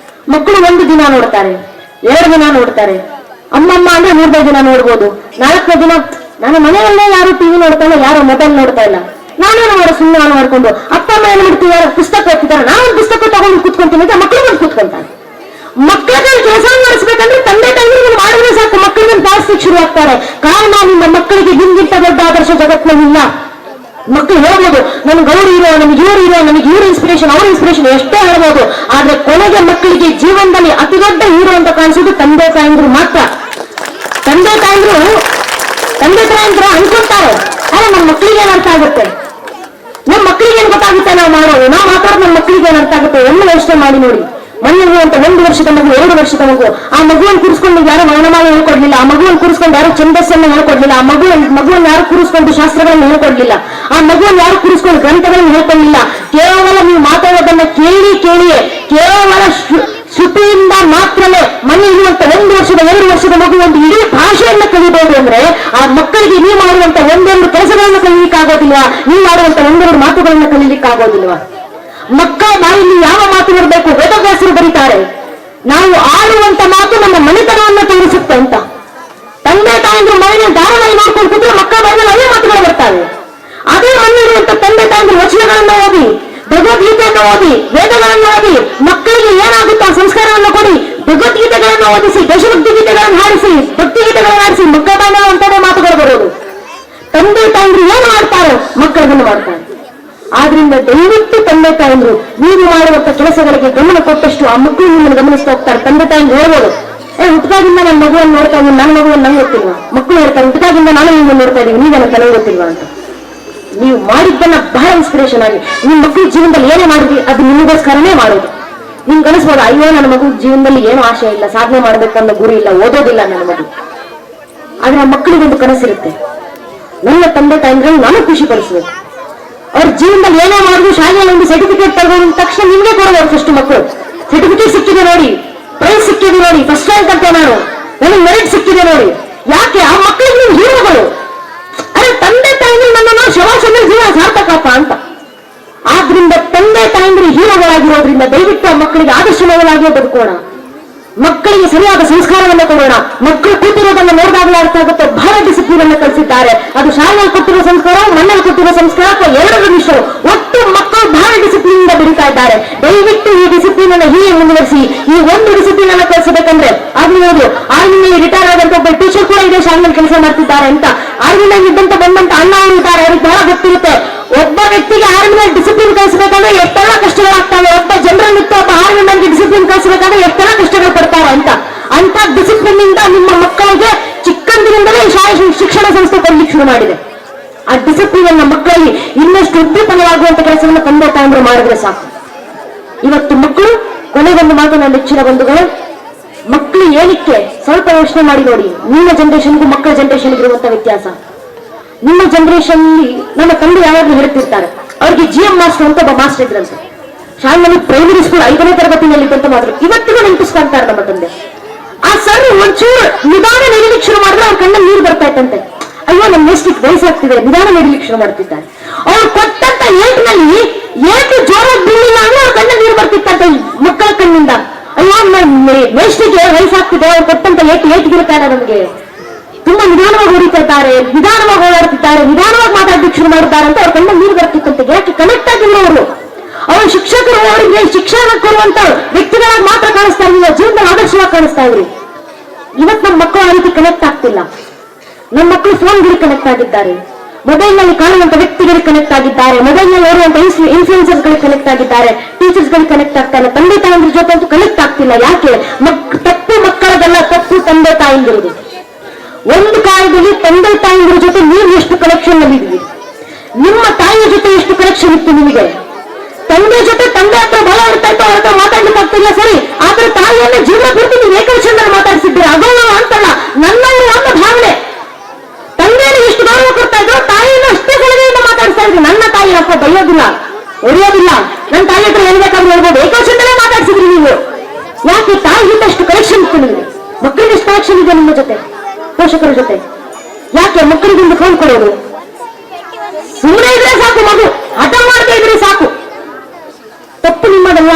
ಮಕ್ಕಳು 1 ದಿನ ನೋಡ್ತಾರೆ, 2 ದಿನ ನೋಡ್ತಾರೆ. ಅಮ್ಮಮ್ಮ ಅಂದ್ರೆ 3 ದಿನ ನೋಡ್ಬೋದು. 4ನೇ ದಿನ ನನ್ನ ಮನೆಯಲ್ಲೇ ಯಾರು ಟಿವಿ ನೋಡ್ತಾ ಇಲ್ಲ, ಯಾರು ಮೊಬೈಲ್ ನೋಡ್ತಾ ಇಲ್ಲ, ನಾನೇನು ಮಾಡೋ ಸುಮ್ಮನೆ ಆನ್ ಮಾಡ್ಕೊಂಡು ಅಪ್ಪ ಅಮ್ಮ ಏನ್ ಮಾಡ್ತೀವಿ, ಪುಸ್ತಕ ಓದ್ತಿದ್ದಾರೆ, ನಾನೊಂದು ಪುಸ್ತಕ ತಗೊಂಡು ಕೂತ್ಕೊಂತೀನಿ ಅಂತ ಮಕ್ಕಳು ಬಂದು ಕೂತ್ಕೊಂತಾರೆ. ಮಕ್ಕಳಿಗೆ ಕೆಲಸ ಮಾಡಿಸ್ಬೇಕಂದ್ರೆ ತಂದೆ ತಾಯಿಗಳು ಮಾಡಿದ್ರೆ ಸಾಕು, ಮಕ್ಕಳಿಗೆ ಪಾಲಿಸ್ಲಿಕ್ಕೆ ಶುರು ಆಗ್ತಾರೆ. ಕಾರಣ ನಿಮ್ಮ ಮಕ್ಕಳಿಗೆ ನಿಮ್ಗಿಂತ ದೊಡ್ಡ ಆದರ್ಶ ಜಗತ್ತಿನಲ್ಲಿಲ್ಲ. ಮಕ್ಕಳು ಹೇಳ್ಬೋದು ನನ್ಗೆ ಗೌರಿ ಇರೋ, ನಮ್ಗೆ ಇವ್ರ ಇನ್ಸ್ಪಿರೇಷನ್, ಅವ್ರ ಇನ್ಸ್ಪಿರೇಷನ್ ಎಷ್ಟೇ ಹೇಳ್ಬೋದು. ಆದ್ರೆ ಕೊನೆಗೆ ಮಕ್ಕಳಿಗೆ ಜೀವನದಲ್ಲಿ ಅತಿ ದೊಡ್ಡ ಹೀರೋ ಅಂತ ಕಾಣಿಸೋದು ತಂದೆ ತಾಯಂದ್ರು ಮಾತ್ರ. ತಂದೆ ತಾಯಂದ್ರು ಅನ್ಕೊಂತಾರೆ, ಅಲ್ಲ ನಮ್ಮ ಮಕ್ಕಳಿಗೆ ಏನ್ ಅರ್ಥ ಆಗುತ್ತೆ, ನಮ್ಮ ಮಕ್ಕಳಿಗೆ ಏನ್ ಗೊತ್ತಾಗುತ್ತೆ ನಾವು ಮಾಡೋದು, ನಾವು ಮಾತಾಡೋದು ನಮ್ಮ ಮಕ್ಕಳಿಗೆ ಏನ್ ಅರ್ಥ ಆಗುತ್ತೆ. ಒಮ್ಮೆ ಯೋಚನೆ ಮಾಡಿ ನೋಡಿ, ಮಣ್ಣು ಅಂತ 1 ವರ್ಷದ ಮಗು, 2 ವರ್ಷದ ಮಗು, ಆ ಮಗುವನ್ನು ಕೂರಿಸ್ಕೊಂಡು ಯಾರು ವರ್ಣಮಾಲೆ ಹೇಳ್ಕೊಡ್ಲಿಲ್ಲ, ಆ ಮಗುವನ್ನು ಕೂರಿಸ್ಕೊಂಡು ಯಾರು ಛಂದಸ್ಸನ್ನು ಹೇಳ್ಕೊಡ್ಲಿಲ್ಲ, ಆ ಮಗುವನ್ನು ಯಾರು ಕೂರಿಸ್ಕೊಂಡು ಶಾಸ್ತ್ರಗಳನ್ನು ಹೇಳ್ಕೊಡ್ಲಿಲ್ಲ, ಆ ಮಗುವನ್ನು ಯಾರು ಕೂರಿಸ್ಕೊಂಡು ಗ್ರಂಥಗಳನ್ನು ಹೇಳ್ಕೊಳ್ಳಿಲ್ಲ. ಕೇವಲ ನೀವು ಮಾತಾಡೋದನ್ನ ಕೇಳಿಯೇ ಕೇವಲ ಶ್ರುತಿಯಿಂದ ಮಾತ್ರವೇ ಮನೆ ಇರುವಂತ 1 ವರ್ಷದ 2 ವರ್ಷದ ಮಗು ಒಂದು ಇಡೀ ಭಾಷೆಯನ್ನ ಕಲಿಬಹುದು ಅಂದ್ರೆ ಆ ಮಕ್ಕಳಿಗೆ ನೀವು ಮಾಡುವಂತ ಒಂದೆರಡು ಕೆಲಸಗಳನ್ನು ಕಲಿಲಿಕ್ಕಾಗೋದಿಲ್ವಾ, ನೀವು ಮಾಡುವಂತ ಒಂದೆರಡು ಮಾತುಗಳನ್ನು ಕಲಿಲಿಕ್ಕಾಗೋದಿಲ್ವಾ? ಮಕ್ಕಳ ಬಾಯಲ್ಲಿ ಯಾವ ಮಾತು ಬರಬೇಕು? ವೇದವ್ಯಾಸರು ಬರೀತಾರೆ, ನಾವು ಆಡುವಂತ ಮಾತು ನಮ್ಮ ಮನೆತನವನ್ನು ತೋರಿಸುತ್ತೆ ಅಂತ. ತಂದೆ ತಾಯಂದ್ರು ಮನೆಯ ಧಾರಾವಾಹಿ ನೋಡ್ಕೊಂಡು ಕೂತ್ರೆ ಮಕ್ಕಳ ಬಾಯಲ್ಲಿ ಅದೇ ಮಾತುಗಳು ಬರ್ತಾವೆ. ಅದೇ ಮನೆಯಿರುವಂತ ತಂದೆ ತಾಯಂದ್ರು ವಚನಗಳನ್ನ ಓದಿ, ಭಗವದ್ಗೀತೆಯನ್ನು ಓದಿ, ವೇದಗಳನ್ನು ಓದಿ, ಮಕ್ಕಳಿಗೆ ಏನಾಗುತ್ತೋ ಆ ಸಂಸ್ಕಾರವನ್ನು ಕೊಡಿ. ಭಗವದ್ಗೀತೆಗಳನ್ನು ಓದಿಸಿ, ದೇಶಭಕ್ತಿ ಗೀತೆಗಳನ್ನು ಹಾಡಿಸಿ, ಭಕ್ತಿ ಗೀತೆಗಳನ್ನು ಹಾಡಿಸಿ, ಮಕ್ಕಳ ಬಾಯಲ್ಲಿ ಅಂತದೇ ಮಾತುಗಳು ಬರೋದು. ತಂದೆ ತಾಯಂದ್ರು ಏನು ಮಾಡ್ತಾರೋ ಮಕ್ಕಳನ್ನು ಮಾಡ್ತಾರೆ. ಆದ್ರಿಂದ ದಯವಿಟ್ಟು ತಂದೆ ತಾಯಂದ್ರು ನೀವು ಮಾಡುವಂತ ಕೆಲಸಗಳಿಗೆ ಗಮನ ಕೊಟ್ಟಷ್ಟು ಆ ಮಕ್ಕಳು ನಿಮ್ಮನ್ನು ಗಮನಿಸ್ತಾ ಹೋಗ್ತಾರೆ. ತಂದೆ ತಾಯಂದ್ರು ಹೇಳ್ಬೋದು, ಹುಟ್ಟದಾಗಿಂದ ನನ್ನ ಮಗುವನ್ನು ನೋಡ್ತಾ ಇದ್ದೀನಿ, ನನ್ನ ಮಗುವನ್ನು ನಂಗೆ ಗೊತ್ತಿಲ್ವಾ? ಮಕ್ಕಳು ಹೇಳ್ತಾರೆ, ಹುಟ್ಟದಾಗಿಂದ ನಾನು ನಿಮ್ಮನ್ನು ನೋಡ್ತಾ ಇದ್ದೀನಿ, ನೀವೇನ ನನಗೆ ಗೊತ್ತಿಲ್ವಾ ಅಂತ. ನೀವು ಮಾಡಿದ್ದನ್ನ ಬಹಳ ಇನ್ಸ್ಪಿರೇಷನ್ ಆಗಿ ನಿಮ್ಮ ಮಕ್ಕಳ ಜೀವನದಲ್ಲಿ ಏನೇ ಮಾಡಿದ್ರಿ ಅದು ನಿಮಗೋಸ್ಕರನೇ ಮಾಡೋದು. ನಿಮ್ಗೆ ಅನಿಸ್ಬೋದು, ಅಯ್ಯೋ ನನ್ನ ಮಗು ಜೀವನದಲ್ಲಿ ಏನು ಆಶೆ ಇಲ್ಲ, ಸಾಧನೆ ಮಾಡ್ಬೇಕನ್ನೋ ಗುರಿ ಇಲ್ಲ, ಓದೋದಿಲ್ಲ ನನ್ನ ಮಗು. ಆದ್ರೆ ಆ ಮಕ್ಕಳಿಗೊಂದು ಕನಸಿರುತ್ತೆ, ನನ್ನ ತಂದೆ ತಾಯಂದ್ರಲ್ಲಿ ನಾನು ಖುಷಿ ಪಡಿಸ್ಬೇಕು. ಅವ್ರ ಜೀವನದಲ್ಲಿ ಏನೇ ಮಾಡಿದ್ರು ಶಾಲೆಯಲ್ಲಿ ಒಂದು ಸರ್ಟಿಫಿಕೇಟ್ ತಗೊಂಡ ತಕ್ಷಣ ನಿಮ್ಗೆ ಕೊಡೋದು. ಫಸ್ಟ್ ಮಕ್ಕಳು ಸರ್ಟಿಫಿಕೇಟ್ ಸಿಕ್ಕಿದೆ ನೋಡಿ, ಪ್ರೈಸ್ ಸಿಕ್ಕಿದೆ ನೋಡಿ, ಫಸ್ಟ್ ರ್ಯಾಂಕ್ ಅಂತ ನನಗೆ ಮೆರಿಟ್ ಸಿಕ್ಕಿದೆ ನೋಡಿ. ಯಾಕೆ? ಆ ಮಕ್ಕಳಿಗೆ ನೀವು ಹೀರೋಗಳು. ಅರೆ ತಂದೆ ತಾಯಿಗಳು ನನ್ನನ್ನು ಶವಾಸಂದ್ರೆ ಜೀವನ ಸಾರ್ಥಕಪ್ಪ ಅಂತ. ಆದ್ರಿಂದ ತಂದೆ ತಾಯಂದ್ರೆ ಹೀರೋಗಳಾಗಿರೋದ್ರಿಂದ ದಯವಿಟ್ಟು ಆ ಮಕ್ಕಳಿಗೆ ಆದರ್ಶಗಳಾಗಿಯೇ ಬದುಕೋಣ, ಮಕ್ಕಳಿಗೆ ಸರಿಯಾದ ಸಂಸ್ಕಾರವನ್ನು ಕೊಡೋಣ. ಮಕ್ಕಳು ಕೂತಿರೋದನ್ನು ನೋಡಿದಾಗಲೇ ಅರ್ಥ ಆಗುತ್ತೆ, ಬಹಳ ಡಿಸಿಪ್ಲಿನ್ ಅನ್ನು ಕಲಿಸಿದ್ದಾರೆ. ಅದು ಶಾಲೆಯಲ್ಲಿ ಕೊಟ್ಟಿರೋ ಸಂಸ್ಕಾರ, ಮಣ್ಣಲ್ಲಿ ಕೊಟ್ಟಿರೋ ಸಂಸ್ಕಾರ ಅಥವಾ ಎರಡರ ವಿಷಯ. ಒಟ್ಟು ಮಕ್ಕಳು ಬಹಳ ಡಿಸಿಪ್ಲಿನ್ ಇಂದ ಬೆಳೀತಾ ಇದ್ದಾರೆ. ದಯವಿಟ್ಟು ಈ ಡಿಸಿಪ್ಲಿನ್ ಅನ್ನು ಹೀಗೆ ಮುಂದುವರಿಸಿ. ಈ ಒಂದು ಡಿಸಿಪ್ಲಿನ್ ಅನ್ನು ಕಲಿಸಬೇಕಂದ್ರೆ ಆಗ್ಲಿರೋದು ಆರ್ಮಿನಲ್ಲಿ ರಿಟೈರ್ ಆದಂತ ಒಬ್ಬ ಟೀಚರ್ ಕೂಡ ಇದೇ ಶಾಲೆಯಲ್ಲಿ ಕೆಲಸ ಮಾಡ್ತಿದ್ದಾರೆ ಅಂತ. ಆರ್ಮಿನಲ್ಲಿ ಇದ್ದಂತ ಬಂದಂತ ಅಣ್ಣ ಇದ್ದಾರೆ, ಅವ್ರಿಗೆ ಬಹಳ ಗೊತ್ತಿರುತ್ತೆ. ಒಬ್ಬ ವ್ಯಕ್ತಿಗೆ ಆರ್ಮಿನಲ್ಲಿ ಡಿಸಿಪ್ಲಿನ್ ಕಲಿಸಬೇಕಂದ್ರೆ ಎಷ್ಟೆಲ್ಲ ಕಷ್ಟಗಳಾಗ್ತವೆ. ಒಬ್ಬ ಜನರಲ್ ಇತ್ತು, ಒಬ್ಬ ಆರ್ಮಿನಲ್ಲಿ ಡಿಸಿಪ್ಲಿನ್ ಕಲಿಸಬೇಕಂದ್ರೆ ಎಷ್ಟೆಲ್ಲ ಕಷ್ಟಗಳು ಪಡ್ತಾರೆ ಅಂತ ಡಿಸಿಪ್ಲಿನ್ ಇಂದ ನಿಮ್ಮ ಮಕ್ಕಳಿಗೆ ಚಿಕ್ಕಂದಿನಿಂದಲೇ ಶಿಕ್ಷಣ ಸಂಸ್ಥೆ ಕೊಡ್ಲಿಕ್ಕೆ ಶುರು ಮಾಡಿದೆ. ಆ ಡಿಸಿಪ್ಲಿನ್ ಅನ್ನ ಮಕ್ಕಳಿಗೆ ಇನ್ನಷ್ಟು ಉದ್ದೀಪನವಾಗುವಂತ ಕೆಲಸವನ್ನು ತಂದೆ ತಾಯಂದ್ರು ಮಾಡಿದ್ರೆ ಸಾಕು. ಇವತ್ತು ಮಕ್ಕಳು, ಕೊನೆಗೊಂದು ಮಾತು ನನ್ನ ನೆಚ್ಚಿನ ಬಂಧುಗಳು, ಮಕ್ಕಳು ಏನಕ್ಕೆ ಸ್ವಲ್ಪ ಯೋಚನೆ ಮಾಡಿ ನೋಡಿ. ನಿಮ್ಮ ಜನರೇಷನ್ಗೂ ಮಕ್ಕಳ ಜನರೇಷನ್ಗೆ ಇರುವಂತ ವ್ಯತ್ಯಾಸ. ನಿಮ್ಮ ಜನರೇಷನ್ ನಮ್ಮ ತಂದೆ ಯಾವಾಗಲೂ ಹೇಳ್ತಿರ್ತಾರೆ, ಅವ್ರಿಗೆ GM ಮಾಸ್ಟರ್ ಅಂತ ಒಬ್ಬ ಮಾಸ್ಟರ್ ಇದ್ರಂತೆ. ಶಾಲೆಯಲ್ಲಿ ಪ್ರೈಮರಿ ಸ್ಕೂಲ್ 5ನೇ ತರಗತಿಯಲ್ಲಿ ಅಂತ ಮಾತ್ರ ಇವತ್ತಿಗೂ ನೆನಪಿಸ್ಕೊಂತಾರೆ ನಮ್ಮ ತಂದೆ. ಆ ಸರ್ ಒಂಚೂರು ನಿಧಾನ ನಡೀಲಿಕ್ಕೆ ಶುರು ಮಾಡಿದ್ರೆ ಅವ್ರ ಕಣ್ಣಲ್ಲಿ ನೀರು ಬರ್ತಾ ಇತ್ತಂತೆ. ಅಯ್ಯೋ ನಮ್ಮ ಎಷ್ಟಿಗೆ ವಯಸ್ಸಾಗ್ತಿದೆ, ನಿಧಾನ ನಡೀಲಿಕ್ಕೆ ಶುರು ಮಾಡ್ತಿದ್ದಾರೆ. ಅವ್ರು ಕೊಟ್ಟಂತ ಏಟಿನಲ್ಲಿ ಏಟು ಜೋರ ಬೀಳಿಲ್ಲ ಅಂದ್ರೆ ಅವ್ರ ಕಣ್ಣಲ್ಲಿ ನೀರು ಬರ್ತಿತ್ತಂತೆ ಮಕ್ಕಳ ಕಣ್ಣಿಂದ. ಅಯ್ಯೋ ಮೇಷ್ಟಿಗೆ ವಯಸ್ಸಾಗ್ತಿದೆ, ಅವ್ರು ಕೊಟ್ಟಂತ ಏಟು ಬೀಳ್ತಾ ಇಲ್ಲ ನಮಗೆ, ತುಂಬಾ ನಿಧಾನವಾಗಿ ಹೊಡಿತಾ ಇದ್ದಾರೆ, ನಿಧಾನವಾಗಿ ಓಡಾಡ್ತಿದ್ದಾರೆ, ನಿಧಾನವಾಗಿ ಮಾತಾಡ್ಲಿಕ್ಕೆ ಶುರು ಮಾಡಿದ್ದಾರೆ ಅಂತ ಅವ್ರ ಕಣ್ಣಲ್ಲಿ ನೀರು ಬರ್ತಿತ್ತಂತೆ. ಯಾಕೆ? ಕನೆಕ್ಟ್ ಆಗಿದ್ರು ಅವರು ಶಿಕ್ಷಕರು ಅವರಿಗೆ ಶಿಕ್ಷಣ ಕೊಡುವಂತ ವ್ಯಕ್ತಿಗಳಾಗಿ ಮಾತ್ರ ಕಾಣಿಸ್ತಾ ಇರಲಿಲ್ಲ, ಜೀವನದಲ್ಲಿ ಆದರ್ಶವಾಗಿ ಕಾಣಿಸ್ತಾ ಇದ್ರಿ. ಇವತ್ತು ನಮ್ಮ ಮಕ್ಕಳು ಆ ರೀತಿ ಕನೆಕ್ಟ್ ಆಗ್ತಿಲ್ಲ. ನಮ್ಮ ಮಕ್ಕಳು ಫೋನ್ಗಳಿಗೆ ಕನೆಕ್ಟ್ ಆಗಿದ್ದಾರೆ, ಮೊಬೈಲ್ ನಲ್ಲಿ ಕಾಣುವಂತ ವ್ಯಕ್ತಿಗಳಿಗೆ ಕನೆಕ್ಟ್ ಆಗಿದ್ದಾರೆ, ಮೊಬೈಲ್ ನಲ್ಲಿ ನೋಡುವಂತ ಇನ್ಫ್ಲೂಯೆನ್ಸರ್ಸ್ ಗಳಿಗೆ ಕನೆಕ್ಟ್ ಆಗಿದ್ದಾರೆ, ಟೀಚರ್ಸ್ ಗಳಿಗೆ ಕನೆಕ್ಟ್ ಆಗ್ತಾರೆ. ತಂದೆ ತಾಯಂದ್ರ ಜೊತೆ ಅಂತೂ ಕನೆಕ್ಟ್ ಆಗ್ತಿಲ್ಲ. ಯಾಕೆ? ತಪ್ಪು ಮಕ್ಕಳದಲ್ಲ, ತಪ್ಪು ತಂದೆ ತಾಯಂದಿರುವುದು. ಒಂದು ಕಾಲದಲ್ಲಿ ತಂದೆ ತಾಯಂದ್ರ ಜೊತೆ ನೀವು ಎಷ್ಟು ಕನೆಕ್ಷನ್ ನಲ್ಲಿ ಇದ್ವಿ, ನಿಮ್ಮ ತಾಯಿಯ ಜೊತೆ ಎಷ್ಟು ಕನೆಕ್ಷನ್ ಇತ್ತು ನಿಮಗೆ? ತಂದೆ ಜೊತೆ ತಂದೆ ಹತ್ರ ಬಲ ಇರ್ತಾ ಇತ್ತು, ಅವ್ರ ಹತ್ರ ಮಾತಾಡ್ಲಿಕ್ಕೆ ಆಗ್ತಿಲ್ಲ ಸರಿ, ಆದ್ರೆ ತಾಯಿಯನ್ನ ಜೀವನ ಪೂರ್ತಿ ನೀವು ಏಕವಚನದಲ್ಲಿ ಮಾತಾಡಿಸಿದ್ರಿ, ಅಗೌರವ ಅಂತಲ್ಲ, ನನ್ನಲ್ಲಿ ಒಂದು ಭಾವನೆ. ತಂದೆಯನ್ನು ಎಷ್ಟು ಗೌರವ ಕೊಡ್ತಾ ಇದ್ರು, ತಾಯಿಯನ್ನು ಅಷ್ಟೇ ಸಲಹೆಯಿಂದ ಮಾತಾಡಿಸ್ತಾ ಇದ್ರಿ. ನನ್ನ ತಾಯಿ ಅಪ್ಪ ಬೈಯೋದಿಲ್ಲ, ಹೊಡೆಯೋದಿಲ್ಲ, ನನ್ನ ತಾಯಿ ಹತ್ರ ಹೇಳ್ಬೇಕಾದ್ರೆ ಹೇಳ್ಬೋದು, ಏಕವಚನದಲ್ಲೇ ಮಾತಾಡ್ಸಿದ್ರಿ ನೀವು. ಯಾಕೆ? ತಾಯಿ ಜೊತೆ ಅಷ್ಟು ಕನೆಕ್ಷನ್ ಇತ್ತು ನಿಮಗೆ. ಮಕ್ಕಳಿಗೆ ಎಷ್ಟು ಕನೆಕ್ಷನ್ ಇದೆ ನಿಮ್ಮ ಜೊತೆ, ಪೋಷಕರ ಜೊತೆ? ಯಾಕೆ ಮಕ್ಕಳಿಗೆ ಒಂದು ಫೋನ್ ಕೊಡೋದು? ಸುಮ್ಮನೆ ಇದ್ರೆ ಸಾಕು, ಮಗು ಹಠ ಮಾಡದೇ ಇದ್ರೆ ಸಾಕು. ತಪ್ಪು ನಿಮ್ಮದೆಲ್ಲ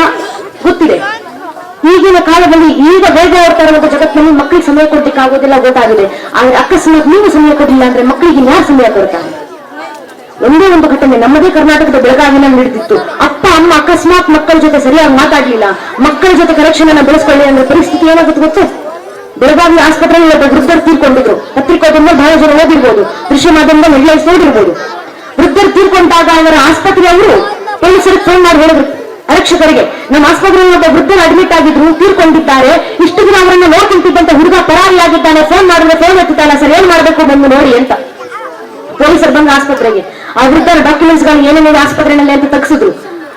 ಗೊತ್ತಿದೆ. ಈಗಿನ ಕಾಲದಲ್ಲಿ ಈಗ ಬೇಗ ಓಡ್ತಾ ಇರುವಂತ ಜಗತ್ತಿನಲ್ಲಿ ಮಕ್ಕಳಿಗೆ ಸಮಯ ಕೊಡ್ಲಿಕ್ಕೆ ಆಗೋದಿಲ್ಲ, ಗೊತ್ತಾಗಿದೆ. ಆದ್ರೆ ಅಕಸ್ಮಾತ್ ನೀವು ಸಮಯ ಕೊಡಲಿಲ್ಲ ಅಂದ್ರೆ ಮಕ್ಕಳಿಗೆ ಯಾರು ಸಮಯ ಕೊಡ್ತಾರೆ? ಒಂದೇ ಒಂದು ಘಟನೆ ನಮ್ಮದೇ ಕರ್ನಾಟಕದ ಬೆಳಗಾವಿನಲ್ಲಿ ನಡೆದಿತ್ತು. ಅಪ್ಪ ಅಮ್ಮ ಅಕಸ್ಮಾತ್ ಮಕ್ಕಳ ಜೊತೆ ಸರಿಯಾಗಿ ಮಾತಾಡ್ಲಿಲ್ಲ, ಮಕ್ಕಳ ಜೊತೆ ಕನೆಕ್ಷನ್ ಅನ್ನ ಬೆಳೆಸ್ಕೊಳ್ಳಿ ಅಂದ್ರೆ ಪರಿಸ್ಥಿತಿ ಏನಾಗುತ್ತೆ ಗೊತ್ತೇ? ಬೆಳಗಾವಿ ಆಸ್ಪತ್ರೆಯಲ್ಲಿ ಒಬ್ಬ ವೃದ್ಧರು ತೀರ್ಕೊಂಡಿದ್ರು. ಪತ್ರಿಕೋದ್ರಿಂದ ಬಹಳ ಜನ ಓದಿರ್ಬೋದು, ದೃಶ್ಯ ಮಾಧ್ಯಮದಲ್ಲಿ ಹೆಡ್ಲೈನ್ಸ್ ನೋಡಿರ್ಬೋದು. ವೃದ್ಧರು ತೀರ್ಕೊಂಡಾಗ ಅವರ ಆಸ್ಪತ್ರೆಯವರು ಪೊಲೀಸರಿಗೆ ಫೋನ್ ಮಾಡಿ ಹೇಳಿದ್ರು, ಆರಕ್ಷಕರಿಗೆ, ನಮ್ಮ ಆಸ್ಪತ್ರೆಯಲ್ಲಿ ಒಬ್ಬ ವೃದ್ಧರು ಅಡ್ಮಿಟ್ ಆಗಿದ್ರು, ತೀರ್ಕೊಂಡಿದ್ದಾರೆ, ಇಷ್ಟು ದಿನ ಅವರನ್ನು ನೋಡ್ಕೊಂತಿದ್ದಂತ ಹುಡುಗ ಪರಾರಿಯಾಗಿದ್ದಾನೆ, ಫೋನ್ ಮಾಡಿದ್ರೆ ಫೋನ್ ಎತ್ತಿದ್ದಾನೆ ಸರ್, ಏನ್ ಮಾಡ್ಬೇಕು ಬಂದು ನೋಡಿ ಅಂತ. ಪೊಲೀಸರು ಬಂದ ಆಸ್ಪತ್ರೆಗೆ ಆ ವೃದ್ಧರ ಡಾಕ್ಯುಮೆಂಟ್ಸ್ ಗಳು ಏನೇನಿದೆ ಆಸ್ಪತ್ರೆಯಲ್ಲಿ ಅಂತ ತೆಗೆಸಿದ್ರು.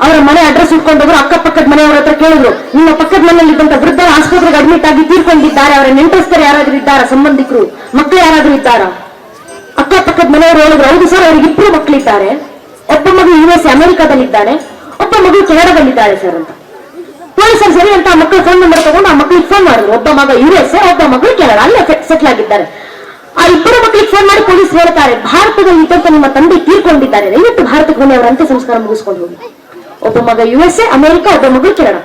ಅವರ ಮನೆ ಅಡ್ರೆಸ್ ಇಟ್ಕೊಂಡವರು ಅಕ್ಕಪಕ್ಕದ ಮನೆಯವರ ಹತ್ರ ಕೇಳಿದ್ರು, ನಿಮ್ಮ ಪಕ್ಕದ ಮನೆಯಲ್ಲಿ ಇದ್ದಂತ ವೃದ್ಧರ ಆಸ್ಪತ್ರೆಗೆ ಅಡ್ಮಿಟ್ ಆಗಿ ತೀರ್ಕೊಂಡಿದ್ದಾರೆ, ಅವರ ನೆಂಟಸ್ಥರು ಯಾರಾದ್ರೂ ಇದ್ದಾರಾ, ಸಂಬಂಧಿಕರು ಮಕ್ಕಳು ಯಾರಾದ್ರೂ ಇದ್ದಾರಾ? ಅಕ್ಕಪಕ್ಕದ ಮನೆಯವರು ಹೇಳಿದ್ರು, ಹೌದು ಸರ್, ಅವ್ರಿಗೆ 2 ಮಕ್ಕಳಿದ್ದಾರೆ, ಒಬ್ಬ ಮಗು US ಅಮೆರಿಕಾದಲ್ಲಿದ್ದಾನೆ, ಒಬ್ಬ ಮಗು ಕೆನಡಾದಲ್ಲಿದ್ದಾಳೆ ಸರ್ ಅಂತ. ಪೊಲೀಸರು ಸರಿ ಅಂತ ಆ ಮಕ್ಕಳ ಫೋನ್ ನಂಬರ್ ತಗೊಂಡು ಆ ಮಕ್ಕಳಿಗೆ ಫೋನ್ ಮಾಡಿದ್ರು, ಒಬ್ಬ ಮಗ US, ಒಬ್ಬ ಮಗಳು ಕೆನಡಾ, ಅಲ್ಲೇ ಸೆಟ್ಲ್ ಆಗಿದ್ದಾರೆ. ಆ 2 ಮಕ್ಕಳಿಗೆ ಫೋನ್ ಮಾಡಿ ಪೊಲೀಸ್ ಹೇಳ್ತಾರೆ, ಭಾರತದಲ್ಲಿ ಇದ್ದಂತ ನಿಮ್ಮ ತಂದೆ ತೀರ್ಕೊಂಡಿದ್ದಾರೆ, ದಯವಿಟ್ಟು ಭಾರತಕ್ಕೆ ಬಂದು ಅವರ ಅಂತ್ಯ ಸಂಸ್ಕಾರ ಮುಗಿಸ್ಕೊಂಡು ಹೋಗಿ. ಒಬ್ಬ ಮಗ USA ಅಮೆರಿಕ, ಒಬ್ಬ ಮಗಳು ಕೆನಡಾ.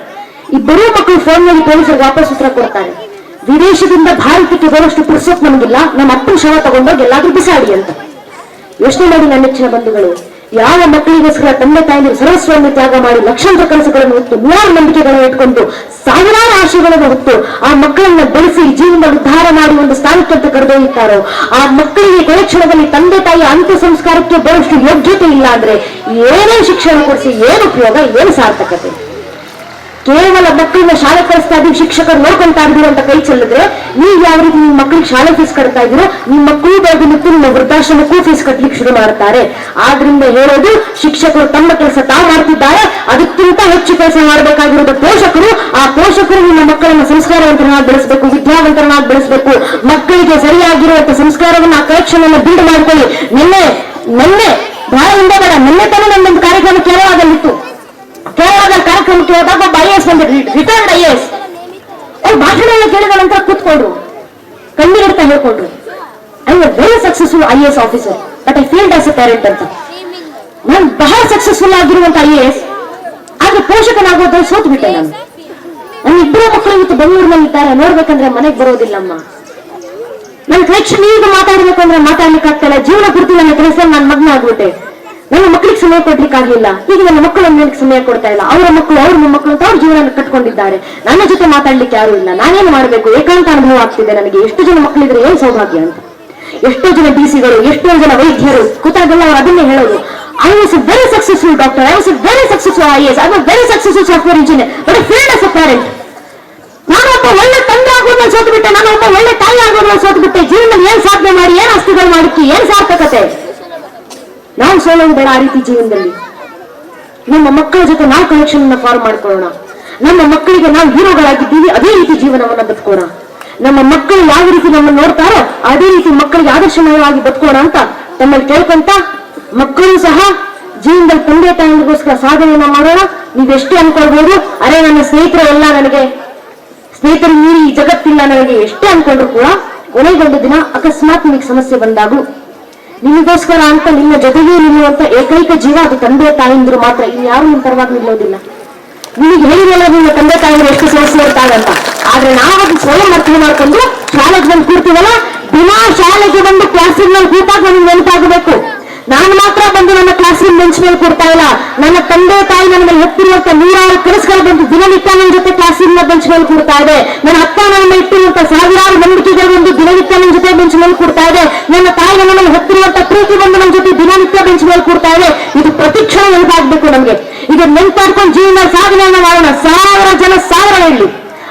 2 ಮಕ್ಕಳು ಫೋನ್ ಮಾಡಿ ಪೊಲೀಸರಿಗೆ ವಾಪಸ್ ಉತ್ತರ ಕೊಡ್ತಾರೆ, ವಿದೇಶದಿಂದ ಭಾರತಕ್ಕೆ ಬರುವಷ್ಟು ಪುರ್ಸೊತ್ ನಮಗಿಲ್ಲ, ನಮ್ಮ ಅಪ್ಪನ ಶವ ತಗೊಂಡೋಗಿ ಎಲ್ಲಾದ್ರೂ ಬಿಸಾಡಿ ಅಂತ. ಯೋಚನೆ ಮಾಡಿ ನನ್ನ ನೆಚ್ಚಿನ ಬಂಧುಗಳು, ಯಾವ ಮಕ್ಕಳಿಗೋಸ್ಕರ ತಂದೆ ತಾಯಿಗಳು ಸರ್ವಸ್ವವನ್ನು ತ್ಯಾಗ ಮಾಡಿ ಲಕ್ಷಾಂತರ ಕನಸುಗಳನ್ನು ಹೊತ್ತು, ನೂರಾರು ನಂಬಿಕೆಗಳನ್ನು ಇಟ್ಕೊಂಡು, ಸಾವಿರಾರು ಆಶೆಗಳನ್ನು ಹೊತ್ತು ಆ ಮಕ್ಕಳನ್ನ ಬೆಳೆಸಿ ಜೀವನ ಉದ್ಧಾರ ಮಾಡಿ ಒಂದು ಸ್ಥಾನಕ್ಕೆ ಅಂತ ಕರೆದೊಯ್ಯುತ್ತಾರೋ, ಆ ಮಕ್ಕಳಿಗೆ ಕೊನೆ ಕ್ಷಣದಲ್ಲಿ ತಂದೆ ತಾಯಿಯ ಅಂತ್ಯ ಸಂಸ್ಕಾರಕ್ಕೆ ಬರುವಷ್ಟು ಯೋಗ್ಯತೆ ಇಲ್ಲ ಅಂದ್ರೆ ಏನೇ ಶಿಕ್ಷಣ ಕೊಡಿಸಿ ಏನು ಉಪಯೋಗ, ಏನು ಸಾರ್ಥಕತೆ? ಕೇವಲ ಮಕ್ಕಳನ್ನ ಶಾಲೆ ಕಳಿಸ್ತಾ ಇದ್ದೀವಿ, ಶಿಕ್ಷಕರು ನೋಡ್ಕೊಂತಾ ಇದ್ದೀವಿ ಅಂತ ಕೈ ಚೆಲ್ಲಿದ್ರೆ, ನೀವು ಯಾವ ರೀತಿ ನಿಮ್ಮ ಮಕ್ಕಳಿಗೆ ಶಾಲೆ ಫೀಸ್ ಕಟ್ತಾ ಇದ್ದೀರೋ, ನಿಮ್ಮ ಮಕ್ಕಳು ಬೆಳೆದು ಮತ್ತು ನಿಮ್ಮ ವೃದ್ಧಾಶ್ರಮಕ್ಕೂ ಫೀಸ್ ಕಟ್ಟಲಿಕ್ಕೆ ಶುರು ಮಾಡ್ತಾರೆ. ಆದ್ರಿಂದ ಹೇಳೋದು, ಶಿಕ್ಷಕರು ತಮ್ಮ ಕೆಲಸ ತಾವು ಮಾಡ್ತಿದ್ದಾರೆ, ಅದಕ್ಕಿಂತ ಹೆಚ್ಚು ಕೆಲಸ ಮಾಡಬೇಕಾಗಿರೋದು ಪೋಷಕರು. ಆ ಪೋಷಕರು ನಿಮ್ಮ ಮಕ್ಕಳನ್ನ ಸಂಸ್ಕಾರವಂತರನ್ನಾಗಿ ಬೆಳೆಸಬೇಕು, ವಿದ್ಯಾವಂತರನ್ನಾಗಿ ಬೆಳೆಸಬೇಕು. ಮಕ್ಕಳಿಗೆ ಸರಿಯಾಗಿರುವಂತಹ ಸಂಸ್ಕಾರವನ್ನ ಆ ಕಲೆಕ್ಷನ್ ಅನ್ನು ಬಿಲ್ಡ್ ಮಾಡ್ಕೊಳ್ಳಿ. ನಿನ್ನೆ ಬಹಳ ಹಿಂದೆ ಬೇಡ, ನಿನ್ನೆ ತಾನೇ ನನ್ನೊಂದು ಕಾರ್ಯಕ್ರಮ ಕೇರಳದಲ್ಲಿತ್ತು. ಕೇರಳದಲ್ಲಿ ಕಾರ್ಯಕ್ರಮಕ್ಕೆ ಹೋದಾಗ ಒಬ್ಬ IAS ಬಂದಿದ್ರು, ರಿಟೈರ್ಡ್ IAS. ಅವ್ರು ಭಾಷಣ ಎಲ್ಲ ಕೇಳಿದ ನಂತರ ಕೂತ್ಕೊಂಡ್ರು, ಕಣ್ಣೀರಿಡ್ತಾ ಹೇಳ್ಕೊಂಡ್ರು, I was very successful IAS officer but I failed as a parent ಅಂತ. ನಾನು ಬಹಳ ಸಕ್ಸಸ್ಫುಲ್ ಆಗಿರುವಂತ IAS, ಆದ್ರೆ ಪೋಷಕನಾಗೋದ್ರಲ್ಲಿ ಸೋತು ಬಿಟ್ಟೆ ನಾನು. ನನ್ನ 2 ಮಕ್ಕಳು ಇವತ್ತು ಬೆಂಗಳೂರಿನಲ್ಲಿ ಇದ್ದಾರೆ, ನೋಡ್ಬೇಕಂದ್ರೆ ಮನೆಗೆ ಬರೋದಿಲ್ಲಮ್ಮ. ನನ್ನ ಕಲೆಕ್ಷನ್ ಈಗ ಮಾತಾಡ್ಬೇಕು ಅಂದ್ರೆ ಮಾತಾಡ್ಲಿಕ್ಕೆ ಆಗ್ತಾ ಇಲ್ಲ. ಜೀವನ ಪೂರ್ತಿ ನನ್ನ ಕೆಲಸ ನನ್ನ ಮಗ್ನ ಆಗ್ಬಿಟ್ಟೆ. ನನ್ನ ಮಕ್ಕಳಿಗೆ ಸಮಯ ಕೊಡ್ಲಿಕ್ಕೆ ಆಗಿಲ್ಲ. ಈಗ ನನ್ನ ಮಕ್ಕಳು ನನಗೆ ಸಮಯ ಕೊಡ್ತಾ ಇಲ್ಲ. ಅವರ ಮಕ್ಕಳು ಅವ್ರ ಮಕ್ಕಳು ಅಂತ ಅವ್ರ ಜೀವನ ಕಟ್ಕೊಂಡಿದ್ದಾರೆ. ನನ್ನ ಜೊತೆ ಮಾತಾಡ್ಲಿಕ್ಕೆ ಯಾರು ಇಲ್ಲ. ನಾನೇನು ಮಾಡಬೇಕು? ಏಕಾಂತ ಅನುಭವ ಆಗ್ತಿದೆ ನನಗೆ. ಎಷ್ಟು ಜನ ಮಕ್ಕಳಿದ್ರೆ ಏನ್ ಸೌಭಾಗ್ಯ ಅಂತ. ಎಷ್ಟೋ ಜನ DC ಗಳು, ಎಷ್ಟೋ ಜನ ವೈದ್ಯರು ಕೂತಾಗೆಲ್ಲ ಅವ್ರು ಅದನ್ನೇ ಹೇಳೋದು, I was a very successful doctor, I was a very successful IAS, I was a very successful software engineer, but I failed as a parent. ನಾನು ಒಬ್ಬ ಒಳ್ಳೆ ತಂದೆ ಆಗೋದ್ರಲ್ಲಿ ಸೋತು ಬಿಟ್ಟೆ, ನಾನು ಒಬ್ಬ ಒಳ್ಳೆ ತಾಯಿ ಆಗೋದ್ರಲ್ಲಿ ಸೋತು ಬಿಟ್ಟೆ. ಜೀವನದಲ್ಲಿ ಏನ್ ಸಾಧನೆ ಮಾಡಿ, ಏನ್ ಆಸ್ತಿಗಳು ಮಾಡಿಕ್ಕಿ, ಏನ್ ಸಾರ್ಥಕತೆ? ನಾವು ಸೋಲೋದು ಬೇಡ ಆ ರೀತಿ ಜೀವನದಲ್ಲಿ. ನಮ್ಮ ಮಕ್ಕಳ ಜೊತೆ ನಾವು ಕನೆಕ್ಷನ್ ಅನ್ನ ಫಾರ್ಮ್ ಮಾಡ್ಕೊಳ್ಳೋಣ. ನಮ್ಮ ಮಕ್ಕಳಿಗೆ ನಾವು ಹೀರೋಗಳಾಗಿದ್ದೀವಿ, ಅದೇ ರೀತಿ ಜೀವನವನ್ನ ಬದುಕೋಣ. ನಮ್ಮ ಮಕ್ಕಳು ಯಾವ ರೀತಿ ನಮ್ಮನ್ನು ನೋಡ್ತಾರೋ ಅದೇ ರೀತಿ ಮಕ್ಕಳಿಗೆ ಆದರ್ಶಮಯವಾಗಿ ಬದುಕೋಣ ಅಂತ ತಮ್ಮಲ್ಲಿ ಕೇಳ್ಕೊಂತ, ಮಕ್ಕಳು ಸಹ ಜೀವನದಲ್ಲಿ ತಂದೆ ತಾಯಿಗೋಸ್ಕರ ಸಾಧನೆಯನ್ನ ಮಾಡೋಣ. ನೀವೆಷ್ಟೇ ಅನ್ಕೊಳ್ಬಹುದು, ಅರೆ ನನ್ನ ಸ್ನೇಹಿತರು ಎಲ್ಲ ನನಗೆ ಸ್ನೇಹಿತರು ಮೀರಿ ಈ ಜಗತ್ತಿಲ್ಲ ನನಗೆ ಎಷ್ಟೇ ಅನ್ಕೊಂಡ್ರು ಕೂಡ ಕೊನೆಗೊಂದು ದಿನ ಅಕಸ್ಮಾತ್ ನಿಮಗೆ ಸಮಸ್ಯೆ ಬಂದಾಗೂ ನಿಮಗೋಸ್ಕರ ಅಂತ ನಿಮ್ಮ ಜೊತೆಗೆ ನಿಲ್ಲುವಂತ ಏಕೈಕ ಜೀವ ಅದು ತಂದೆ ತಾಯಿಂದ್ರು ಮಾತ್ರ. ಇನ್ಯಾರು ನಿಮ್ಮ ಪರವಾಗಿ ನಿಲ್ಲೋದಿಲ್ಲ. ನಿಮಗೆ ಹೇಳಿರಲ್ಲ ನಿಮ್ಮ ತಂದೆ ತಾಯಿಗಳು ಎಷ್ಟು ಸಮಸ್ಯೆ ಇರ್ತಾಗಂತ. ಆದ್ರೆ ನಾವು ಸ್ವಯಂ ಅರ್ಥ ಮಾಡ್ಕೊಂಡು ಶಾಲೆಗೆ ಬಂದು ಕೂರ್ತೀವಲ್ಲ, ದಿನ ಶಾಲೆಗೆ ಬಂದು ಕ್ಲಾಸ್ ರೂಮ್ ನಲ್ಲಿ ಕೂತಾಗ ನಮ್ಗೆ ನೆನಪಾಗಬೇಕು, ನಾನು ಮಾತ್ರ ಬಂದು ನನ್ನ ಕ್ಲಾಸ್ ರೂಮ್ ಬೆಂಚ್ ಮೇಲೆ ಕೊಡ್ತಾ ಇಲ್ಲ. ನನ್ನ ತಂದೆ ತಾಯಿ ನನ್ನ ಮೇಲೆ ಎತ್ತಿರುವಂತ 100 ಕನಸುಗಳು ಬಂದು ದಿನನಿತ್ಯ ನನ್ನ ಜೊತೆ ಕ್ಲಾಸ್ ರೂಮ್ ಬೆಂಚ್ ಮೇಲೆ ಕೊಡ್ತಾ ಇದೆ. ನನ್ನ ಅಪ್ಪ ನನ್ನ ಇಟ್ಟಿರುವಂತ 1000 ನಂಬಿಕೆಗಳು ಬಂದು ದಿನನಿತ್ಯ ನನ್ನ ಜೊತೆ ಬೆಂಚ್ ಮೇಲೆ ಕೊಡ್ತಾ ಇದೆ. ನನ್ನ ತಾಯಿ ನನ್ನ ಮೇಲೆ ಹೊತ್ತಿರುವಂತ ಪ್ರೀತಿ ಬಂದು ನನ್ನ ಜೊತೆ ದಿನನಿತ್ಯ ಬೆಂಚ್ ಮೇಲೆ ಕೊಡ್ತಾ ಇದೆ. ಇದು ಪ್ರತಿಕ್ಷಣ ನೆನಪಾಗಬೇಕು ನಮಗೆ. ಇದು ನೆನಪಾಡ್ಕೊಂಡು ಜೀವನ ಸಾಧನೆಯನ್ನ ಮಾಡೋಣ. 1000 ಜನ 1000 ಹೇಳಿ,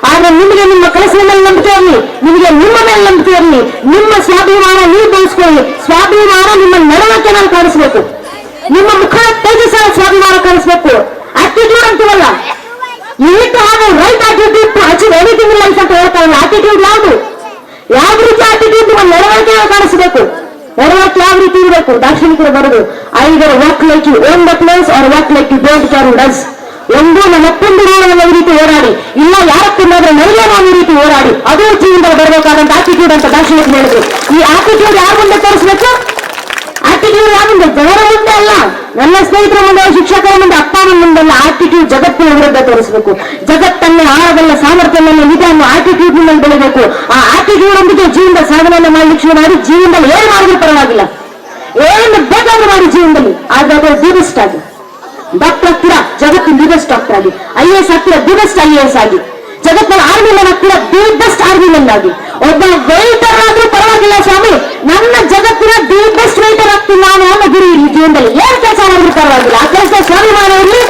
ಆದ್ರೆ ನಿಮಗೆ ನಿಮ್ಮ ಕೆಲಸದ ಮೇಲೆ ನಂಬಿಕೆ ಇರಲಿ, ನಿಮಗೆ ನಿಮ್ಮ ಮೇಲೆ ನಂಬಿಕೆ ಇರಲಿ. ನಿಮ್ಮ ಸ್ವಾಭಿಮಾನ ನೀವು ಬೆಳೆಸ್ಕೊಳ್ಳಿ. ಸ್ವಾಭಿಮಾನ ನಿಮ್ಮ ನಡವಳಿಕೆನಲ್ಲಿ ಕಾಣಿಸ್ಬೇಕು. ನಿಮ್ಮ ಮುಖ ತೇಜಸ್ಸಾದ ಸ್ವಾಭಿಮಾನ ಕಾಣಿಸ್ಬೇಕು. ಆಟಿಟ್ಯೂಡ್ ಅಂತೀವಲ್ಲ, you need to have a right attitude to achieve anything in life ಅಂತ ಹೇಳ್ತಾರಲ್ಲ. ಆಟಿಟ್ಯೂಡ್ ಯಾವುದು? ಯಾವ ರೀತಿ ಆಟಿಟ್ಯೂಡ್ ನಿಮ್ಮ ನಡವಳಿಕೆ ಕಾಣಿಸ್ಬೇಕು. ನಡವಳಿಕೆ ಯಾವ ರೀತಿ ಇರಬೇಕು? ದಾರ್ಶನಿಕರು ಬರೋದು, either walk like you own the place or walk like you don't care who does. ಒಂದು ನನ್ನಪ್ಪಂದು ಈ ರೀತಿ ಹೋರಾಡಿ, ಇಲ್ಲ ಯಾರಪ್ಪನಾದ್ರೆ ನನಗೆ ನಾನು ಈ ರೀತಿ ಹೋರಾಡಿ, ಅದು ಜೀವನದಲ್ಲಿ ಬರಬೇಕಾದಂತ ಆಟಿಟ್ಯೂಡ್ ಅಂತ ದಾರ್ಶನಿಕರು ಹೇಳಿದ್ರು. ಈ ಆಟಿಟ್ಯೂಡ್ ಯಾರ ಮುಂದೆ ತೋರಿಸ್ಬೇಕು? ಆಟಿಟ್ಯೂಡ್ ಯಾರ ಮುಂದೆ? ಜನರ ಮುಂದೆ ಅಲ್ಲ, ನನ್ನ ಸ್ನೇಹಿತರ ಮುಂದೆ, ಶಿಕ್ಷಕರ ಮುಂದೆ, ಅಪ್ಪ ಅಮ್ಮನ ಮುಂದೆಲ್ಲ. ಆಟಿಟ್ಯೂಡ್ ಜಗತ್ತಿನ ವಿರುದ್ಧ ತೋರಿಸಬೇಕು. ಜಗತ್ತನ್ನೇ ಆಳಬಲ್ಲ ಸಾಮರ್ಥ್ಯವನ್ನು ಇದೆ ಅನ್ನೋ ಆಟಿಟ್ಯೂಡ್ ನಿಮ್ಮಲ್ಲಿ ಬೆಳಿಬೇಕು. ಆ ಆಟಿಟ್ಯೂಡ್ ಒಂದಿಗೆ ಜೀವನದ ಸಾಧನೆಯನ್ನು ಮಾಡ್ಲಿಕ್ಕೆ ಶುರು ಮಾಡಿ, ಜೀವನದಲ್ಲಿ ಏನು ಮಾಡಿದ್ರು ಪರವಾಗಿಲ್ಲ, ಏನು ಬೇಕಾದ್ರೂ ಮಾಡಿ ಜೀವನದಲ್ಲಿ, ಆದ್ರೆ ಅದು ದಿ ಬೆಸ್ಟ್ ಆಗಿ. ಡಾಕ್ಟರ್ ಆಗ್ತೀರಾ, ಜಗತ್ತಿನ ದಿ ಬೆಸ್ಟ್ ಡಾಕ್ಟರ್ ಆಗಿ. IAS ಆಗ್ತೀರಾ, ದಿ ಬೆಸ್ಟ್ IAS ಆಗಿ. ಜಗತ್ತಿನ ಆರ್ಮಿ ಮೆನ್ ಆಗ್ತೀರಾ, ದಿ ಬೆಸ್ಟ್ ಆರ್ಮಿ ಮೆನ್ ಆಗಿ. ಒಬ್ಬ ವೈಟರ್ ಆದ್ರೂ ಪರವಾಗಿಲ್ಲ ಸ್ವಾಮಿ, ನನ್ನ ಜಗತ್ತಿನ ದಿ ಬೆಸ್ಟ್ ವೈಟರ್ ಆಗ್ತೀನಿ ನಾನು ಅನ್ನೋ ಗುರಿ ಇಲ್ಲಿ ಜೀವನದಲ್ಲಿ ಏನ್ ಕೆಲಸ ಮಾಡಿದ್ರು ಪರವಾಗಿಲ್ಲ, ಆ ಕೆಲಸದ ಸ್ವಾಭಿಮಾನ ಇರಲಿ,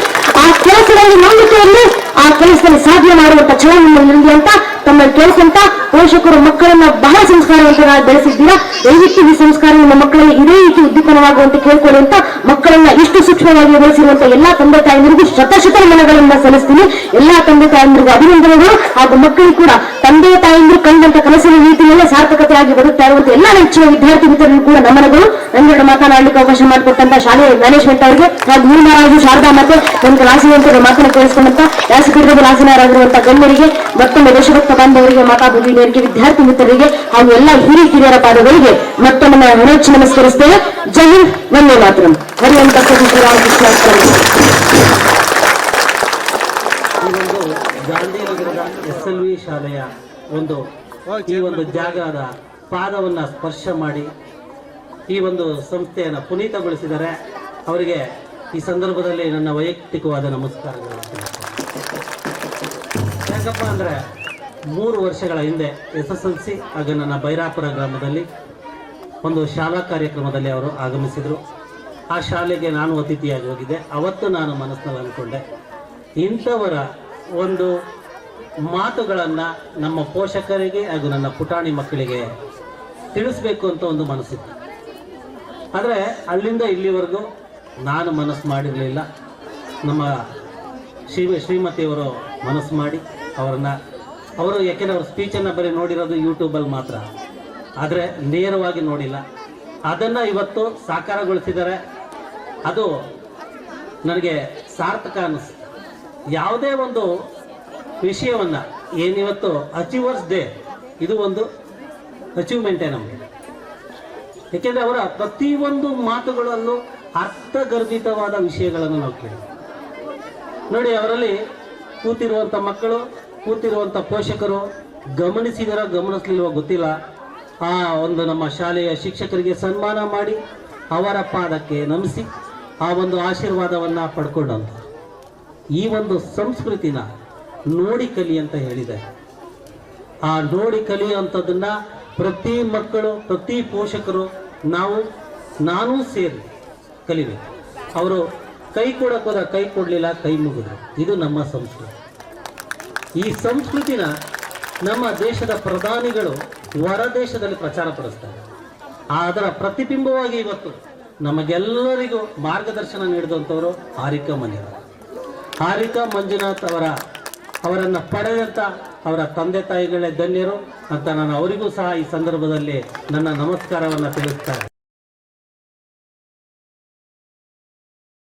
ಆ ಕೆಲಸದಲ್ಲಿ ನಂಬಿಕೆ ಇರಲಿ, ಆ ಕೆಲಸದಲ್ಲಿ ಸಾಧನೆ ಮಾಡುವಂತ ಛಲ ನಿಮ್ಮಲ್ಲಿ ಅಂತ ತಮ್ಮಲ್ಲಿ ಕೇಳ್ಕೊಂತ, ಪೋಷಕರು ಮಕ್ಕಳನ್ನ ಬಹಳ ಸಂಸ್ಕಾರವಂತರಾಗಿ ಬೆಳೆಸಿದ್ದೀರಾ. ದಯವಿಟ್ಟು ಈ ಸಂಸ್ಕಾರ ನಿಮ್ಮ ಮಕ್ಕಳಲ್ಲಿ ಇದೇ ರೀತಿ ಉದ್ದೀಪನವಾಗುವಂತೆ ಕೇಳ್ಕೊಳ್ಳಿ ಅಂತ ಮಕ್ಕಳನ್ನ ಇಷ್ಟು ಸೂಕ್ಷ್ಮವಾಗಿ ಬೆಳೆಸಿರುವಂತ ಎಲ್ಲಾ ತಂದೆ ತಾಯಂದಿರಿಗೂ ಶತಶತ ನಮನಗಳನ್ನ ಸಲ್ಲಿಸ್ತೀನಿ. ಎಲ್ಲಾ ತಂದೆ ತಾಯಂದಿರಿಗೂ ಅಭಿನಂದನೆಗಳು. ಹಾಗೂ ಮಕ್ಕಳಿಗೆ ಕೂಡ ತಂದೆ ತಾಯಂದಿರು ಕಂಡಂತ ಕನಸಿನ ರೀತಿಯಲ್ಲೇ ಸಾರ್ಥಕತೆಯಾಗಿ ಬರುತ್ತಾ ಇರುವಂತ ಎಲ್ಲಾ ನೆಚ್ಚಿನ ವಿದ್ಯಾರ್ಥಿ ಮಿತ್ರರಿಗೂ ಕೂಡ ನಮನಗಳು. ನನ್ನೆರಡು ಮಾತನಾಡಲಿಕ್ಕೆ ಅವಕಾಶ ಮಾಡಿಕೊಟ್ಟಂತ ಶಾಲೆಯ ಮ್ಯಾನೇಜ್ಮೆಂಟ್ ಅವರಿಗೆ ಹಾಗೂ ಮೀನರಾಜು ಶಾರದಾ ಮತ್ತೆ ನನ್ನ ಕ್ಲಾಸಿನ ಮಾತನ್ನು ಕೇಳಿಸಿಕೊಂಡಂತ ವ್ಯಾಸಪೀಠದ ಆಸನರಾಗಿರುವಂತ ಗಣ್ಯರಿಗೆ, ಮತ್ತೊಮ್ಮೆ ದೇಶಭಕ್ತ ಬಾಂಧವರಿಗೆ, ಮಾತಾಬುದ್ಧಿನಿಯರಿಗೆ, ವಿದ್ಯಾರ್ಥಿ ಮಿತ್ರರಿಗೆ ಹಾಗೂ ಎಲ್ಲ ಹಿರಿಯರ ಪಾದಗಳಿಗೆ ಮತ್ತೊಮ್ಮೆ ಹಣೆಚ್ಚಿ ನಮಸ್ಕರಿಸ್ತೇವೆ. ಜೈ ಹಿಂದ್, ವಂದೇ ಮಾತರಂ. ಹರಿವಂತ ರಾಮಕೃಷ್ಣ. ಗಾಂಧಿನಗರದ SLV ಶಾಲೆಯ ಈ ಒಂದು ಜಾಗದ ಪಾದವನ್ನು ಸ್ಪರ್ಶ ಮಾಡಿ ಈ ಒಂದು ಸಂಸ್ಥೆಯನ್ನು ಪುನೀತಗೊಳಿಸಿದರೆ ಅವರಿಗೆ ಈ ಸಂದರ್ಭದಲ್ಲಿ ನನ್ನ ವೈಯಕ್ತಿಕವಾದ ನಮಸ್ಕಾರಗಳು. ಯಾಕಪ್ಪ ಅಂದರೆ 3 ವರ್ಷಗಳ ಹಿಂದೆ SSLC ಹಾಗೂ ನನ್ನ ಬೈರಾಪುರ ಗ್ರಾಮದಲ್ಲಿ ಒಂದು ಶಾಲಾ ಕಾರ್ಯಕ್ರಮದಲ್ಲಿ ಅವರು ಆಗಮಿಸಿದರು. ಆ ಶಾಲೆಗೆ ನಾನು ಅತಿಥಿಯಾಗಿ ಹೋಗಿದ್ದೆ. ಅವತ್ತು ನಾನು ಮನಸ್ಸಿನಲ್ಲಿ ಅಂದ್ಕೊಂಡೆ, ಇಂಥವರ ಒಂದು ಮಾತುಗಳನ್ನು ನಮ್ಮ ಪೋಷಕರಿಗೆ ಹಾಗೂ ನನ್ನ ಪುಟಾಣಿ ಮಕ್ಕಳಿಗೆ ತಿಳಿಸ್ಬೇಕು ಅಂತ ಒಂದು ಮನಸ್ಸಿತ್ತು. ಆದರೆ ಅಲ್ಲಿಂದ ಇಲ್ಲಿವರೆಗೂ ನಾನು ಮನಸ್ಸು ಮಾಡಿರಲಿಲ್ಲ. ನಮ್ಮ ಶ್ರೀಮತಿಯವರು ಮನಸ್ಸು ಮಾಡಿ ಅವರು ಯಾಕೆಂದರೆ ಅವ್ರ ಸ್ಪೀಚನ್ನು ಬರೀ ನೋಡಿರೋದು ಯೂಟ್ಯೂಬಲ್ಲಿ ಮಾತ್ರ, ಆದರೆ ನೇರವಾಗಿ ನೋಡಿಲ್ಲ. ಅದನ್ನು ಇವತ್ತು ಸಾಕಾರಗೊಳಿಸಿದರೆ ಅದು ನನಗೆ ಸಾರ್ಥಕ ಅನ್ನಿಸ್ತು. ಯಾವುದೇ ಒಂದು ವಿಷಯವನ್ನು ಏನಿವತ್ತು ಅಚೀವರ್ಸ್ ಡೇ, ಇದು ಒಂದು ಅಚೀವ್ಮೆಂಟೇ ನಮಗೆ. ಏಕೆಂದರೆ ಅವರ ಪ್ರತಿಯೊಂದು ಮಾತುಗಳಲ್ಲೂ ಅರ್ಥಗರ್ಭಿತವಾದ ವಿಷಯಗಳನ್ನು ನಾವು ಕೇಳಿ ನೋಡಿ. ಅವರಲ್ಲಿ ಕೂತಿರುವಂಥ ಮಕ್ಕಳು, ಕೂತಿರುವಂಥ ಪೋಷಕರು ಗಮನಿಸಲಿಲ್ವೋ ಗೊತ್ತಿಲ್ಲ, ಆ ಒಂದು ನಮ್ಮ ಶಾಲೆಯ ಶಿಕ್ಷಕರಿಗೆ ಸನ್ಮಾನ ಮಾಡಿ ಅವರ ಪಾದಕ್ಕೆ ನಮಿಸಿ ಆ ಒಂದು ಆಶೀರ್ವಾದವನ್ನು ಪಡ್ಕೊಂಡಂತ ಈ ಒಂದು ಸಂಸ್ಕೃತಿನ ನೋಡಿ ಕಲಿ ಅಂತ ಹೇಳಿದೆ. ಆ ನೋಡಿ ಕಲಿಯುವಂಥದ್ದನ್ನ ಪ್ರತಿ ಮಕ್ಕಳು, ಪ್ರತಿ ಪೋಷಕರು, ನಾನು ಸೇರಿ ಕಲಿಬೇಕು. ಅವರು ಕೈ ಕೊಡೋಕೋದ ಕೈ ಕೊಡಲಿಲ್ಲ, ಕೈ ಮುಗಿದ್ರು. ಇದು ನಮ್ಮ ಸಂಸ್ಕೃತಿ. ಈ ಸಂಸ್ಕೃತಿನ ನಮ್ಮ ದೇಶದ ಪ್ರಧಾನಿಗಳು ಹೊರ ದೇಶದಲ್ಲಿ ಪ್ರಚಾರ ಪಡಿಸ್ತಾರೆ. ಅದರ ಪ್ರತಿಬಿಂಬವಾಗಿ ಇವತ್ತು ನಮಗೆಲ್ಲರಿಗೂ ಮಾರ್ಗದರ್ಶನ ನೀಡಿದಂಥವರು ಹಾರಿಕಾ ಮಂಜುನಾಥ್ ಅವರನ್ನು ಪಡೆದಂಥ ಅವರ ತಂದೆ ತಾಯಿಗಳೇ ಧನ್ಯರು ಅಂತ ನಾನು ಅವರಿಗೂ ಸಹ ಈ ಸಂದರ್ಭದಲ್ಲಿ ನನ್ನ ನಮಸ್ಕಾರವನ್ನು ತಿಳಿಸ್ತಾರೆ.